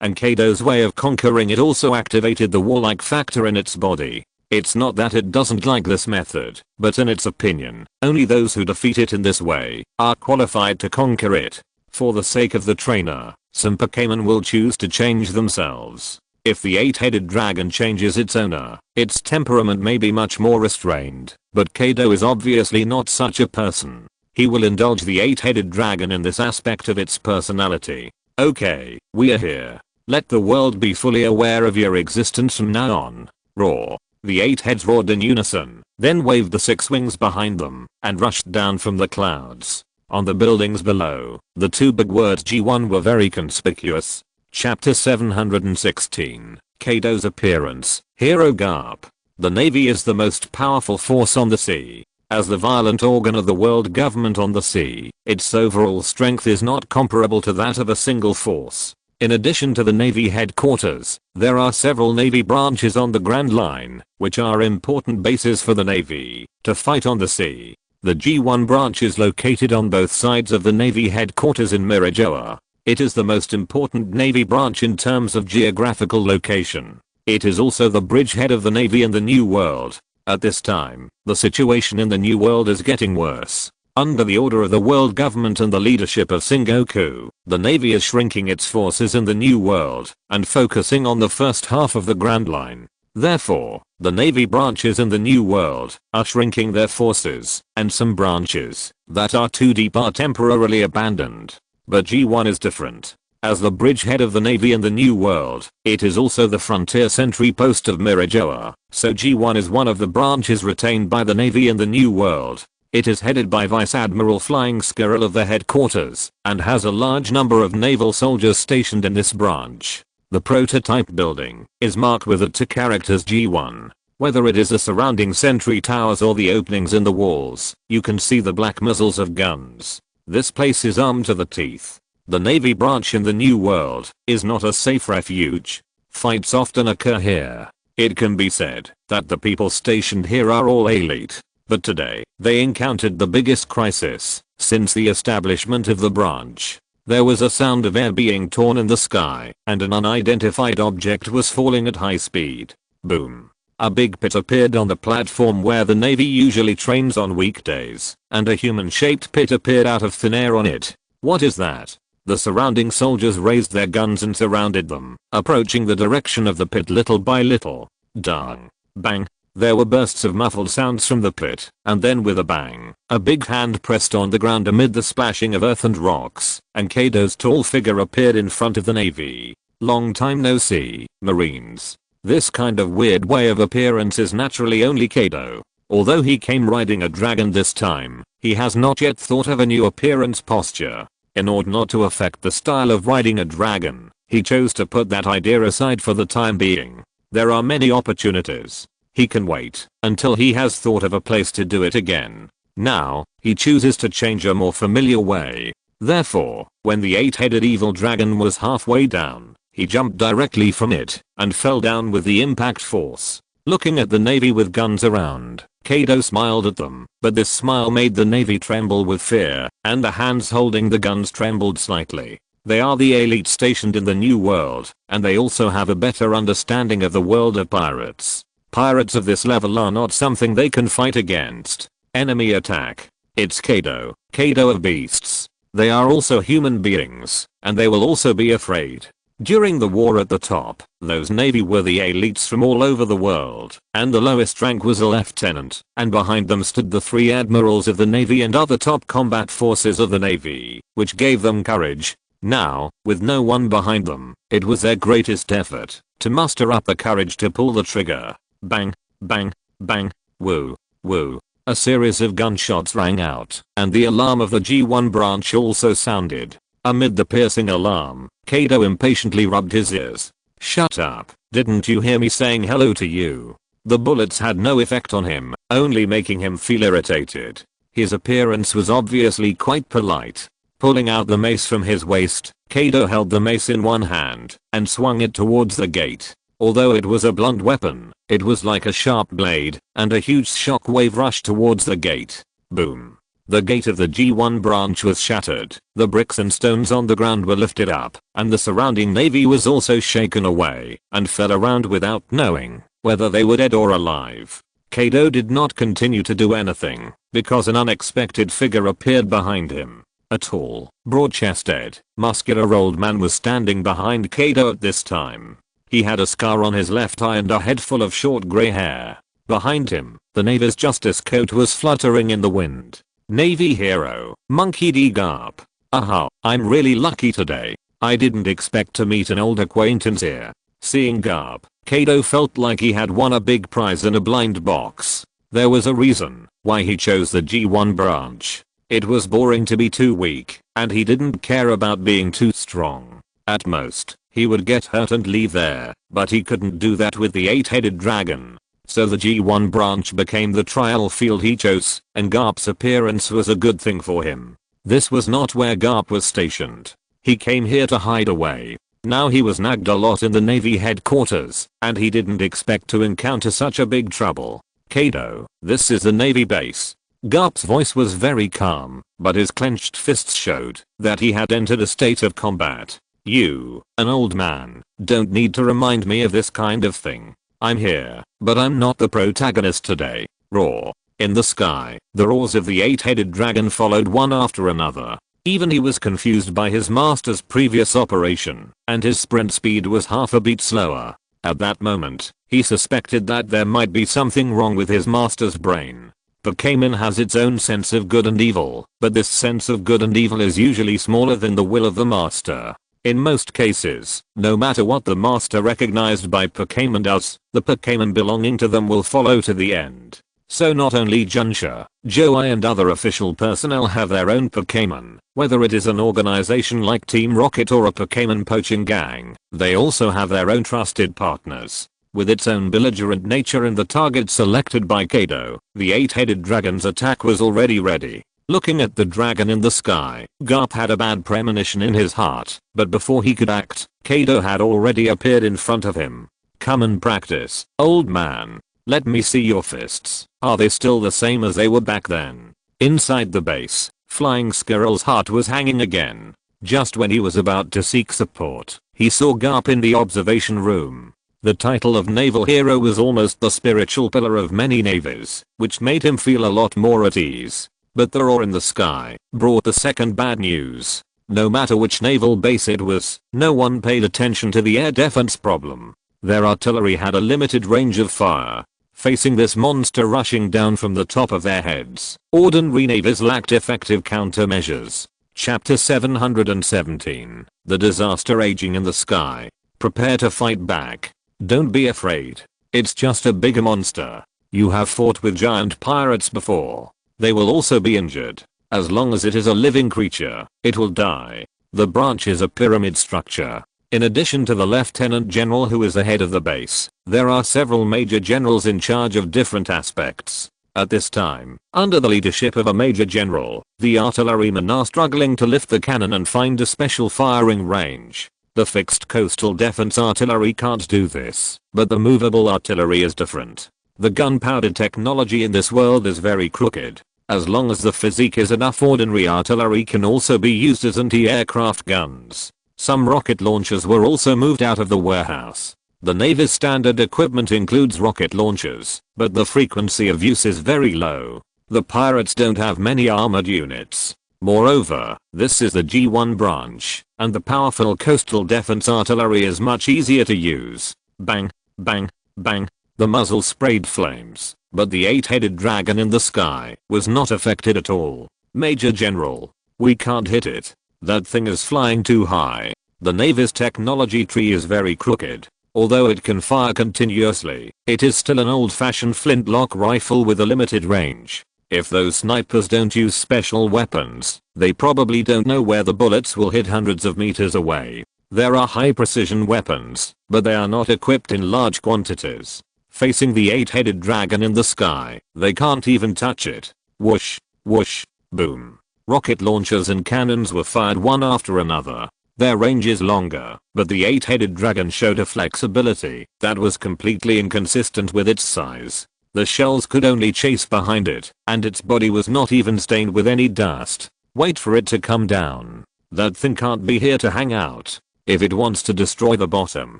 and Kaido's way of conquering it also activated the warlike factor in its body. It's not that it doesn't like this method, but in its opinion, only those who defeat it in this way are qualified to conquer it. For the sake of the trainer, some Pokemon will choose to change themselves. If the 8-headed dragon changes its owner, its temperament may be much more restrained, but Kaido is obviously not such a person. He will indulge the 8-headed dragon in this aspect of its personality. Okay, we are here. Let the world be fully aware of your existence from now on. Roar. The 8 heads roared in unison, then waved the 6 wings behind them, and rushed down from the clouds. On the buildings below, the 2 big words G1 were very conspicuous. Chapter 716, Kaido's appearance, Hero Garp. The Navy is the most powerful force on the sea. As the violent organ of the world government on the sea, its overall strength is not comparable to that of a single force. In addition to the Navy headquarters, there are several Navy branches on the Grand Line, which are important bases for the Navy to fight on the sea. The G1 branch is located on both sides of the Navy headquarters in Mirajoa. It is the most important Navy branch in terms of geographical location. It is also the bridgehead of the Navy in the New World. At this time, the situation in the New World is getting worse. Under the order of the world government and the leadership of Sengoku, the Navy is shrinking its forces in the New World and focusing on the first half of the Grand Line. Therefore, the Navy branches in the New World are shrinking their forces, and some branches that are too deep are temporarily abandoned. But G1 is different. As the bridgehead of the Navy in the New World, it is also the frontier sentry post of Mirajoa, so G1 is one of the branches retained by the Navy in the New World. It is headed by Vice Admiral Flying Squirrel of the headquarters, and has a large number of naval soldiers stationed in this branch. The prototype building is marked with the 2 characters G1. Whether it is the surrounding sentry towers or the openings in the walls, you can see the black muzzles of guns. This place is armed to the teeth. The Navy branch in the New World is not a safe refuge. Fights often occur here. It can be said that the people stationed here are all elite. But today, they encountered the biggest crisis since the establishment of the branch. There was a sound of air being torn in the sky, and an unidentified object was falling at high speed. Boom. A big pit appeared on the platform where the Navy usually trains on weekdays, and a human-shaped pit appeared out of thin air on it. What is that? The surrounding soldiers raised their guns and surrounded them, approaching the direction of the pit little by little. Dang. Bang. There were bursts of muffled sounds from the pit, and then with a bang, a big hand pressed on the ground amid the splashing of earth and rocks, and Kaido's tall figure appeared in front of the Navy. Long time no see, Marines. This kind of weird way of appearance is naturally only Kaido. Although he came riding a dragon this time, he has not yet thought of a new appearance posture. In order not to affect the style of riding a dragon, he chose to put that idea aside for the time being. There are many opportunities. He can wait until he has thought of a place to do it again. Now, he chooses to change a more familiar way. Therefore, when the 8-headed evil dragon was halfway down, he jumped directly from it and fell down with the impact force. Looking at the Navy with guns around, Kaido smiled at them, but this smile made the Navy tremble with fear, and the hands holding the guns trembled slightly. They are the elite stationed in the New World, and they also have a better understanding of the world of pirates. Pirates of this level are not something they can fight against. Enemy attack. It's Kaido. Kaido of beasts. They are also human beings, and they will also be afraid. During the war at the top, those Navy were the elites from all over the world, and the lowest rank was a lieutenant, and behind them stood the 3 admirals of the Navy and other top combat forces of the Navy, which gave them courage. Now, with no one behind them, it was their greatest effort to muster up the courage to pull the trigger. Bang, bang, bang, woo, woo. A series of gunshots rang out, and the alarm of the G1 branch also sounded. Amid the piercing alarm, Kaido impatiently rubbed his ears. Shut up, didn't you hear me saying hello to you? The bullets had no effect on him, only making him feel irritated. His appearance was obviously quite polite. Pulling out the mace from his waist, Kaido held the mace in one hand and swung it towards the gate. Although it was a blunt weapon, it was like a sharp blade, and a huge shockwave rushed towards the gate. Boom. The gate of the G1 branch was shattered, the bricks and stones on the ground were lifted up, and the surrounding Navy was also shaken away, and fell around without knowing whether they were dead or alive. Kaido did not continue to do anything, because an unexpected figure appeared behind him. A tall, broad-chested, muscular old man was standing behind Kaido at this time. He had a scar on his left eye and a head full of short grey hair. Behind him, the Navy's justice coat was fluttering in the wind. Navy hero, Monkey D. Garp. Aha, I'm really lucky today. I didn't expect to meet an old acquaintance here. Seeing Garp, Kaido felt like he had won a big prize in a blind box. There was a reason why he chose the G1 branch. It was boring to be too weak, and he didn't care about being too strong. At most, he would get hurt and leave there, but he couldn't do that with the 8-headed dragon. So the G1 branch became the trial field he chose, and Garp's appearance was a good thing for him. This was not where Garp was stationed. He came here to hide away. Now he was nagged a lot in the Navy headquarters, and he didn't expect to encounter such a big trouble. Kaido, this is the Navy base. Garp's voice was very calm, but his clenched fists showed that he had entered a state of combat. You, an old man, don't need to remind me of this kind of thing. I'm here, but I'm not the protagonist today. Roar. In the sky, the roars of the 8-headed dragon followed one after another. Even he was confused by his master's previous operation, and his sprint speed was half a beat slower. At that moment, he suspected that there might be something wrong with his master's brain. Pokemon has its own sense of good and evil, but this sense of good and evil is usually smaller than the will of the master. In most cases, no matter what the master recognized by Pokemon does, the Pokemon belonging to them will follow to the end. So not only Junsha, Joey and other official personnel have their own Pokemon, whether it is an organization like Team Rocket or a Pokemon poaching gang, they also have their own trusted partners. With its own belligerent nature and the target selected by Kaido, the 8-headed dragon's attack was already ready. Looking at the dragon in the sky, Garp had a bad premonition in his heart, but before he could act, Kaido had already appeared in front of him. "Come and practice, old man. Let me see your fists. Are they still the same as they were back then?" Inside the base, Flying Squirrel's heart was hanging again. Just when he was about to seek support, he saw Garp in the observation room. The title of naval hero was almost the spiritual pillar of many navies, which made him feel a lot more at ease. But the roar in the sky brought the second bad news. No matter which naval base it was, no one paid attention to the air defense problem. Their artillery had a limited range of fire. Facing this monster rushing down from the top of their heads, ordinary navies lacked effective countermeasures. Chapter 717. The disaster raging in the sky. Prepare to fight back. Don't be afraid. It's just a bigger monster. You have fought with giant pirates before. They will also be injured. As long as it is a living creature, it will die. The branch is a pyramid structure. In addition to the lieutenant general who is the head of the base, there are several major generals in charge of different aspects. At this time, under the leadership of a major general, the artillerymen are struggling to lift the cannon and find a special firing range. The fixed coastal defense artillery can't do this, but the movable artillery is different. The gunpowder technology in this world is very crooked. As long as the physique is enough, ordinary artillery can also be used as anti-aircraft guns. Some rocket launchers were also moved out of the warehouse. The Navy's standard equipment includes rocket launchers, but the frequency of use is very low. The pirates don't have many armored units. Moreover, this is the G1 branch, and the powerful coastal defense artillery is much easier to use. Bang, bang, bang. The muzzle sprayed flames, but the 8-headed dragon in the sky was not affected at all. "Major General, we can't hit it. That thing is flying too high. The Navy's technology tree is very crooked. Although it can fire continuously, it is still an old-fashioned flintlock rifle with a limited range. If those snipers don't use special weapons, they probably don't know where the bullets will hit hundreds of meters away. There are high-precision weapons, but they are not equipped in large quantities. Facing the 8-headed dragon in the sky, they can't even touch it." Whoosh, whoosh, boom. Rocket launchers and cannons were fired one after another. Their range is longer, but the 8-headed dragon showed a flexibility that was completely inconsistent with its size. The shells could only chase behind it, and its body was not even stained with any dust. Wait for it to come down. That thing can't be here to hang out. If it wants to destroy the bottom,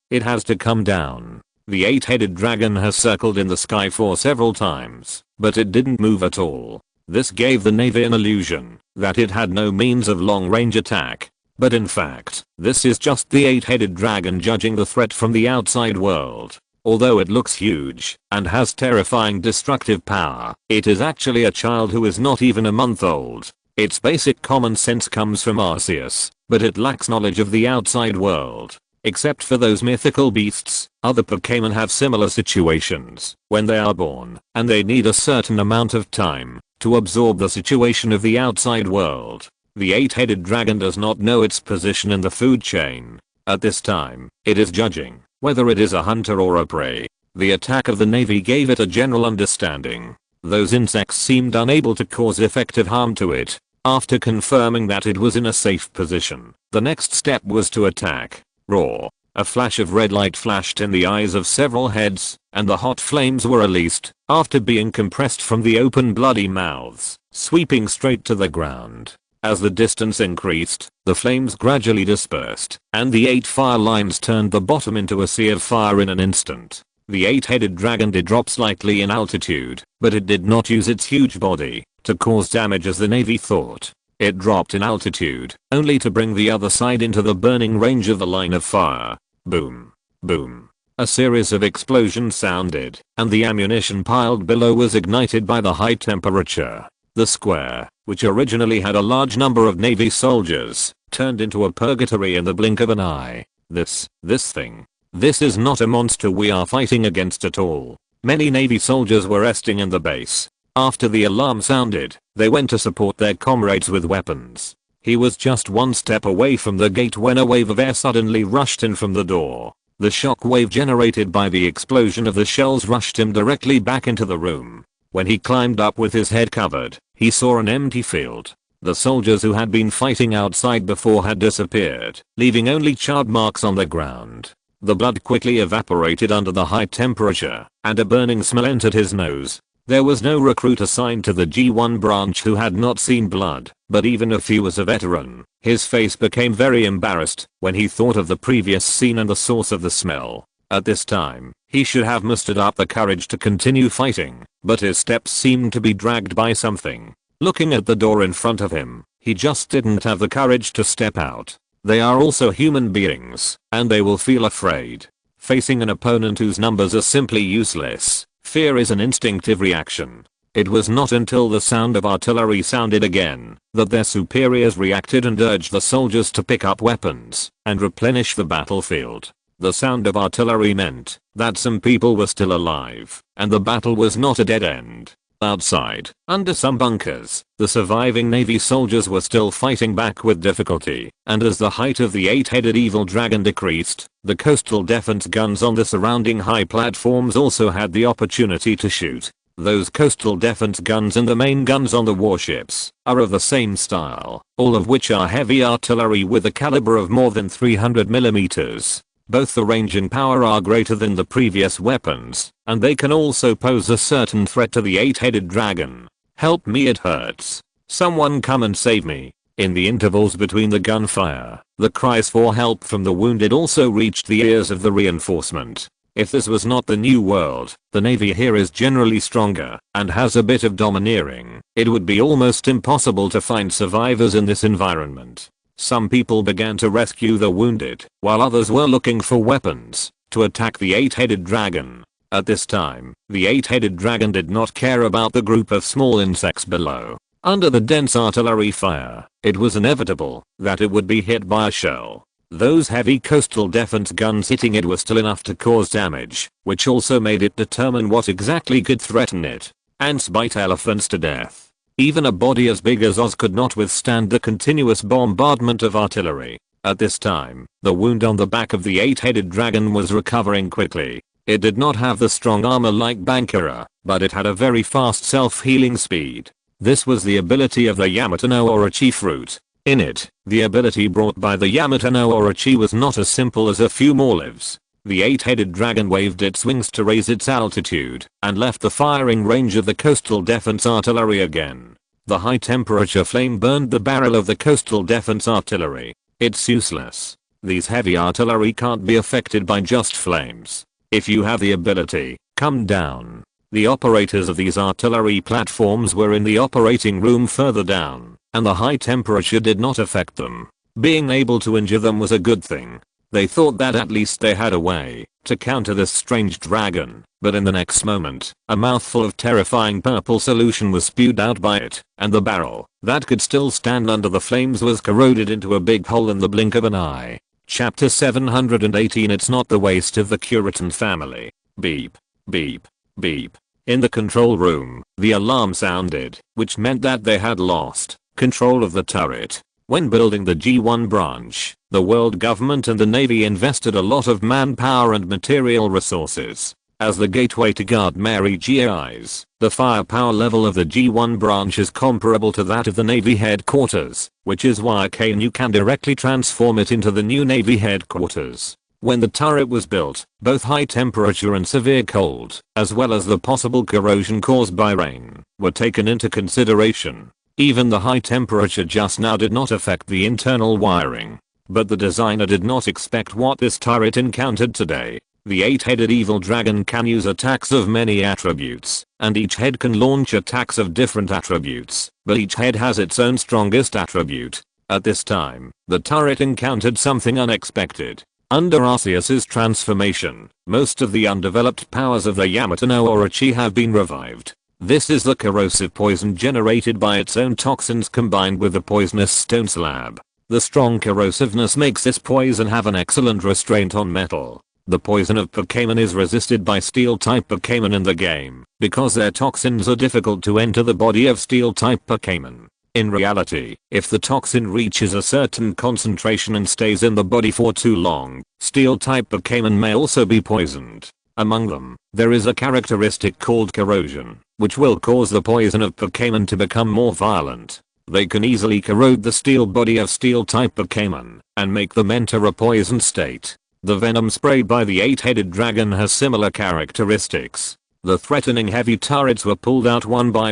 it has to come down. The 8-headed dragon has circled in the sky for several times, but it didn't move at all. This gave the Navy an illusion that it had no means of long-range attack. But in fact, this is just the 8-headed dragon judging the threat from the outside world. Although it looks huge and has terrifying destructive power, it is actually a child who is not even a month old. Its basic common sense comes from Arceus, but it lacks knowledge of the outside world. Except for those mythical beasts, other Pokemon have similar situations when they are born, and they need a certain amount of time to absorb the situation of the outside world. The 8-headed dragon does not know its position in the food chain. At this time, it is judging whether it is a hunter or a prey. The attack of the Navy gave it a general understanding. Those insects seemed unable to cause effective harm to it. After confirming that it was in a safe position, the next step was to attack. Roar. A flash of red light flashed in the eyes of several heads, and the hot flames were released, after being compressed from the open bloody mouths, sweeping straight to the ground. As the distance increased, the flames gradually dispersed, and the 8 fire lines turned the bottom into a sea of fire in an instant. The 8-headed dragon did drop slightly in altitude, but it did not use its huge body to cause damage as the Navy thought. It dropped in altitude, only to bring the other side into the burning range of the line of fire. Boom. Boom. A series of explosions sounded, and the ammunition piled below was ignited by the high temperature. The square, which originally had a large number of Navy soldiers, turned into a purgatory in the blink of an eye. This thing. This is not a monster we are fighting against at all. Many Navy soldiers were resting in the base. After the alarm sounded, they went to support their comrades with weapons. He was just one step away from the gate when a wave of air suddenly rushed in from the door. The shock wave generated by the explosion of the shells rushed him directly back into the room. When he climbed up with his head covered, he saw an empty field. The soldiers who had been fighting outside before had disappeared, leaving only charred marks on the ground. The blood quickly evaporated under the high temperature, and a burning smell entered his nose. There was no recruit assigned to the G1 branch who had not seen blood, but even if he was a veteran, his face became very embarrassed when he thought of the previous scene and the source of the smell. At this time, he should have mustered up the courage to continue fighting, but his steps seemed to be dragged by something. Looking at the door in front of him, he just didn't have the courage to step out. They are also human beings, and they will feel afraid. Facing an opponent whose numbers are simply useless, fear is an instinctive reaction. It was not until the sound of artillery sounded again that their superiors reacted and urged the soldiers to pick up weapons and replenish the battlefield. The sound of artillery meant that some people were still alive, and the battle was not a dead end. Outside, under some bunkers, the surviving Navy soldiers were still fighting back with difficulty, and as the height of the 8-headed evil dragon decreased, the coastal defense guns on the surrounding high platforms also had the opportunity to shoot. Those coastal defense guns and the main guns on the warships are of the same style, all of which are heavy artillery with a caliber of more than 300 millimeters. Both the range and power are greater than the previous weapons, and they can also pose a certain threat to the 8-headed dragon. Help me, it hurts. Someone come and save me. In the intervals between the gunfire, the cries for help from the wounded also reached the ears of the reinforcement. If this was not the New World, the Navy here is generally stronger and has a bit of domineering. It would be almost impossible to find survivors in this environment. Some people began to rescue the wounded, while others were looking for weapons to attack the 8-headed dragon. At this time, the 8-headed dragon did not care about the group of small insects below. Under the dense artillery fire, it was inevitable that it would be hit by a shell. Those heavy coastal defense guns hitting it were still enough to cause damage, which also made it determine what exactly could threaten it. Ants bite elephants to death. Even a body as big as Oz could not withstand the continuous bombardment of artillery. At this time, the wound on the back of the 8-headed dragon was recovering quickly. It did not have the strong armor like Bankara, but it had a very fast self-healing speed. This was the ability of the Yamato no Orochi fruit. In it, the ability brought by the Yamato no Orochi was not as simple as a few more lives. The 8-headed dragon waved its wings to raise its altitude and left the firing range of the coastal defense artillery again. The high temperature flame burned the barrel of the coastal defense artillery. It's useless. These heavy artillery can't be affected by just flames. If you have the ability, come down. The operators of these artillery platforms were in the operating room further down, and the high temperature did not affect them. Being able to injure them was a good thing. They thought that at least they had a way to counter this strange dragon, but in the next moment, a mouthful of terrifying purple solution was spewed out by it, and the barrel, that could still stand under the flames, was corroded into a big hole in the blink of an eye. Chapter 718. It's not the waste of the Curitan family. Beep. Beep. Beep. In the control room, the alarm sounded, which meant that they had lost control of the turret. When building the G1 branch, the world government and the Navy invested a lot of manpower and material resources. As the gateway to guard Mary GIs, the firepower level of the G1 branch is comparable to that of the Navy headquarters, which is why Kaido can directly transform it into the new Navy headquarters. When the turret was built, both high temperature and severe cold, as well as the possible corrosion caused by rain, were taken into consideration. Even the high temperature just now did not affect the internal wiring. But the designer did not expect what this turret encountered today. The 8-headed evil dragon can use attacks of many attributes, and each head can launch attacks of different attributes, but each head has its own strongest attribute. At this time, the turret encountered something unexpected. Under Arceus's transformation, most of the undeveloped powers of the Yamato no Orochi have been revived. This is the corrosive poison generated by its own toxins combined with the poisonous stone slab. The strong corrosiveness makes this poison have an excellent restraint on metal. The poison of Pokemon is resisted by steel-type Pokemon in the game, because their toxins are difficult to enter the body of steel-type Pokemon. In reality, if the toxin reaches a certain concentration and stays in the body for too long, steel type Pokemon may also be poisoned. Among them, there is a characteristic called corrosion, which will cause the poison of Pokemon to become more violent. They can easily corrode the steel body of steel type Pokemon and make them enter a poisoned state. The venom sprayed by the 8-headed dragon has similar characteristics. The threatening heavy turrets were pulled out one by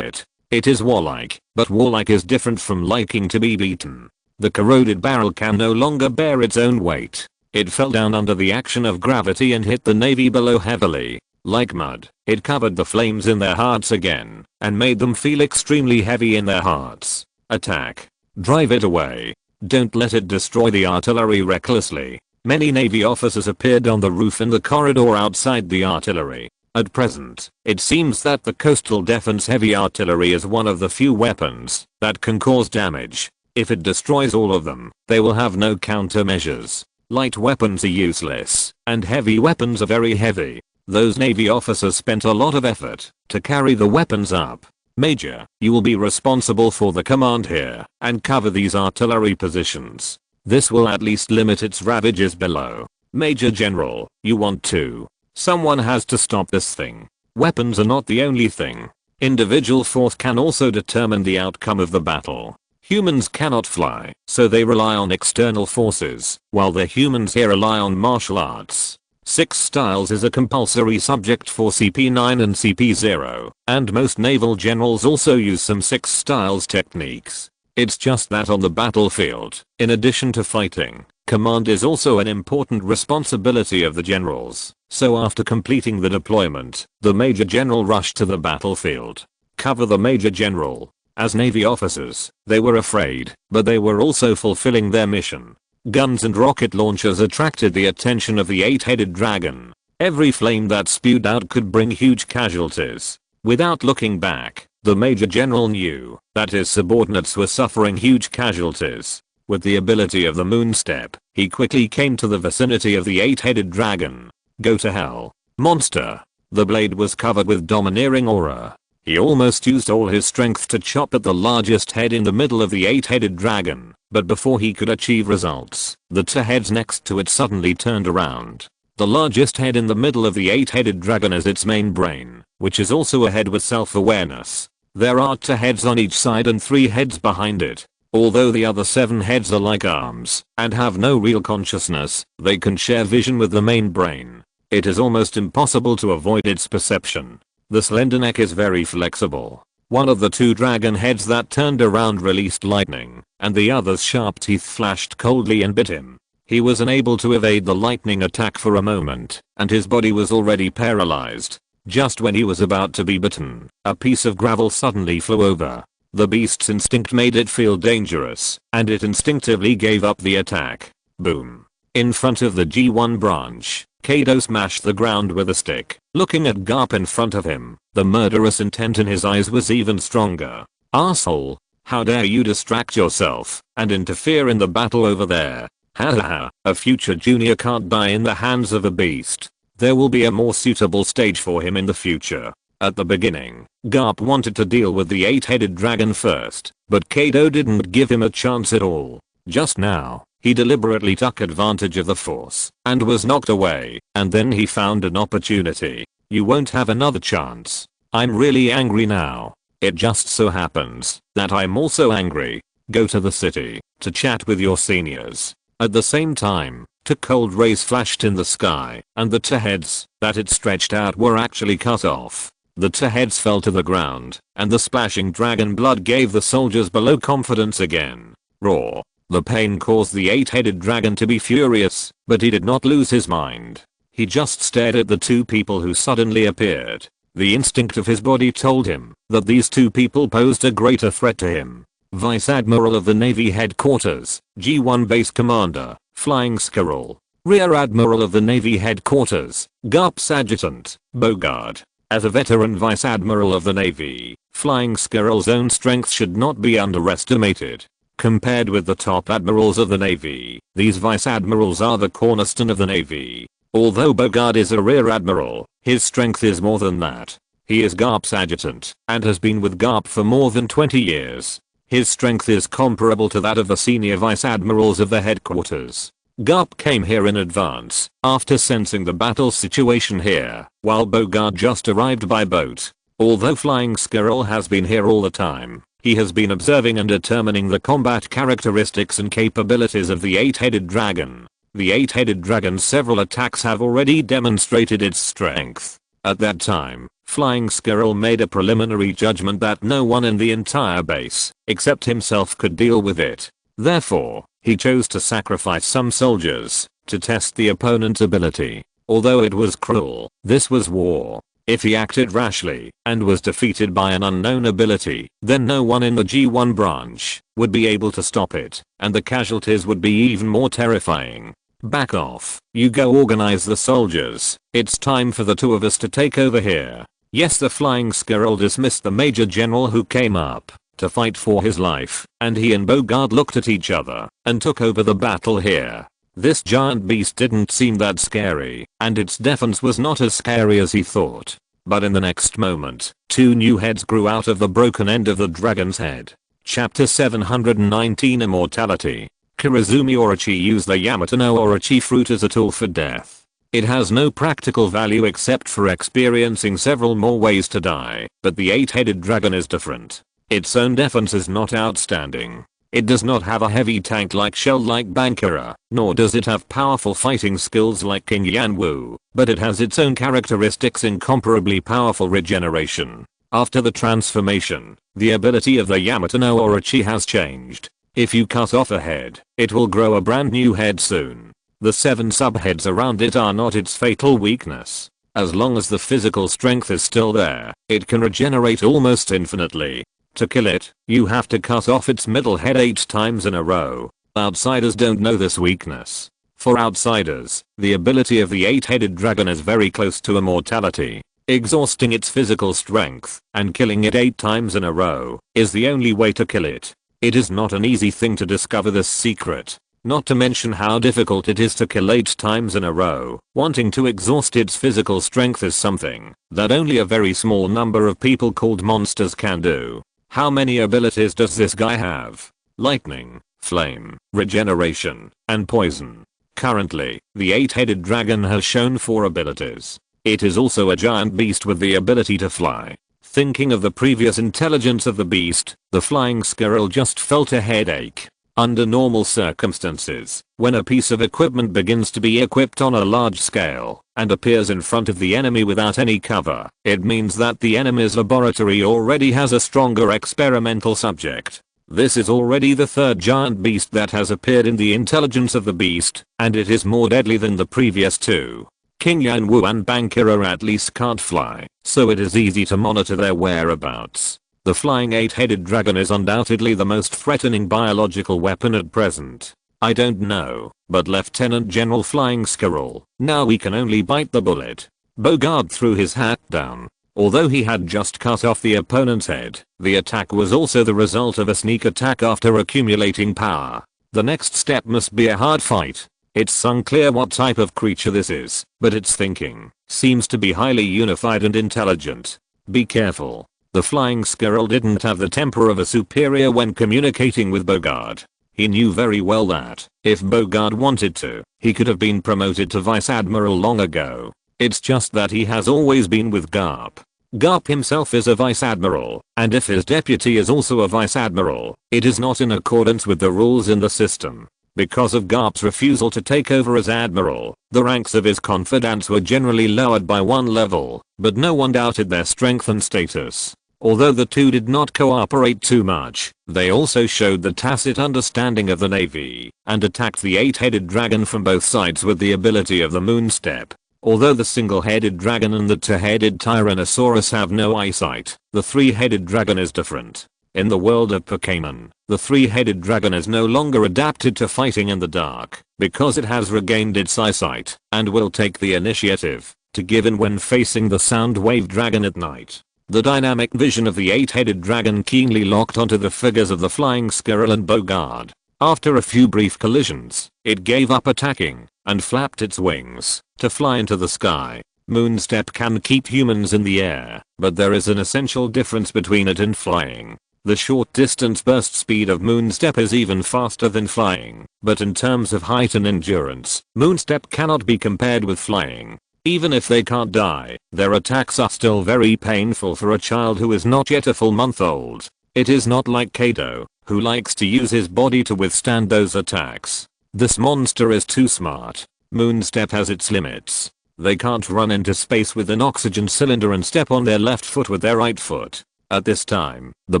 it. It is warlike, but warlike is different from liking to be beaten. The corroded barrel can no longer bear its own weight. It fell down under the action of gravity and hit the navy below heavily. Like mud, it covered the flames in their hearts again, and made them feel extremely heavy in their hearts. Attack. Drive it away. Don't let it destroy the artillery recklessly. Many navy officers appeared on the roof in the corridor outside the artillery. At present, it seems that the coastal defense heavy artillery is one of the few weapons that can cause damage. If it destroys all of them, they will have no countermeasures. Light weapons are useless, and heavy weapons are very heavy. Those navy officers spent a lot of effort to carry the weapons up. Major, you will be responsible for the command here and cover these artillery positions. This will at least limit its ravages below. Major General, you want to. Someone has to stop this thing. Weapons are not the only thing. Individual force can also determine the outcome of the battle. Humans cannot fly, so they rely on external forces, while the humans here rely on martial arts. 6 styles is a compulsory subject for CP9 and CP0, and most naval generals also use some 6 styles techniques. It's just that on the battlefield, in addition to fighting, command is also an important responsibility of the generals. So after completing the deployment, the Major General rushed to the battlefield. Cover the Major General. As Navy officers, they were afraid, but they were also fulfilling their mission. Guns and rocket launchers attracted the attention of the 8-headed dragon. Every flame that spewed out could bring huge casualties. Without looking back, the Major General knew that his subordinates were suffering huge casualties. With the ability of the Moonstep, he quickly came to the vicinity of the 8-headed dragon. Go to hell, monster. The blade was covered with domineering aura. He almost used all his strength to chop at the largest head in the middle of the 8-headed dragon, but before he could achieve results, the 2 heads next to it suddenly turned around. The largest head in the middle of the 8-headed dragon is its main brain, which is also a head with self-awareness. There are 2 heads on each side and 3 heads behind it. Although the other 7 heads are like arms and have no real consciousness, they can share vision with the main brain. It is almost impossible to avoid its perception. The slender neck is very flexible. One of the 2 dragon heads that turned around released lightning, and the other's sharp teeth flashed coldly and bit him. He was unable to evade the lightning attack for a moment, and his body was already paralyzed. Just when he was about to be bitten, a piece of gravel suddenly flew over. The beast's instinct made it feel dangerous, and it instinctively gave up the attack. Boom. In front of the G1 branch, Kaido smashed the ground with a stick. Looking at Garp in front of him, the murderous intent in his eyes was even stronger. Arsehole. How dare you distract yourself and interfere in the battle over there. Ha ha ha. A future junior can't die in the hands of a beast. There will be a more suitable stage for him in the future. At the beginning, Garp wanted to deal with the 8-headed dragon first, but Kaido didn't give him a chance at all. Just now, he deliberately took advantage of the force and was knocked away, and then he found an opportunity. You won't have another chance. I'm really angry now. It just so happens that I'm also angry. Go to the city to chat with your seniors. At the same time, 2 cold rays flashed in the sky, and the 2 heads that it stretched out were actually cut off. The 2 heads fell to the ground, and the splashing dragon blood gave the soldiers below confidence again. Roar. The pain caused the 8-headed dragon to be furious, but he did not lose his mind. He just stared at the 2 people who suddenly appeared. The instinct of his body told him that these 2 people posed a greater threat to him. Vice Admiral of the Navy Headquarters, G1 Base Commander, Flying Squirrel. Rear Admiral of the Navy Headquarters, Garp's Adjutant, Bogard. As a veteran Vice Admiral of the Navy, Flying Squirrel's own strength should not be underestimated. Compared with the top admirals of the Navy, these Vice Admirals are the cornerstone of the Navy. Although Bogard is a Rear Admiral, his strength is more than that. He is Garp's adjutant, and has been with Garp for more than 20 years. His strength is comparable to that of the senior vice admirals of the headquarters. Garp came here in advance, after sensing the battle situation here, while Bogard just arrived by boat. Although Flying Squirrel has been here all the time, he has been observing and determining the combat characteristics and capabilities of the 8-headed dragon. The 8-headed dragon's several attacks have already demonstrated its strength. At that time, Flying Squirrel made a preliminary judgment that no one in the entire base, except himself, could deal with it. Therefore, he chose to sacrifice some soldiers to test the opponent's ability. Although it was cruel, this was war. If he acted rashly and was defeated by an unknown ability, then no one in the G1 branch would be able to stop it, and the casualties would be even more terrifying. Back off. You go organize the soldiers. It's time for the two of us to take over here. Yes, the Flying Squirrel dismissed the Major General who came up to fight for his life, and he and Bogard looked at each other and took over the battle here. This giant beast didn't seem that scary, and its defense was not as scary as he thought. But in the next moment, two new heads grew out of the broken end of the dragon's head. Chapter 719 Immortality. Kurizumi Orochi used the Yamato no Orochi fruit as a tool for death. It has no practical value except for experiencing several more ways to die, but the 8-headed dragon is different. Its own defense is not outstanding. It does not have a heavy tank like Shell like Bankura, nor does it have powerful fighting skills like King Yanwu, but it has its own characteristics, incomparably powerful regeneration. After the transformation, the ability of the Yamato no Orochi has changed. If you cut off a head, it will grow a brand new head soon. The 7 subheads around it are not its fatal weakness. As long as the physical strength is still there, it can regenerate almost infinitely. To kill it, you have to cut off its middle head 8 times in a row. Outsiders don't know this weakness. For outsiders, the ability of the 8-headed dragon is very close to immortality. Exhausting its physical strength and killing it 8 times in a row is the only way to kill it. It is not an easy thing to discover this secret. Not to mention how difficult it is to kill 8 times in a row. Wanting to exhaust its physical strength is something that only a very small number of people called monsters can do. How many abilities does this guy have? Lightning, flame, regeneration, and poison. Currently, the 8-headed dragon has shown 4 abilities. It is also a giant beast with the ability to fly. Thinking of the previous intelligence of the beast, the Flying Squirrel just felt a headache. Under normal circumstances, when a piece of equipment begins to be equipped on a large scale and appears in front of the enemy without any cover, it means that the enemy's laboratory already has a stronger experimental subject. This is already the 3rd giant beast that has appeared in the intelligence of the beast, and it is more deadly than the previous 2. King Yanwu and Bankura at least can't fly, so it is easy to monitor their whereabouts. The flying 8-headed dragon is undoubtedly the most threatening biological weapon at present. I don't know, but Lieutenant General Flying Squirrel, now we can only bite the bullet. Bogard threw his hat down. Although he had just cut off the opponent's head, the attack was also the result of a sneak attack after accumulating power. The next step must be a hard fight. It's unclear what type of creature this is, but its thinking seems to be highly unified and intelligent. Be careful. The Flying Squirrel didn't have the temper of a superior when communicating with Bogard. He knew very well that, if Bogard wanted to, he could have been promoted to Vice Admiral long ago. It's just that he has always been with Garp. Garp himself is a Vice Admiral, and if his deputy is also a Vice Admiral, it is not in accordance with the rules in the system. Because of Garp's refusal to take over as Admiral, the ranks of his confidants were generally lowered by 1 level, but no one doubted their strength and status. Although the two did not cooperate too much, they also showed the tacit understanding of the Navy, and attacked the 8-headed dragon from both sides with the ability of the moon step. Although the single-headed dragon and the 2-headed Tyrannosaurus have no eyesight, the 3-headed dragon is different. In the world of Pokemon, the 3-headed dragon is no longer adapted to fighting in the dark, because it has regained its eyesight, and will take the initiative to give in when facing the sound wave dragon at night. The dynamic vision of the 8-headed dragon keenly locked onto the figures of the Flying Squirrel and Bogard. After a few brief collisions, it gave up attacking and flapped its wings to fly into the sky. Moonstep can keep humans in the air, but there is an essential difference between it and flying. The short distance burst speed of Moonstep is even faster than flying, but in terms of height and endurance, Moonstep cannot be compared with flying. Even if they can't die, their attacks are still very painful for a child who is not yet a full month old. It is not like Kaido, who likes to use his body to withstand those attacks. This monster is too smart. Moonstep has its limits. They can't run into space with an oxygen cylinder and step on their left foot with their right foot. At this time, the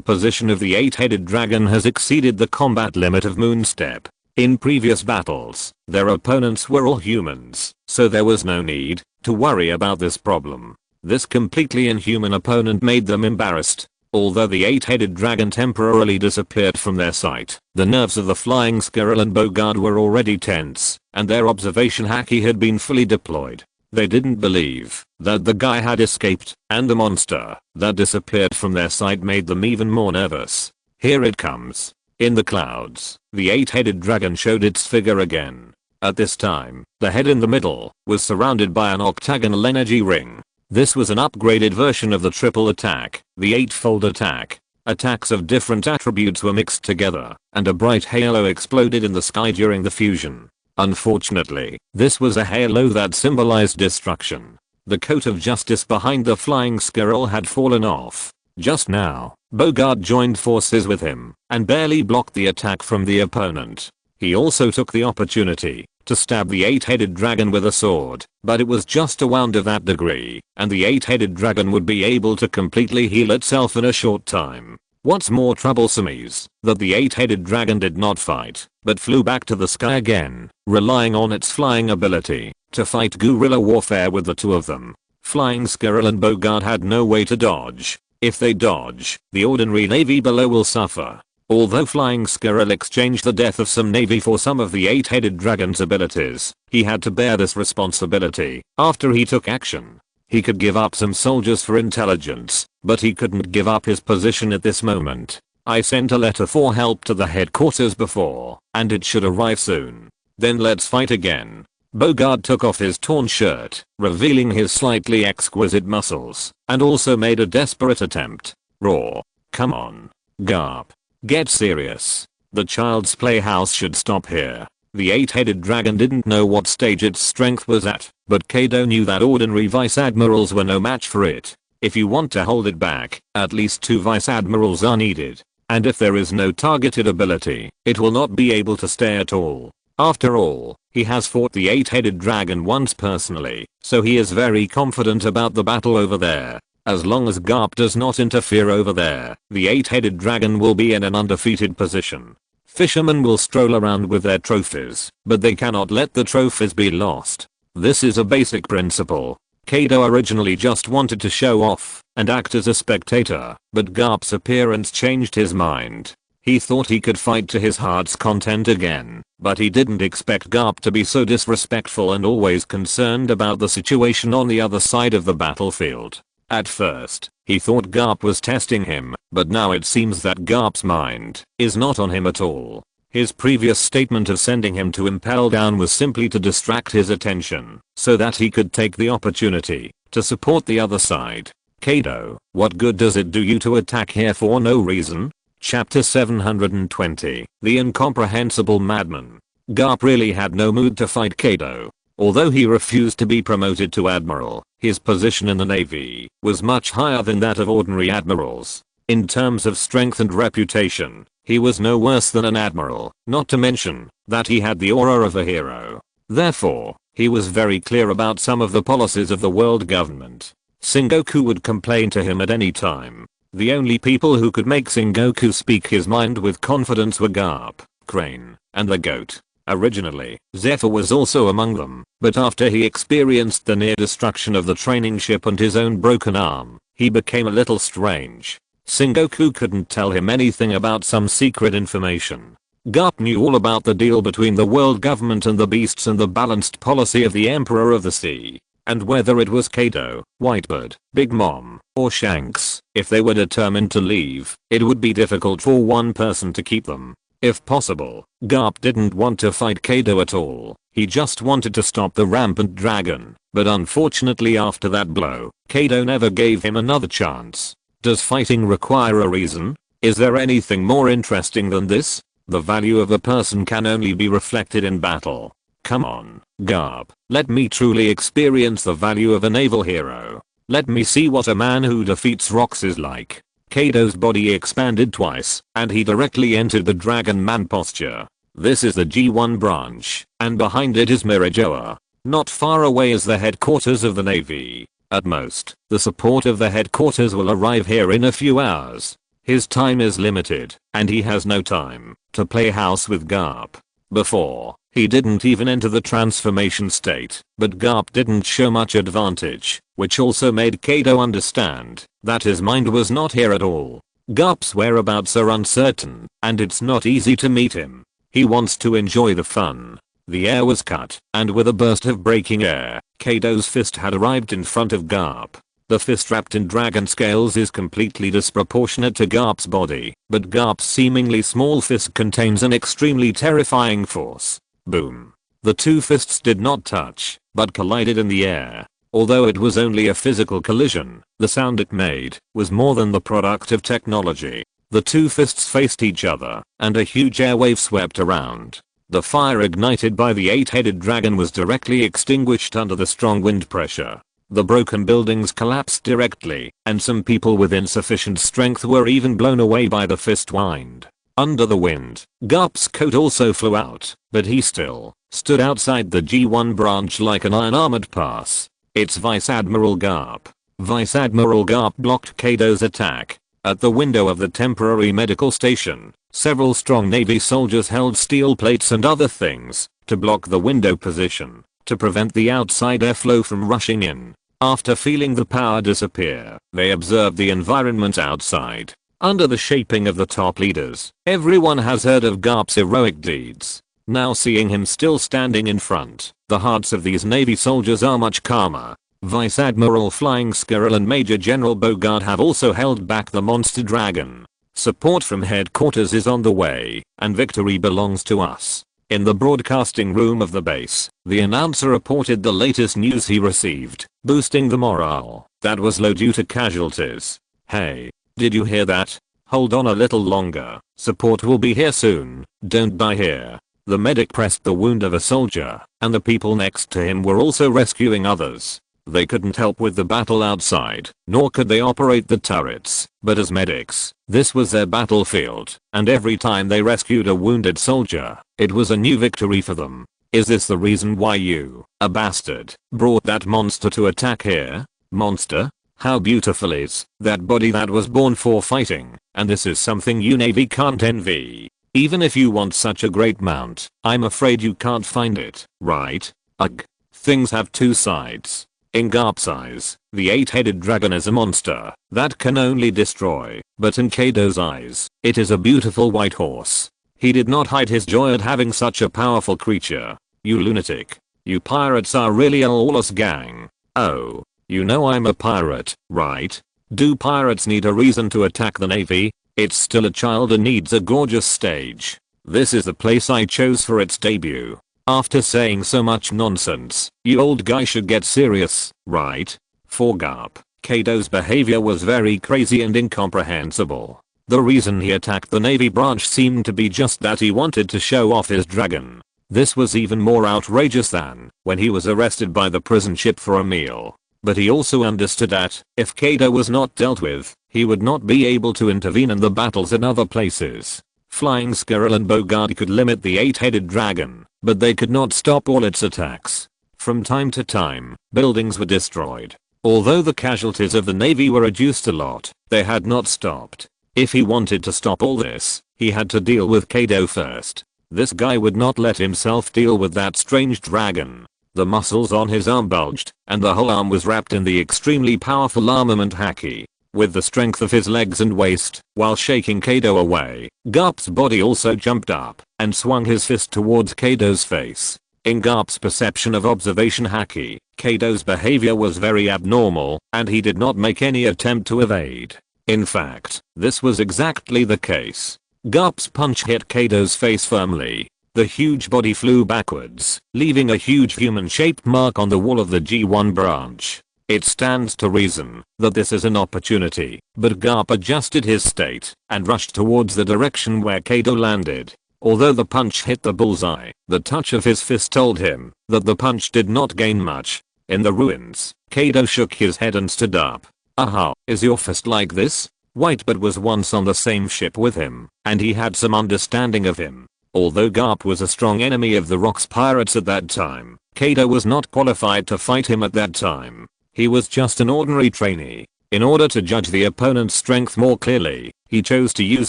position of the 8-headed dragon has exceeded the combat limit of Moonstep. In previous battles, their opponents were all humans, so there was no need to worry about this problem. This completely inhuman opponent made them embarrassed. Although the 8-headed dragon temporarily disappeared from their sight, the nerves of the flying squirrel and Bogard were already tense, and their observation haki had been fully deployed. They didn't believe that the guy had escaped, and the monster that disappeared from their sight made them even more nervous. Here it comes. In the clouds, the 8-headed dragon showed its figure again. At this time, the head in the middle was surrounded by an octagonal energy ring. This was an upgraded version of the triple attack, the 8-fold attack. Attacks of different attributes were mixed together, and a bright halo exploded in the sky during the fusion. Unfortunately, this was a halo that symbolized destruction. The coat of justice behind the flying squirrel had fallen off. Just now, Bogard joined forces with him, and barely blocked the attack from the opponent. He also took the opportunity to stab the 8-headed dragon with a sword, but it was just a wound of that degree, and the 8-headed dragon would be able to completely heal itself in a short time. What's more troublesome is that the 8-headed dragon did not fight, but flew back to the sky again, relying on its flying ability to fight guerrilla warfare with the two of them. Flying Squirrel and Bogard had no way to dodge. If they dodge, the ordinary navy below will suffer. Although Flying Squirrel exchanged the death of some navy for some of the 8-headed dragon's abilities, he had to bear this responsibility after he took action. He could give up some soldiers for intelligence, but he couldn't give up his position at this moment. I sent a letter for help to the headquarters before, and it should arrive soon. Then let's fight again. Bogard took off his torn shirt, revealing his slightly exquisite muscles, and also made a desperate attempt. Roar. Come on. Garp. Get serious. The child's playhouse should stop here. The 8-headed dragon didn't know what stage its strength was at, but Kaido knew that ordinary vice admirals were no match for it. If you want to hold it back, at least 2 vice admirals are needed. And if there is no targeted ability, it will not be able to stay at all. After all, he has fought the 8-headed dragon once personally, so he is very confident about the battle over there. As long as Garp does not interfere over there, the 8-headed dragon will be in an undefeated position. Fishermen will stroll around with their trophies, but they cannot let the trophies be lost. This is a basic principle. Kaido originally just wanted to show off and act as a spectator, but Garp's appearance changed his mind. He thought he could fight to his heart's content again, but he didn't expect Garp to be so disrespectful and always concerned about the situation on the other side of the battlefield. At first, he thought Garp was testing him, but now it seems that Garp's mind is not on him at all. His previous statement of sending him to Impel Down was simply to distract his attention, so that he could take the opportunity to support the other side. Kaido, what good does it do you to attack here for no reason? Chapter 720, The Incomprehensible Madman. Garp really had no mood to fight Kaido. Although he refused to be promoted to admiral, his position in the navy was much higher than that of ordinary admirals. In terms of strength and reputation, he was no worse than an admiral, not to mention that he had the aura of a hero. Therefore, he was very clear about some of the policies of the world government. Sengoku would complain to him at any time. The only people who could make Sengoku speak his mind with confidence were Garp, Crane, and the goat. Originally, Zephyr was also among them, but after he experienced the near destruction of the training ship and his own broken arm, he became a little strange. Sengoku couldn't tell him anything about some secret information. Garp knew all about the deal between the world government and the beasts and the balanced policy of the Emperor of the Sea. And whether it was Kaido, Whitebird, Big Mom, or Shanks, if they were determined to leave, it would be difficult for one person to keep them. If possible, Garp didn't want to fight Kaido at all. He just wanted to stop the rampant dragon, but unfortunately after that blow, Kaido never gave him another chance. Does fighting require a reason? Is there anything more interesting than this? The value of a person can only be reflected in battle. Come on, Garp, let me truly experience the value of a naval hero. Let me see what a man who defeats rocks is like. Kaido's body expanded twice, and he directly entered the Dragon Man posture. This is the G1 branch, and behind it is Mirajoa. Not far away is the headquarters of the Navy. At most, the support of the headquarters will arrive here in a few hours. His time is limited, and he has no time to play house with Garp. Before, he didn't even enter the transformation state, but Garp didn't show much advantage, which also made Kaido understand that his mind was not here at all. Garp's whereabouts are uncertain, and it's not easy to meet him. He wants to enjoy the fun. The air was cut, and with a burst of breaking air, Kaido's fist had arrived in front of Garp. The fist wrapped in dragon scales is completely disproportionate to Garp's body, but Garp's seemingly small fist contains an extremely terrifying force. Boom. The two fists did not touch, but collided in the air. Although it was only a physical collision, the sound it made was more than the product of technology. The two fists faced each other, and a huge airwave swept around. The fire ignited by the eight-headed dragon was directly extinguished under the strong wind pressure. The broken buildings collapsed directly, and some people with insufficient strength were even blown away by the fist wind. Under the wind, Garp's coat also flew out, but he still stood outside the G1 branch like an iron-armored pass. It's Vice Admiral Garp. Vice Admiral Garp blocked Kaido's attack. At the window of the temporary medical station, several strong Navy soldiers held steel plates and other things to block the window position, to prevent the outside airflow from rushing in. After feeling the power disappear, they observed the environment outside. Under the shaping of the top leaders, everyone has heard of Garp's heroic deeds. Now seeing him still standing in front, the hearts of these Navy soldiers are much calmer. Vice Admiral Flying Squirrel and Major General Bogard have also held back the monster dragon. Support from headquarters is on the way, and victory belongs to us. In the broadcasting room of the base, the announcer reported the latest news he received, boosting the morale. That was low due to casualties. Hey, did you hear that? Hold on a little longer. Support will be here soon. Don't die here. The medic pressed the wound of a soldier, and the people next to him were also rescuing others. They couldn't help with the battle outside, nor could they operate the turrets, but as medics, this was their battlefield, and every time they rescued a wounded soldier, it was a new victory for them. Is this the reason why you, a bastard, brought that monster to attack here? Monster? How beautiful is that body that was born for fighting, and this is something you Navy can't envy. Even if you want such a great mount, I'm afraid you can't find it, right? Ugh. Things have two sides. In Garp's eyes, the eight-headed dragon is a monster that can only destroy, but in Kaido's eyes, it is a beautiful white horse. He did not hide his joy at having such a powerful creature. You lunatic. You pirates are really a lawless gang. Oh, you know I'm a pirate, right? Do pirates need a reason to attack the Navy? It's still a child and needs a gorgeous stage. This is the place I chose for its debut. After saying so much nonsense, you old guy should get serious, right? For Garp, Kaido's behavior was very crazy and incomprehensible. The reason he attacked the Navy branch seemed to be just that he wanted to show off his dragon. This was even more outrageous than when he was arrested by the prison ship for a meal. But he also understood that, if Kaido was not dealt with, he would not be able to intervene in the battles in other places. Flying Squirrel and Bogard could limit the eight-headed dragon, but they could not stop all its attacks. From time to time, buildings were destroyed. Although the casualties of the Navy were reduced a lot, they had not stopped. If he wanted to stop all this, he had to deal with Kaido first. This guy would not let himself deal with that strange dragon. The muscles on his arm bulged, and the whole arm was wrapped in the extremely powerful armament haki. With the strength of his legs and waist, while shaking Kaido away, Garp's body also jumped up and swung his fist towards Kaido's face. In Garp's perception of observation haki, Kaido's behavior was very abnormal, and he did not make any attempt to evade. In fact, this was exactly the case. Garp's punch hit Kaido's face firmly. The huge body flew backwards, leaving a huge human-shaped mark on the wall of the G1 branch. It stands to reason that this is an opportunity, but Garp adjusted his state and rushed towards the direction where Kaido landed. Although the punch hit the bullseye, the touch of his fist told him that the punch did not gain much. In the ruins, Kaido shook his head and stood up. Aha, is your fist like this? Whitebird was once on the same ship with him, and he had some understanding of him. Although Garp was a strong enemy of the Rocks pirates at that time, Kaido was not qualified to fight him at that time. He was just an ordinary trainee. In order to judge the opponent's strength more clearly, he chose to use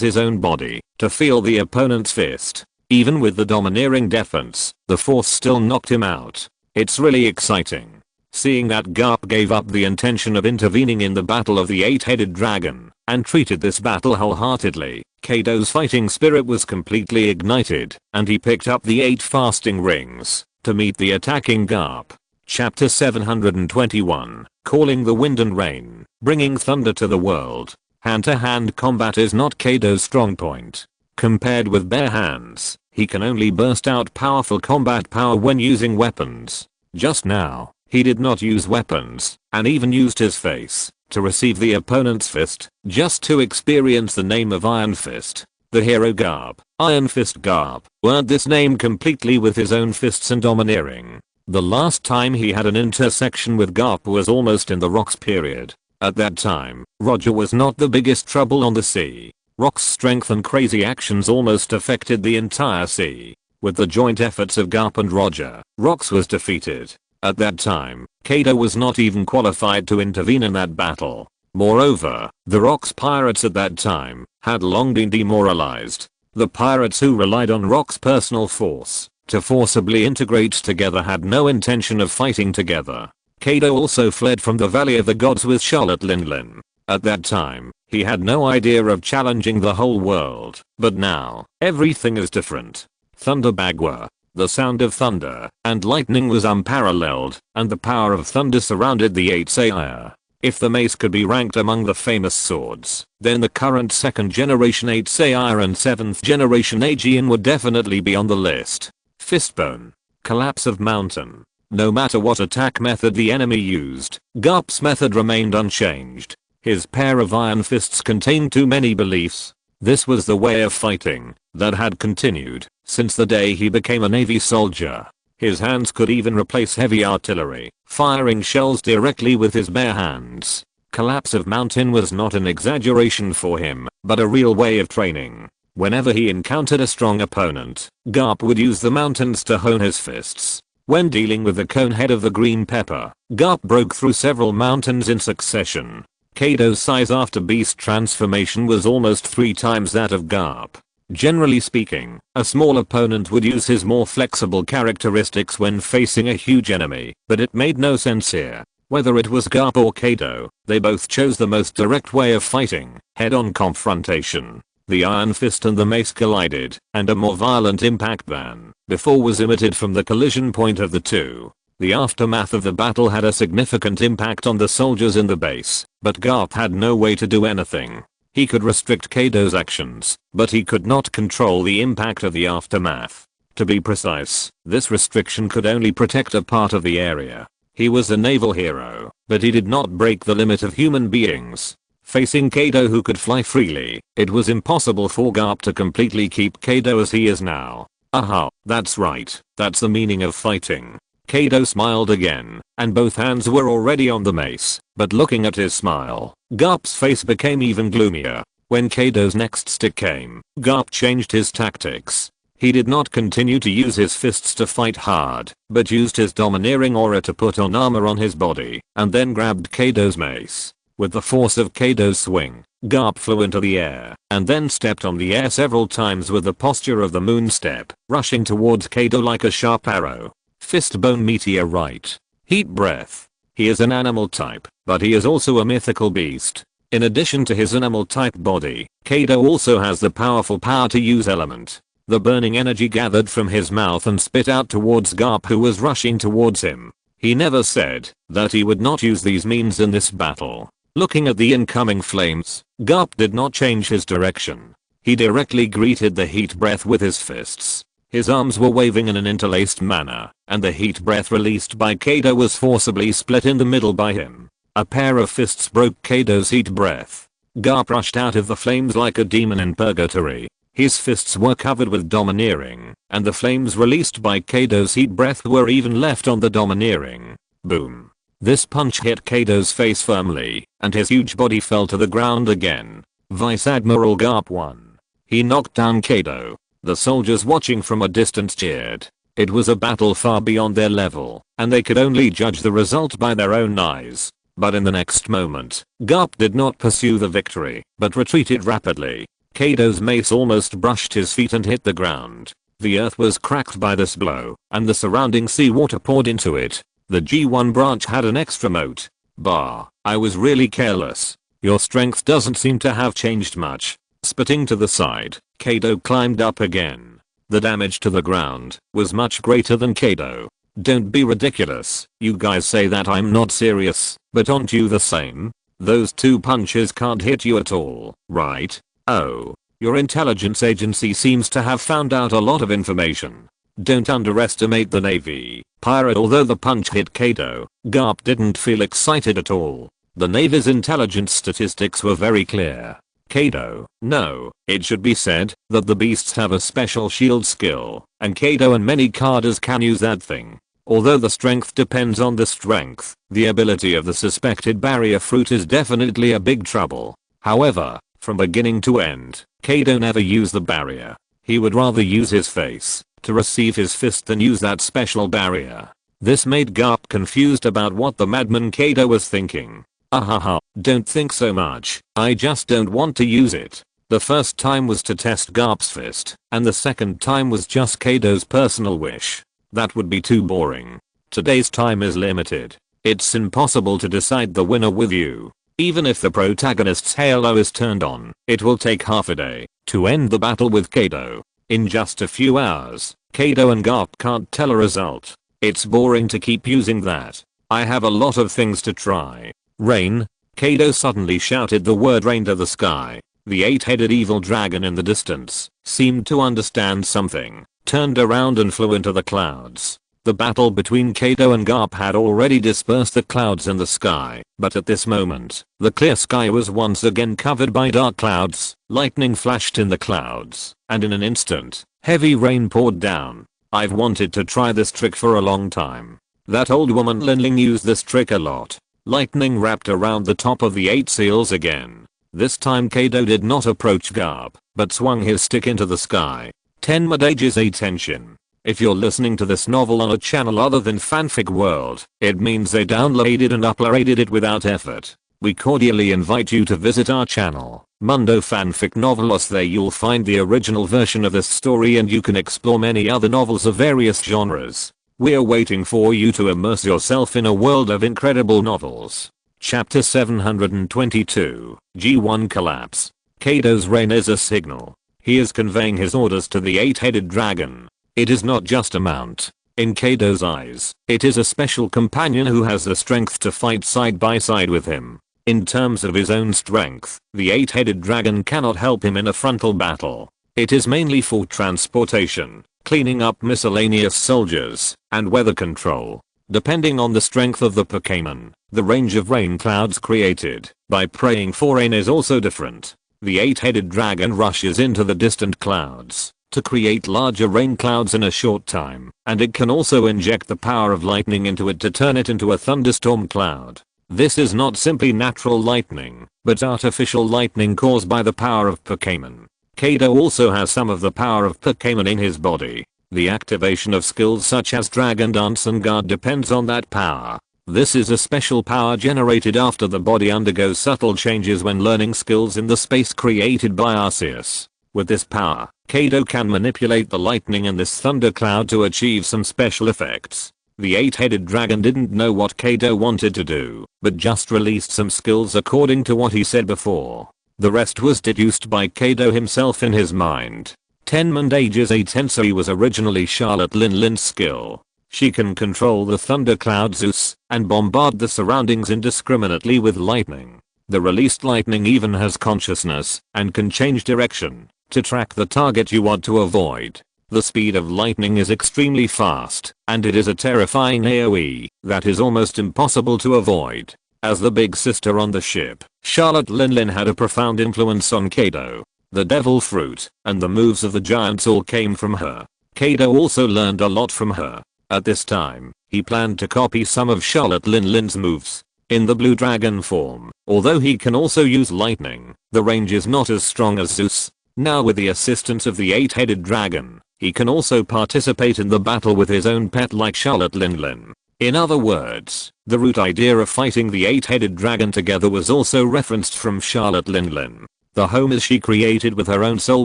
his own body to feel the opponent's fist. Even with the domineering defense, the force still knocked him out. It's really exciting. Seeing that Garp gave up the intention of intervening in the battle of the 8-headed dragon and treated this battle wholeheartedly, Kaido's fighting spirit was completely ignited, and he picked up the 8 fasting rings to meet the attacking Garp. Chapter 721, Calling the Wind and Rain, Bringing Thunder to the World. Hand-to-hand combat is not Kaido's strong point. Compared with bare hands, he can only burst out powerful combat power when using weapons. Just now, he did not use weapons, and even used his face to receive the opponent's fist, just to experience the name of Iron Fist. The hero Garp, Iron Fist Garp, earned this name completely with his own fists and domineering. The last time he had an intersection with Garp was almost in the Rocks period. At that time, Roger was not the biggest trouble on the sea. Rock's strength and crazy actions almost affected the entire sea. With the joint efforts of Garp and Roger, Rocks was defeated. At that time, Kaido was not even qualified to intervene in that battle. Moreover, the Rocks pirates at that time had long been demoralized. The pirates who relied on Rock's personal force to forcibly integrate together had no intention of fighting together. Kaido also fled from the Valley of the Gods with Charlotte Linlin. At that time, he had no idea of challenging the whole world, but now, everything is different. Thunder Bagua. The sound of thunder and lightning was unparalleled, and the power of thunder surrounded the 8 Saiyajin. If the mace could be ranked among the famous swords, then the current 2nd generation 8 Saiyajin and 7th generation Aegean would definitely be on the list. Fistbone. Collapse of mountain. No matter what attack method the enemy used, Garp's method remained unchanged. His pair of iron fists contained too many beliefs. This was the way of fighting that had continued since the day he became a Navy soldier. His hands could even replace heavy artillery, firing shells directly with his bare hands. Collapse of mountain was not an exaggeration for him, but a real way of training. Whenever he encountered a strong opponent, Garp would use the mountains to hone his fists. When dealing with the cone head of the green pepper, Garp broke through several mountains in succession. Kaido's size after beast transformation was almost 3 times that of Garp. Generally speaking, a small opponent would use his more flexible characteristics when facing a huge enemy, but it made no sense here. Whether it was Garp or Kaido, they both chose the most direct way of fighting, head-on confrontation. The Iron Fist and the mace collided, and a more violent impact than before was emitted from the collision point of the two. The aftermath of the battle had a significant impact on the soldiers in the base, but Garp had no way to do anything. He could restrict Kaido's actions, but he could not control the impact of the aftermath. To be precise, this restriction could only protect a part of the area. He was a naval hero, but he did not break the limit of human beings. Facing Kaido who could fly freely, it was impossible for Garp to completely keep Kaido as he is now. Aha, that's right, that's the meaning of fighting. Kaido smiled again, and both hands were already on the mace, but looking at his smile, Garp's face became even gloomier. When Kaido's next stick came, Garp changed his tactics. He did not continue to use his fists to fight hard, but used his domineering aura to put on armor on his body, and then grabbed Kaido's mace. With the force of Kaido's swing, Garp flew into the air, and then stepped on the air several times with the posture of the moon step, rushing towards Kaido like a sharp arrow. Fistbone Meteorite. Heat Breath. He is an animal type, but he is also a mythical beast. In addition to his animal type body, Kaido also has the powerful power to use element. The burning energy gathered from his mouth and spit out towards Garp who was rushing towards him. He never said that he would not use these means in this battle. Looking at the incoming flames, Garp did not change his direction. He directly greeted the heat breath with his fists. His arms were waving in an interlaced manner, and the heat breath released by Kaido was forcibly split in the middle by him. A pair of fists broke Kaido's heat breath. Garp rushed out of the flames like a demon in purgatory. His fists were covered with domineering, and the flames released by Kaido's heat breath were even left on the domineering. Boom. This punch hit Kaido's face firmly, and his huge body fell to the ground again. Vice Admiral Garp won. He knocked down Kaido. The soldiers watching from a distance cheered. It was a battle far beyond their level, and they could only judge the result by their own eyes. But in the next moment, Garp did not pursue the victory, but retreated rapidly. Kaido's mace almost brushed his feet and hit the ground. The earth was cracked by this blow, and the surrounding seawater poured into it. The G1 branch had an extra moat. Bah, I was really careless. Your strength doesn't seem to have changed much. Spitting to the side, Kaido climbed up again. The damage to the ground was much greater than Kaido. Don't be ridiculous. You guys say that I'm not serious, but aren't you the same? Those two punches can't hit you at all, right? Oh, your intelligence agency seems to have found out a lot of information. Don't underestimate the Navy. Pirate. Although the punch hit Kaido, Garp didn't feel excited at all. The Navy's intelligence statistics were very clear. Kaido, no, it should be said that the beasts have a special shield skill, and Kaido and many Cardas can use that thing. Although the strength depends on the strength, the ability of the suspected barrier fruit is definitely a big trouble. However, from beginning to end, Kaido never used the barrier. He would rather use his face to receive his fist than use that special barrier. This made Garp confused about what the madman Kaido was thinking. Ahaha, don't think so much, I just don't want to use it. The first time was to test Garp's fist, and the second time was just Kaido's personal wish. That would be too boring. Today's time is limited. It's impossible to decide the winner with you. Even if the protagonist's halo is turned on, it will take half a day to end the battle with Kaido. In just a few hours, Kaido and Garp can't tell a result. It's boring to keep using that. I have a lot of things to try. Rain. Kaido suddenly shouted the word rain to the sky. The 8-headed evil dragon in the distance seemed to understand something, turned around and flew into the clouds. The battle between Kaido and Garp had already dispersed the clouds in the sky, but at this moment, the clear sky was once again covered by dark clouds. Lightning flashed in the clouds, and in an instant, heavy rain poured down. I've wanted to try this trick for a long time. That old woman Linling used this trick a lot. Lightning wrapped around the top of the 8 seals again. This time Kaido did not approach Garp, but swung his stick into the sky. 10 Madages attention. If you're listening to this novel on a channel other than Fanfic World, it means they downloaded and uploaded it without effort. We cordially invite you to visit our channel, Mundo Fanfic Novelos. There you'll find the original version of this story and you can explore many other novels of various genres. We're waiting for you to immerse yourself in a world of incredible novels. Chapter 722, G1 Collapse. Kaido's reign is a signal. He is conveying his orders to the 8-headed dragon. It is not just a mount. In Kaido's eyes, it is a special companion who has the strength to fight side by side with him. In terms of his own strength, the 8-headed dragon cannot help him in a frontal battle. It is mainly for transportation, cleaning up miscellaneous soldiers, and weather control. Depending on the strength of the Pokémon, the range of rain clouds created by praying for rain is also different. The 8-headed dragon rushes into the distant clouds to create larger rain clouds in a short time, and it can also inject the power of lightning into it to turn it into a thunderstorm cloud. This is not simply natural lightning, but artificial lightning caused by the power of Pokémon. Kaido also has some of the power of Pokémon in his body. The activation of skills such as Dragon Dance and Guard depends on that power. This is a special power generated after the body undergoes subtle changes when learning skills in the space created by Arceus. With this power, Kaido can manipulate the lightning in this thundercloud to achieve some special effects. The 8-headed dragon didn't know what Kaido wanted to do, but just released some skills according to what he said before. The rest was deduced by Kaido himself in his mind. 10 Mandages A Tensei was originally Charlotte Linlin's skill. She can control the thundercloud Zeus and bombard the surroundings indiscriminately with lightning. The released lightning even has consciousness and can change direction to track the target you want to avoid. The speed of lightning is extremely fast, and it is a terrifying AoE that is almost impossible to avoid. As the big sister on the ship, Charlotte Linlin had a profound influence on Kaido. The devil fruit and the moves of the giants all came from her. Kaido also learned a lot from her. At this time, he planned to copy some of Charlotte Linlin's moves. In the blue dragon form, although he can also use lightning, the range is not as strong as Zeus. Now with the assistance of the 8-headed dragon, he can also participate in the battle with his own pet like Charlotte Linlin. In other words, the root idea of fighting the 8-headed dragon together was also referenced from Charlotte Linlin. The home she created with her own soul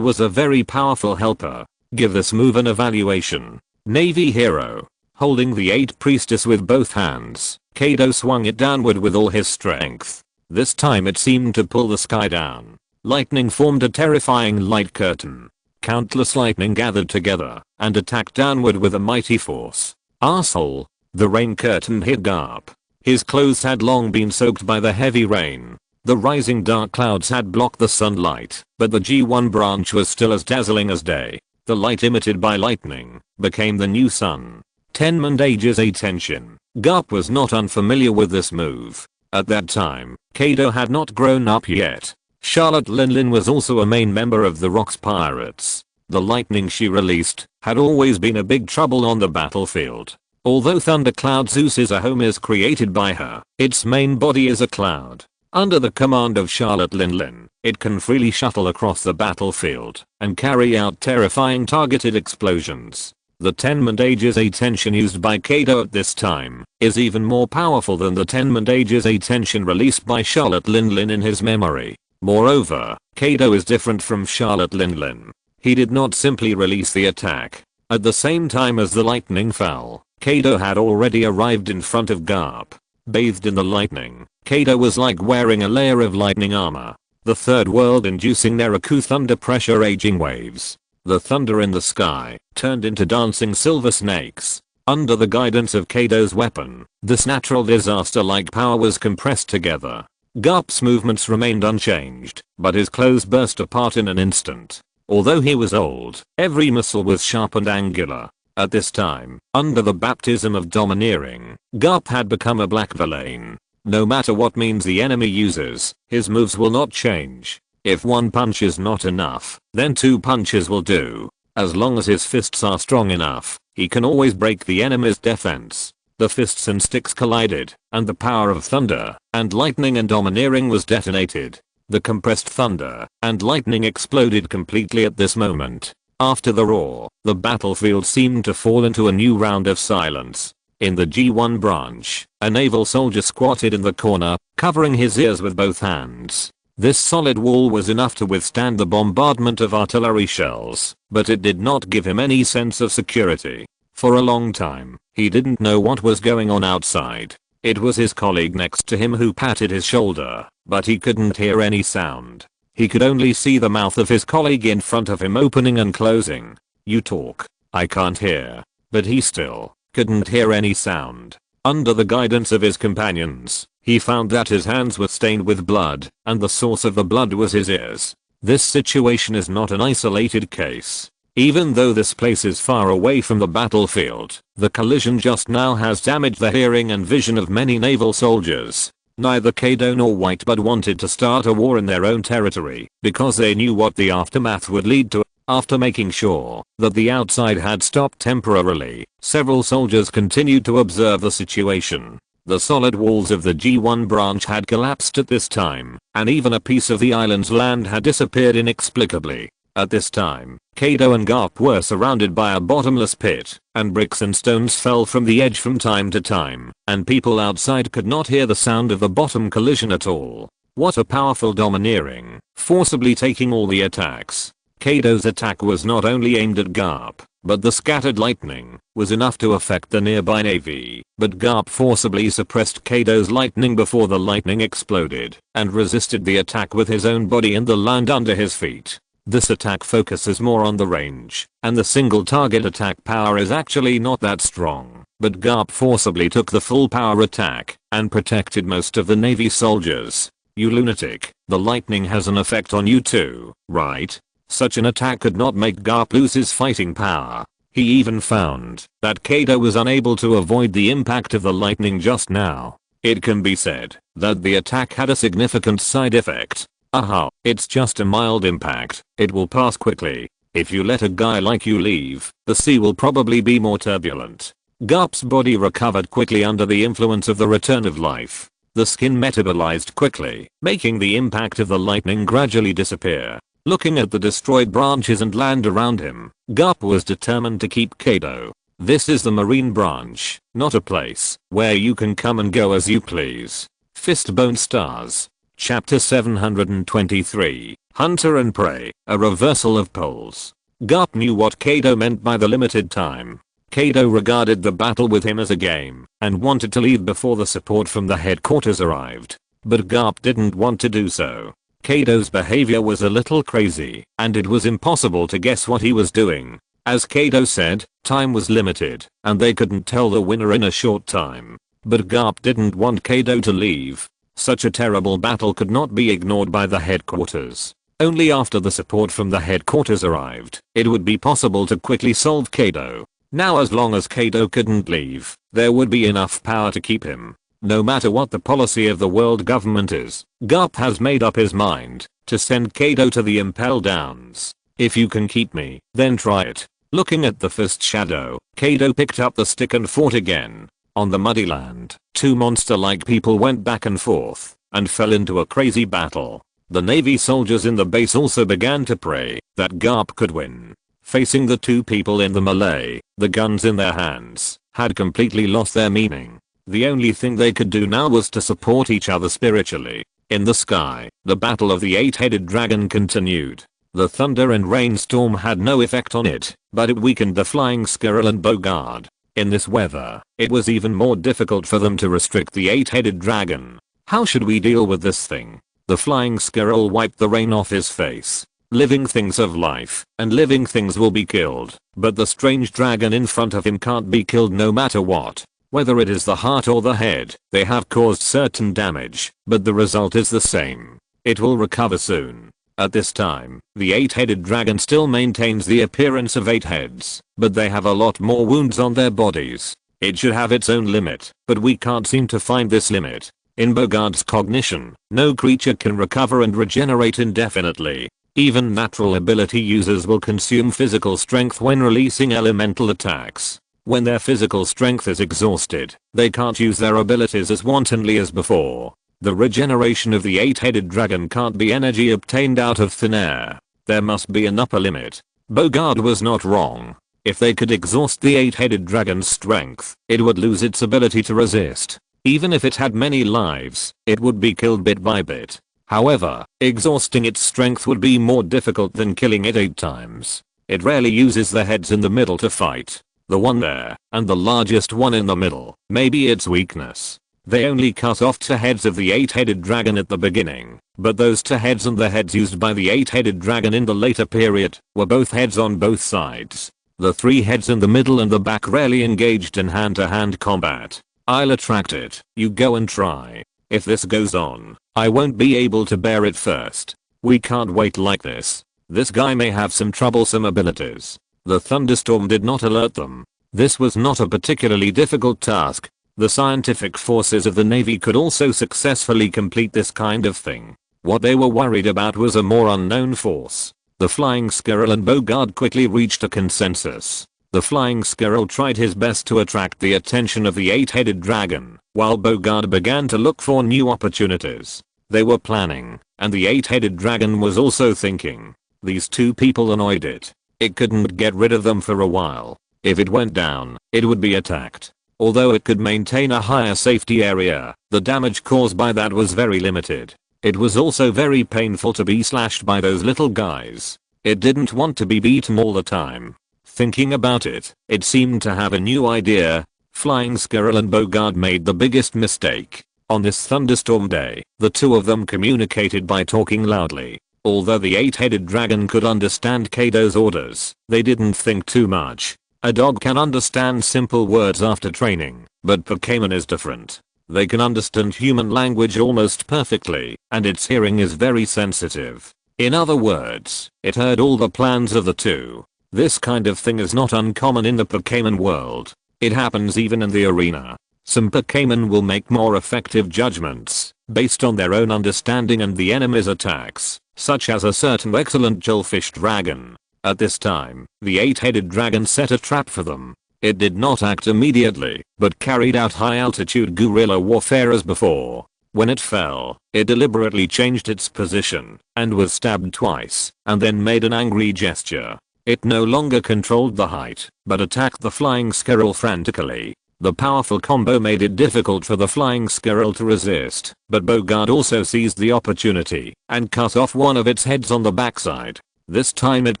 was a very powerful helper. Give this move an evaluation. Navy hero. Holding the 8 priestess with both hands, Kaido swung it downward with all his strength. This time it seemed to pull the sky down. Lightning formed a terrifying light curtain. Countless lightning gathered together and attacked downward with a mighty force. Arsehole. The rain curtain hit Garp. His clothes had long been soaked by the heavy rain. The rising dark clouds had blocked the sunlight, but the G1 branch was still as dazzling as day. The light emitted by lightning became the new sun. Tenmond Age's attention. Garp was not unfamiliar with this move. At that time, Kaido had not grown up yet. Charlotte Linlin was also a main member of the Rocks Pirates. The lightning she released had always been a big trouble on the battlefield. Although Thundercloud Zeus is a home is created by her, its main body is a cloud. Under the command of Charlotte Linlin, it can freely shuttle across the battlefield and carry out terrifying targeted explosions. The Tenmond Age's attention used by Kaido at this time is even more powerful than the Tenmond Age's attention released by Charlotte Linlin in his memory. Moreover, Kaido is different from Charlotte Linlin. He did not simply release the attack. At the same time as the lightning fell, Kaido had already arrived in front of Garp. Bathed in the lightning, Kaido was like wearing a layer of lightning armor. The third world inducing Neraku thunder pressure raging waves. The thunder in the sky turned into dancing silver snakes. Under the guidance of Kaido's weapon, this natural disaster-like power was compressed together. Garp's movements remained unchanged, but his clothes burst apart in an instant. Although he was old, every muscle was sharp and angular. At this time, under the baptism of domineering, Garp had become a black villain. No matter what means the enemy uses, his moves will not change. If one punch is not enough, then 2 punches will do. As long as his fists are strong enough, he can always break the enemy's defense. The fists and sticks collided, and the power of thunder and lightning and domineering was detonated. The compressed thunder and lightning exploded completely at this moment. After the roar, the battlefield seemed to fall into a new round of silence. In the G1 branch, a naval soldier squatted in the corner, covering his ears with both hands. This solid wall was enough to withstand the bombardment of artillery shells, but it did not give him any sense of security. For a long time, he didn't know what was going on outside. It was his colleague next to him who patted his shoulder, but he couldn't hear any sound. He could only see the mouth of his colleague in front of him opening and closing. "You talk. I can't hear." But he still couldn't hear any sound. Under the guidance of his companions, he found that his hands were stained with blood, and the source of the blood was his ears. This situation is not an isolated case. Even though this place is far away from the battlefield, the collision just now has damaged the hearing and vision of many naval soldiers. Neither Kaido nor Whitebird wanted to start a war in their own territory because they knew what the aftermath would lead to. After making sure that the outside had stopped temporarily, several soldiers continued to observe the situation. The solid walls of the G1 branch had collapsed at this time, and even a piece of the island's land had disappeared inexplicably. At this time, Kaido and Garp were surrounded by a bottomless pit, and bricks and stones fell from the edge from time to time, and people outside could not hear the sound of the bottom collision at all. What a powerful domineering, forcibly taking all the attacks. Kaido's attack was not only aimed at Garp, but the scattered lightning was enough to affect the nearby navy. But Garp forcibly suppressed Kaido's lightning before the lightning exploded, and resisted the attack with his own body and the land under his feet. This attack focuses more on the range, and the single target attack power is actually not that strong. But Garp forcibly took the full power attack, and protected most of the navy soldiers. "You lunatic, the lightning has an effect on you too, right?" Such an attack could not make Garp lose his fighting power. He even found that Kaido was unable to avoid the impact of the lightning just now. It can be said that the attack had a significant side effect. Aha, it's just a mild impact. It will pass quickly. If you let a guy like you leave, the sea will probably be more turbulent. Garp's body recovered quickly under the influence of the return of life. The skin metabolized quickly, making the impact of the lightning gradually disappear. Looking at the destroyed branches and land around him, Garp was determined to keep Kaido. This is the marine branch, not a place where you can come and go as you please. Fistbone Stars. Chapter 723. Hunter and Prey, a reversal of poles. Garp knew what Kaido meant by the limited time. Kaido regarded the battle with him as a game and wanted to leave before the support from the headquarters arrived. But Garp didn't want to do so. Kaido's behavior was a little crazy, and it was impossible to guess what he was doing. As Kaido said, time was limited, and they couldn't tell the winner in a short time. But Garp didn't want Kaido to leave. Such a terrible battle could not be ignored by the headquarters. Only after the support from the headquarters arrived, it would be possible to quickly solve Kaido. Now as long as Kaido couldn't leave, there would be enough power to keep him. No matter what the policy of the world government is, Garp has made up his mind to send Kaido to the Impel Downs. If you can keep me, then try it. Looking at the first shadow, Kaido picked up the stick and fought again. On the muddy land, two monster-like people went back and forth and fell into a crazy battle. The Navy soldiers in the base also began to pray that Garp could win. Facing the two people in the melee, the guns in their hands had completely lost their meaning. The only thing they could do now was to support each other spiritually. In the sky, the battle of the eight-headed dragon continued. The thunder and rainstorm had no effect on it, but it weakened the flying squirrel and Bogard. In this weather, it was even more difficult for them to restrict the eight-headed dragon. How should we deal with this thing? The flying squirrel wiped the rain off his face. Living things have life, and living things will be killed, but the strange dragon in front of him can't be killed no matter what. Whether it is the heart or the head, they have caused certain damage, but the result is the same. It will recover soon. At this time, the eight-headed dragon still maintains the appearance of 8 heads, but they have a lot more wounds on their bodies. It should have its own limit, but we can't seem to find this limit. In Bogard's cognition, no creature can recover and regenerate indefinitely. Even natural ability users will consume physical strength when releasing elemental attacks. When their physical strength is exhausted, they can't use their abilities as wantonly as before. The regeneration of the eight-headed dragon can't be energy obtained out of thin air. There must be an upper limit. Bogard was not wrong. If they could exhaust the eight-headed dragon's strength, it would lose its ability to resist. Even if it had many lives, it would be killed bit by bit. However, exhausting its strength would be more difficult than killing it 8 times. It rarely uses the heads in the middle to fight. The one there, and the largest one in the middle, may be its weakness. They only cut off 2 heads of the eight-headed dragon at the beginning, but those 2 heads and the heads used by the eight-headed dragon in the later period were both heads on both sides. The 3 heads in the middle and the back rarely engaged in hand-to-hand combat. I'll attract it, you go and try. If this goes on, I won't be able to bear it first. We can't wait like this. This guy may have some troublesome abilities. The thunderstorm did not alert them. This was not a particularly difficult task. The scientific forces of the Navy could also successfully complete this kind of thing. What they were worried about was a more unknown force. The flying squirrel and Bogard quickly reached a consensus. The flying squirrel tried his best to attract the attention of the eight-headed dragon, while Bogard began to look for new opportunities. They were planning, and the eight-headed dragon was also thinking. These two people annoyed it. It couldn't get rid of them for a while. If it went down, it would be attacked. Although it could maintain a higher safety area, the damage caused by that was very limited. It was also very painful to be slashed by those little guys. It didn't want to be beaten all the time. Thinking about it, it seemed to have a new idea. Flying Squirrel and Bogard made the biggest mistake. On this thunderstorm day, the two of them communicated by talking loudly. Although the eight-headed dragon could understand Kaido's orders, they didn't think too much. A dog can understand simple words after training, but Pokemon is different. They can understand human language almost perfectly, and its hearing is very sensitive. In other words, it heard all the plans of the two. This kind of thing is not uncommon in the Pokemon world. It happens even in the arena. Some Pokemon will make more effective judgments based on their own understanding and the enemy's attacks, such as a certain excellent Jellfish dragon. At this time, the 8-headed dragon set a trap for them. It did not act immediately, but carried out high-altitude guerrilla warfare as before. When it fell, it deliberately changed its position and was stabbed twice, and then made an angry gesture. It no longer controlled the height, but attacked the flying squirrel frantically. The powerful combo made it difficult for the flying squirrel to resist, but Bogard also seized the opportunity and cut off one of its heads on the backside. This time it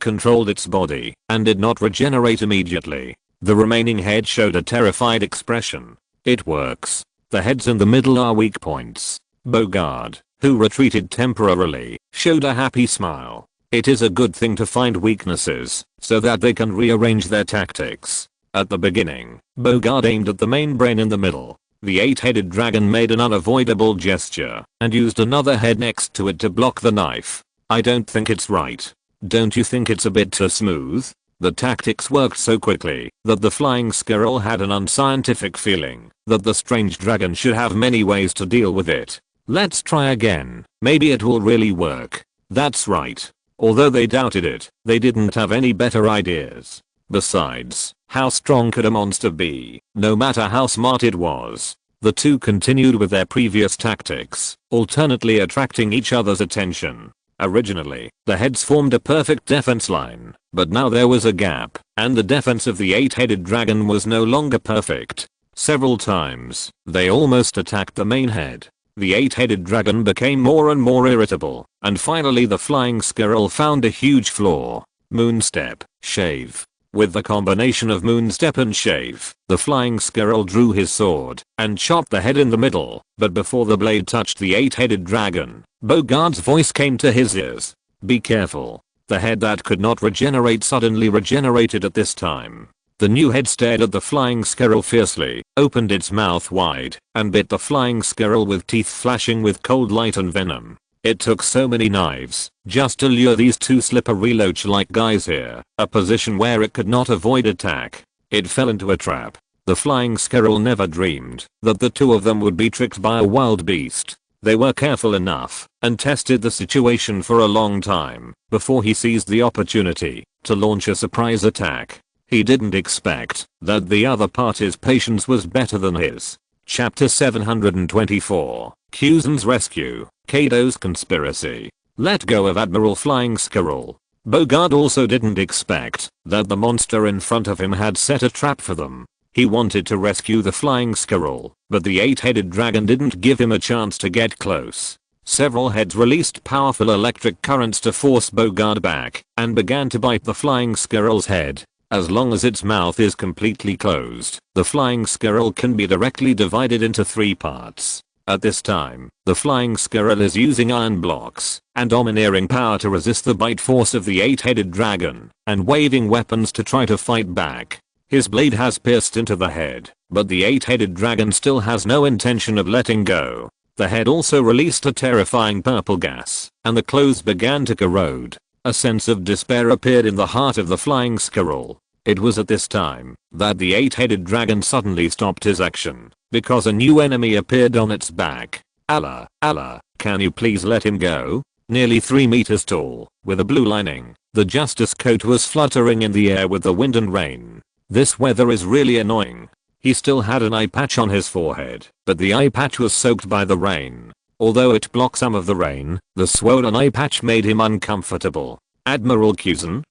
controlled its body and did not regenerate immediately. The remaining head showed a terrified expression. It works. The heads in the middle are weak points. Bogard, who retreated temporarily, showed a happy smile. It is a good thing to find weaknesses so that they can rearrange their tactics. At the beginning, Bogard aimed at the main brain in the middle. The 8-headed dragon made an unavoidable gesture and used another head next to it to block the knife. I don't think it's right. Don't you think it's a bit too smooth? The tactics worked so quickly that the flying squirrel had an unscientific feeling that the strange dragon should have many ways to deal with it. Let's try again. Maybe it will really work. That's right. Although they doubted it, they didn't have any better ideas. Besides, how strong could a monster be, no matter how smart it was? The two continued with their previous tactics, alternately attracting each other's attention. Originally, the heads formed a perfect defense line, but now there was a gap, and the defense of the 8-headed dragon was no longer perfect. Several times, they almost attacked the main head. The 8-headed dragon became more and more irritable, and finally the flying squirrel found a huge flaw. Moonstep, shave. With the combination of moonstep and shave, the flying squirrel drew his sword and chopped the head in the middle, but before the blade touched the 8-headed dragon, Bogard's voice came to his ears. Be careful. The head that could not regenerate suddenly regenerated at this time. The new head stared at the flying squirrel fiercely, opened its mouth wide, and bit the flying squirrel with teeth flashing with cold light and venom. It took so many knives just to lure these two slippery loach-like guys here, a position where it could not avoid attack. It fell into a trap. The flying squirrel never dreamed that the two of them would be tricked by a wild beast. They were careful enough and tested the situation for a long time before he seized the opportunity to launch a surprise attack. He didn't expect that the other party's patience was better than his. Chapter 724, Kuzan's Rescue, Kaido's Conspiracy. Let go of Admiral Flying Squirrel. Bogard also didn't expect that the monster in front of him had set a trap for them. He wanted to rescue the flying squirrel, but the 8-headed dragon didn't give him a chance to get close. Several heads released powerful electric currents to force Bogard back and began to bite the flying squirrel's head. As long as its mouth is completely closed, the flying squirrel can be directly divided into 3 parts. At this time, the flying squirrel is using iron blocks and domineering power to resist the bite force of the 8-headed dragon and waving weapons to try to fight back. His blade has pierced into the head, but the 8-headed dragon still has no intention of letting go. The head also released a terrifying purple gas, and the clothes began to corrode. A sense of despair appeared in the heart of the flying squirrel. It was at this time that the 8-headed dragon suddenly stopped his action, because a new enemy appeared on its back. Allah, can you please let him go? Nearly 3 meters tall, with a blue lining, the Justice coat was fluttering in the air with the wind and rain. This weather is really annoying. He still had an eye patch on his forehead, but the eye patch was soaked by the rain. Although it blocked some of the rain, the swollen eye patch made him uncomfortable. Admiral Kuzan,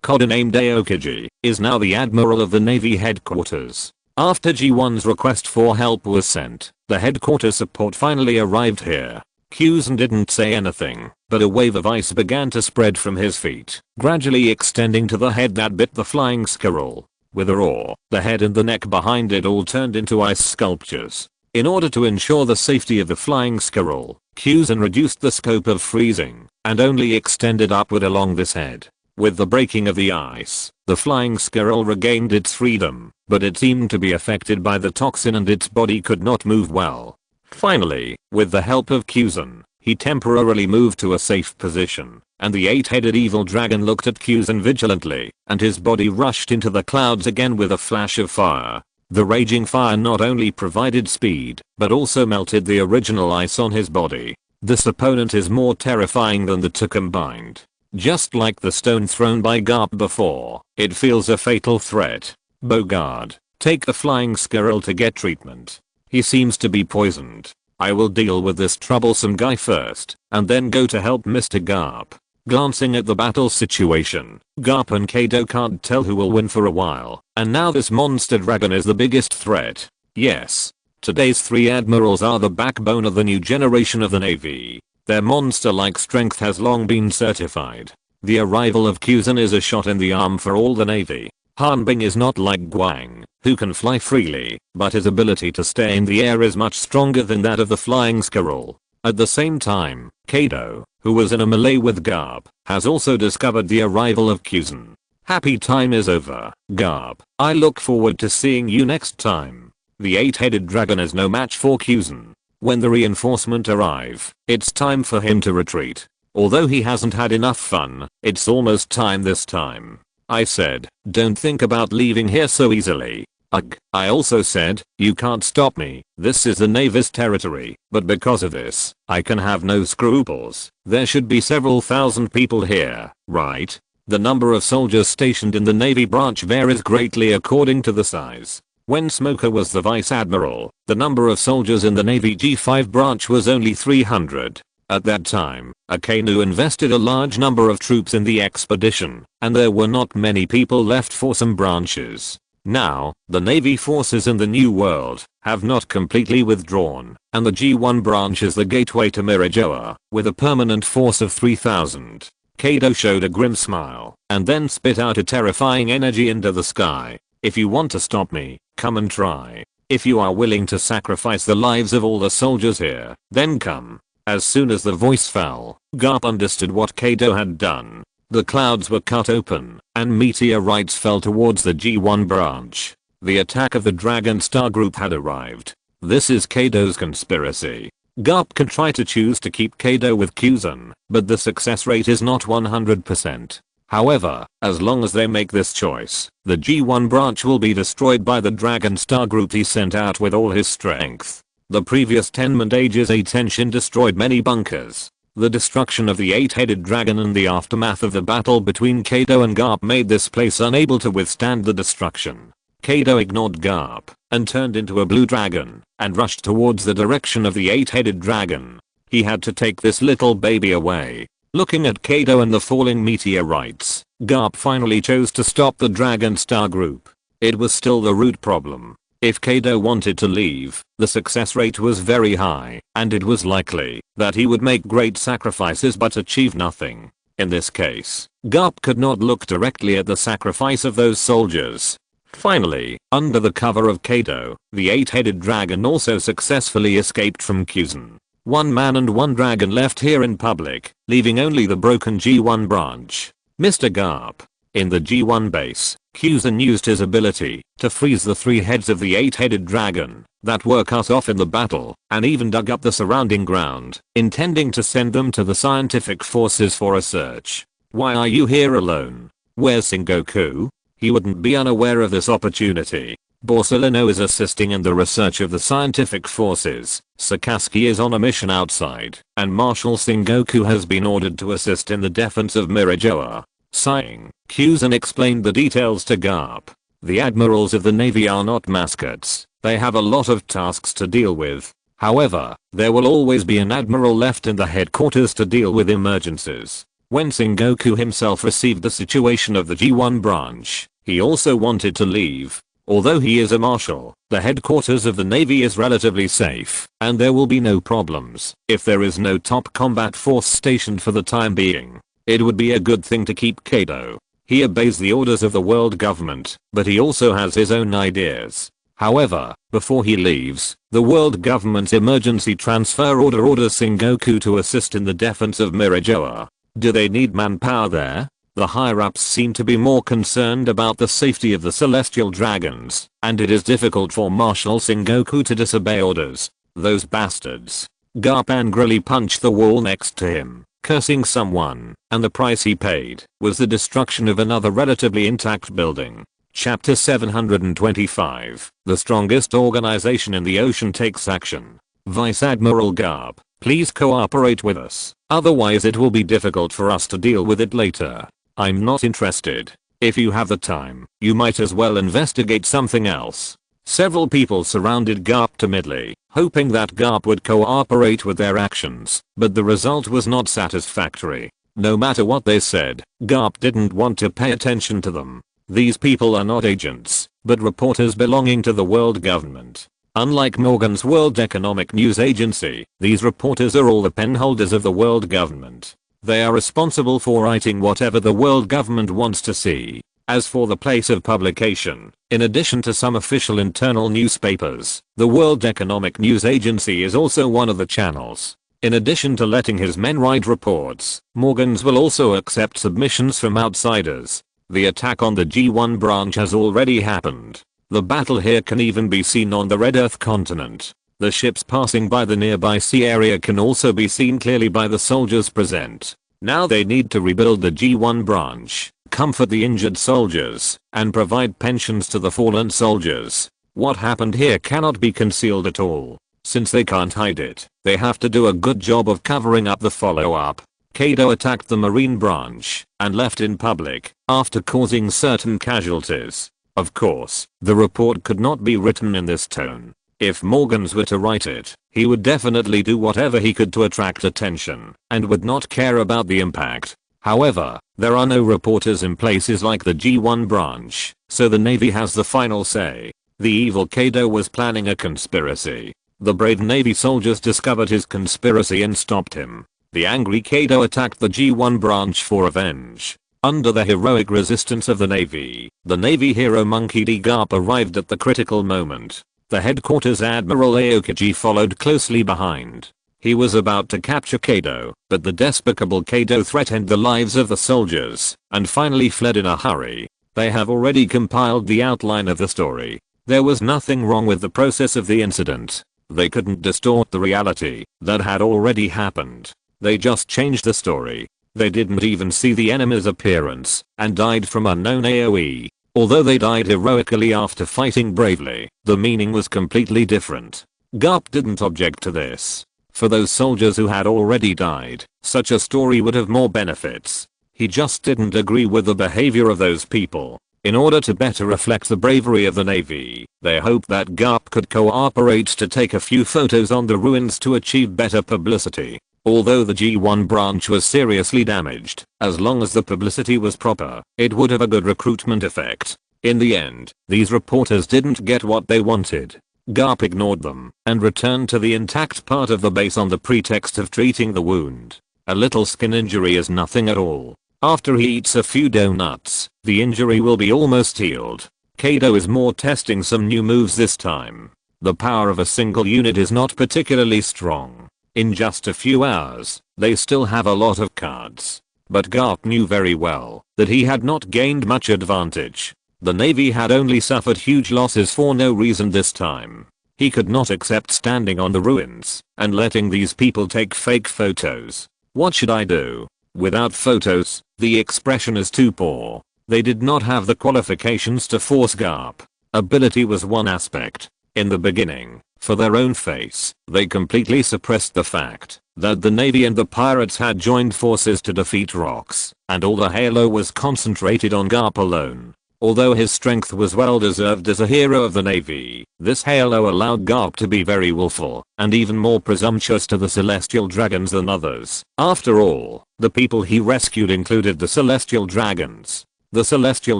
codenamed Aokiji, is now the Admiral of the Navy headquarters. After G1's request for help was sent, the headquarters support finally arrived here. Kuzan didn't say anything, but a wave of ice began to spread from his feet, gradually extending to the head that bit the flying squirrel. With a roar, the head and the neck behind it all turned into ice sculptures. In order to ensure the safety of the flying squirrel, Kuzan reduced the scope of freezing and only extended upward along this head. With the breaking of the ice, the flying squirrel regained its freedom, but it seemed to be affected by the toxin and its body could not move well. Finally, with the help of Kuzan, He temporarily moved to a safe position, and the 8-headed evil dragon looked at Kyuzen vigilantly, and his body rushed into the clouds again with a flash of fire. The raging fire not only provided speed, but also melted the original ice on his body. This opponent is more terrifying than the two combined. Just like the stone thrown by Garp before, it feels a fatal threat. Bogard, take the flying squirrel to get treatment. He seems to be poisoned. I will deal with this troublesome guy first, and then go to help Mr. Garp. Glancing at the battle situation, Garp and Kaido can't tell who will win for a while, and now this monster dragon is the biggest threat. Yes. Today's 3 admirals are the backbone of the new generation of the Navy. Their monster-like strength has long been certified. The arrival of Kyuzen is a shot in the arm for all the Navy. Hanbing is not like Guang, who can fly freely, but his ability to stay in the air is much stronger than that of the flying squirrel. At the same time, Kaido, who was in a melee with Garp, has also discovered the arrival of Kyuzen. Happy time is over, Garp. I look forward to seeing you next time. The 8-headed dragon is no match for Kyuzen. When the reinforcement arrive, it's time for him to retreat. Although he hasn't had enough fun, it's almost time this time. I said, don't think about leaving here so easily. Ugh. I also said, you can't stop me. This is the Navy's territory, but because of this, I can have no scruples. There should be several thousand people here, right? The number of soldiers stationed in the Navy branch varies greatly according to the size. When Smoker was the Vice Admiral, the number of soldiers in the Navy G5 branch was only 300. At that time, Akainu invested a large number of troops in the expedition, and there were not many people left for some branches. Now, the Navy forces in the New World have not completely withdrawn, and the G1 branch is the gateway to Mirajoa, with a permanent force of 3,000. Kaido showed a grim smile, and then spit out a terrifying energy into the sky. If you want to stop me, come and try. If you are willing to sacrifice the lives of all the soldiers here, then come. As soon as the voice fell, Garp understood what Kaido had done. The clouds were cut open, and meteorites fell towards the G1 branch. The attack of the Dragon Star group had arrived. This is Kaido's conspiracy. Garp can try to choose to keep Kaido with Kyuzen, but the success rate is not 100%. However, as long as they make this choice, the G1 branch will be destroyed by the Dragon Star group he sent out with all his strength. The previous Tenman Age's attention destroyed many bunkers. The destruction of the 8-headed dragon and the aftermath of the battle between Kaido and Garp made this place unable to withstand the destruction. Kaido ignored Garp and turned into a blue dragon and rushed towards the direction of the 8-headed dragon. He had to take this little baby away. Looking at Kaido and the falling meteorites, Garp finally chose to stop the Dragon Star group. It was still the root problem. If Kaido wanted to leave, the success rate was very high, and it was likely that he would make great sacrifices but achieve nothing. In this case, Garp could not look directly at the sacrifice of those soldiers. Finally, under the cover of Kaido, the 8-headed dragon also successfully escaped from Kyuzen. One man and one dragon left here in public, leaving only the broken G1 branch. Mr. Garp. In the G1 base, Kyuzen used his ability to freeze the 3 heads of the 8-headed dragon that were cut off in the battle, and even dug up the surrounding ground, intending to send them to the scientific forces for a search. Why are you here alone? Where's Sengoku? He wouldn't be unaware of this opportunity. Borsalino is assisting in the research of the scientific forces, Sakazuki is on a mission outside, and Marshal Sengoku has been ordered to assist in the defense of Mirajoa. Sighing, Kyuzen explained the details to Garp. The admirals of the Navy are not mascots, they have a lot of tasks to deal with. However, there will always be an admiral left in the headquarters to deal with emergencies. When Sengoku himself received the situation of the G1 branch, he also wanted to leave. Although he is a marshal, the headquarters of the Navy is relatively safe, and there will be no problems if there is no top combat force stationed for the time being. It would be a good thing to keep Kaido. He obeys the orders of the world government, but he also has his own ideas. However, before he leaves, the world government's emergency transfer order orders Sengoku to assist in the defense of Mirajoa. Do they need manpower there? The higher-ups seem to be more concerned about the safety of the celestial dragons, and it is difficult for Marshal Sengoku to disobey orders. Those bastards. Garp angrily punched the wall next to him, cursing someone, and the price he paid was the destruction of another relatively intact building. Chapter 725. The strongest organization in the ocean takes action. Vice Admiral Garp, please cooperate with us, otherwise it will be difficult for us to deal with it later. I'm not interested. If you have the time, you might as well investigate something else. Several people surrounded Garp timidly, hoping that Garp would cooperate with their actions, but the result was not satisfactory. No matter what they said, Garp didn't want to pay attention to them. These people are not agents, but reporters belonging to the world government. Unlike Morgan's World Economic News Agency, these reporters are all the penholders of the world government. They are responsible for writing whatever the world government wants to see. As for the place of publication, in addition to some official internal newspapers, the World Economic News Agency is also one of the channels. In addition to letting his men write reports, Morgans will also accept submissions from outsiders. The attack on the G1 branch has already happened. The battle here can even be seen on the Red Earth continent. The ships passing by the nearby sea area can also be seen clearly by the soldiers present. Now they need to rebuild the G1 branch, comfort the injured soldiers, and provide pensions to the fallen soldiers. What happened here cannot be concealed at all. Since they can't hide it, they have to do a good job of covering up the follow-up. Kaido attacked the Marine branch and left in public after causing certain casualties. Of course, the report could not be written in this tone. If Morgans were to write it, he would definitely do whatever he could to attract attention and would not care about the impact. However, there are no reporters in places like the G1 branch, so the Navy has the final say. The evil Kaido was planning a conspiracy. The brave Navy soldiers discovered his conspiracy and stopped him. The angry Kaido attacked the G1 branch for revenge. Under the heroic resistance of the Navy hero Monkey D. Garp arrived at the critical moment. The headquarters Admiral Aokiji followed closely behind. He was about to capture Kaido, but the despicable Kaido threatened the lives of the soldiers and finally fled in a hurry. They have already compiled the outline of the story. There was nothing wrong with the process of the incident. They couldn't distort the reality that had already happened. They just changed the story. They didn't even see the enemy's appearance and died from unknown AoE. Although they died heroically after fighting bravely, the meaning was completely different. Garp didn't object to this. For those soldiers who had already died, such a story would have more benefits. He just didn't agree with the behavior of those people. In order to better reflect the bravery of the Navy, they hoped that Garp could cooperate to take a few photos on the ruins to achieve better publicity. Although the G1 branch was seriously damaged, as long as the publicity was proper, it would have a good recruitment effect. In the end, these reporters didn't get what they wanted. Garp ignored them and returned to the intact part of the base on the pretext of treating the wound. A little skin injury is nothing at all. After he eats a few donuts, the injury will be almost healed. Kaido is more testing some new moves this time. The power of a single unit is not particularly strong. In just a few hours, they still have a lot of cards. But Garp knew very well that he had not gained much advantage. The Navy had only suffered huge losses for no reason this time. He could not accept standing on the ruins and letting these people take fake photos. What should I do? Without photos, the expression is too poor. They did not have the qualifications to force Garp. Ability was one aspect. In the beginning, for their own face, they completely suppressed the fact that the Navy and the pirates had joined forces to defeat Rocks, and all the halo was concentrated on Garp alone. Although his strength was well deserved as a hero of the Navy, this halo allowed Garp to be very willful and even more presumptuous to the Celestial Dragons than others. After all, the people he rescued included the Celestial Dragons. The Celestial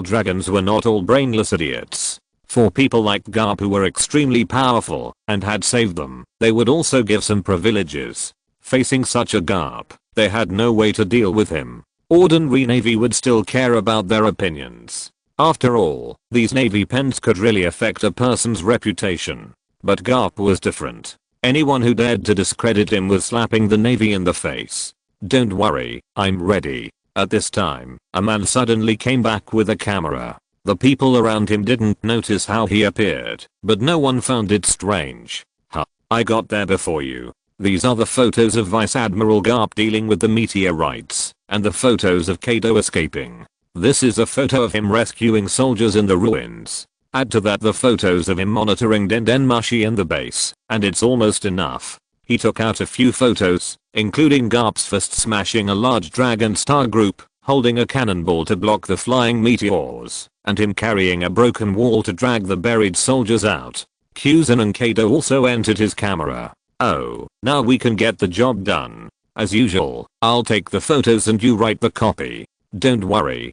Dragons were not all brainless idiots. For people like Garp who were extremely powerful and had saved them, they would also give some privileges. Facing such a Garp, they had no way to deal with him. Ordinary Navy would still care about their opinions. After all, these Navy pens could really affect a person's reputation. But Garp was different. Anyone who dared to discredit him was slapping the Navy in the face. Don't worry, I'm ready. At this time, a man suddenly came back with a camera. The people around him didn't notice how he appeared, but no one found it strange. I got there before you. These are the photos of Vice Admiral Garp dealing with the meteorites, and the photos of Kaido escaping. This is a photo of him rescuing soldiers in the ruins. Add to that the photos of him monitoring Dendenmushi in the base, and it's almost enough. He took out a few photos, including Garp's fist smashing a large Dragon Star group, holding a cannonball to block the flying meteors, and him carrying a broken wall to drag the buried soldiers out. Kuzan and Kaido also entered his camera. Oh, now we can get the job done. As usual, I'll take the photos and you write the copy. Don't worry,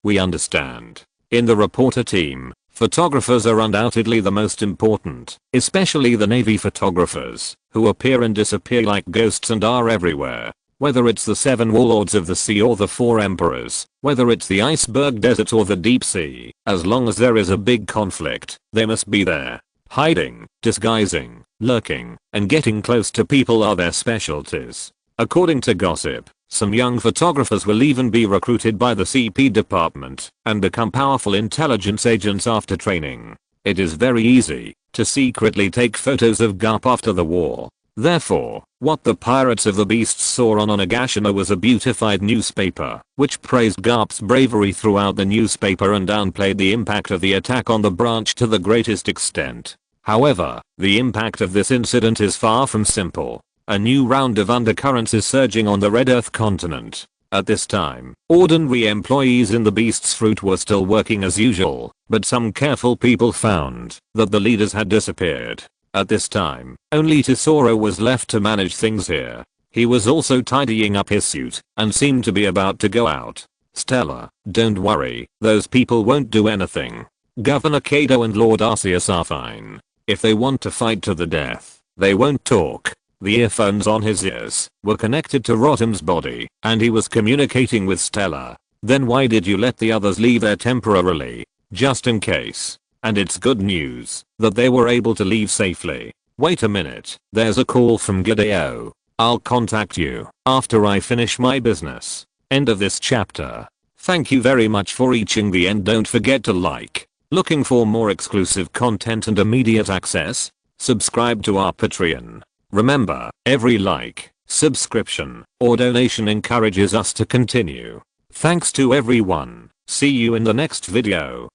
we understand. In the reporter team, photographers are undoubtedly the most important, especially the Navy photographers, who appear and disappear like ghosts and are everywhere. Whether it's the 7 warlords of the sea or the 4 emperors, whether it's the iceberg desert or the deep sea, as long as there is a big conflict, they must be there. Hiding, disguising, lurking, and getting close to people are their specialties. According to gossip, some young photographers will even be recruited by the CP department and become powerful intelligence agents after training. It is very easy to secretly take photos of Garp after the war. Therefore, what the Pirates of the Beast saw on Onigashima was a beautified newspaper, which praised Garp's bravery throughout the newspaper and downplayed the impact of the attack on the branch to the greatest extent. However, the impact of this incident is far from simple. A new round of undercurrents is surging on the Red Earth continent. At this time, ordinary employees in the Beast's Fruit were still working as usual, but some careful people found that the leaders had disappeared. At this time, only Tesoro was left to manage things here. He was also tidying up his suit and seemed to be about to go out. Stella, don't worry, those people won't do anything. Governor Kaido and Lord Arceus are fine. If they want to fight to the death, they won't talk. The earphones on his ears were connected to Rotom's body, and he was communicating with Stella. Then why did you let the others leave there temporarily? Just in case. And it's good news that they were able to leave safely. Wait a minute, there's a call from Gideo. I'll contact you after I finish my business. End of this chapter. Thank you very much for reaching the end. Don't forget to like. Looking for more exclusive content and immediate access? Subscribe to our Patreon. Remember, every like, subscription, or donation encourages us to continue. Thanks to everyone. See you in the next video.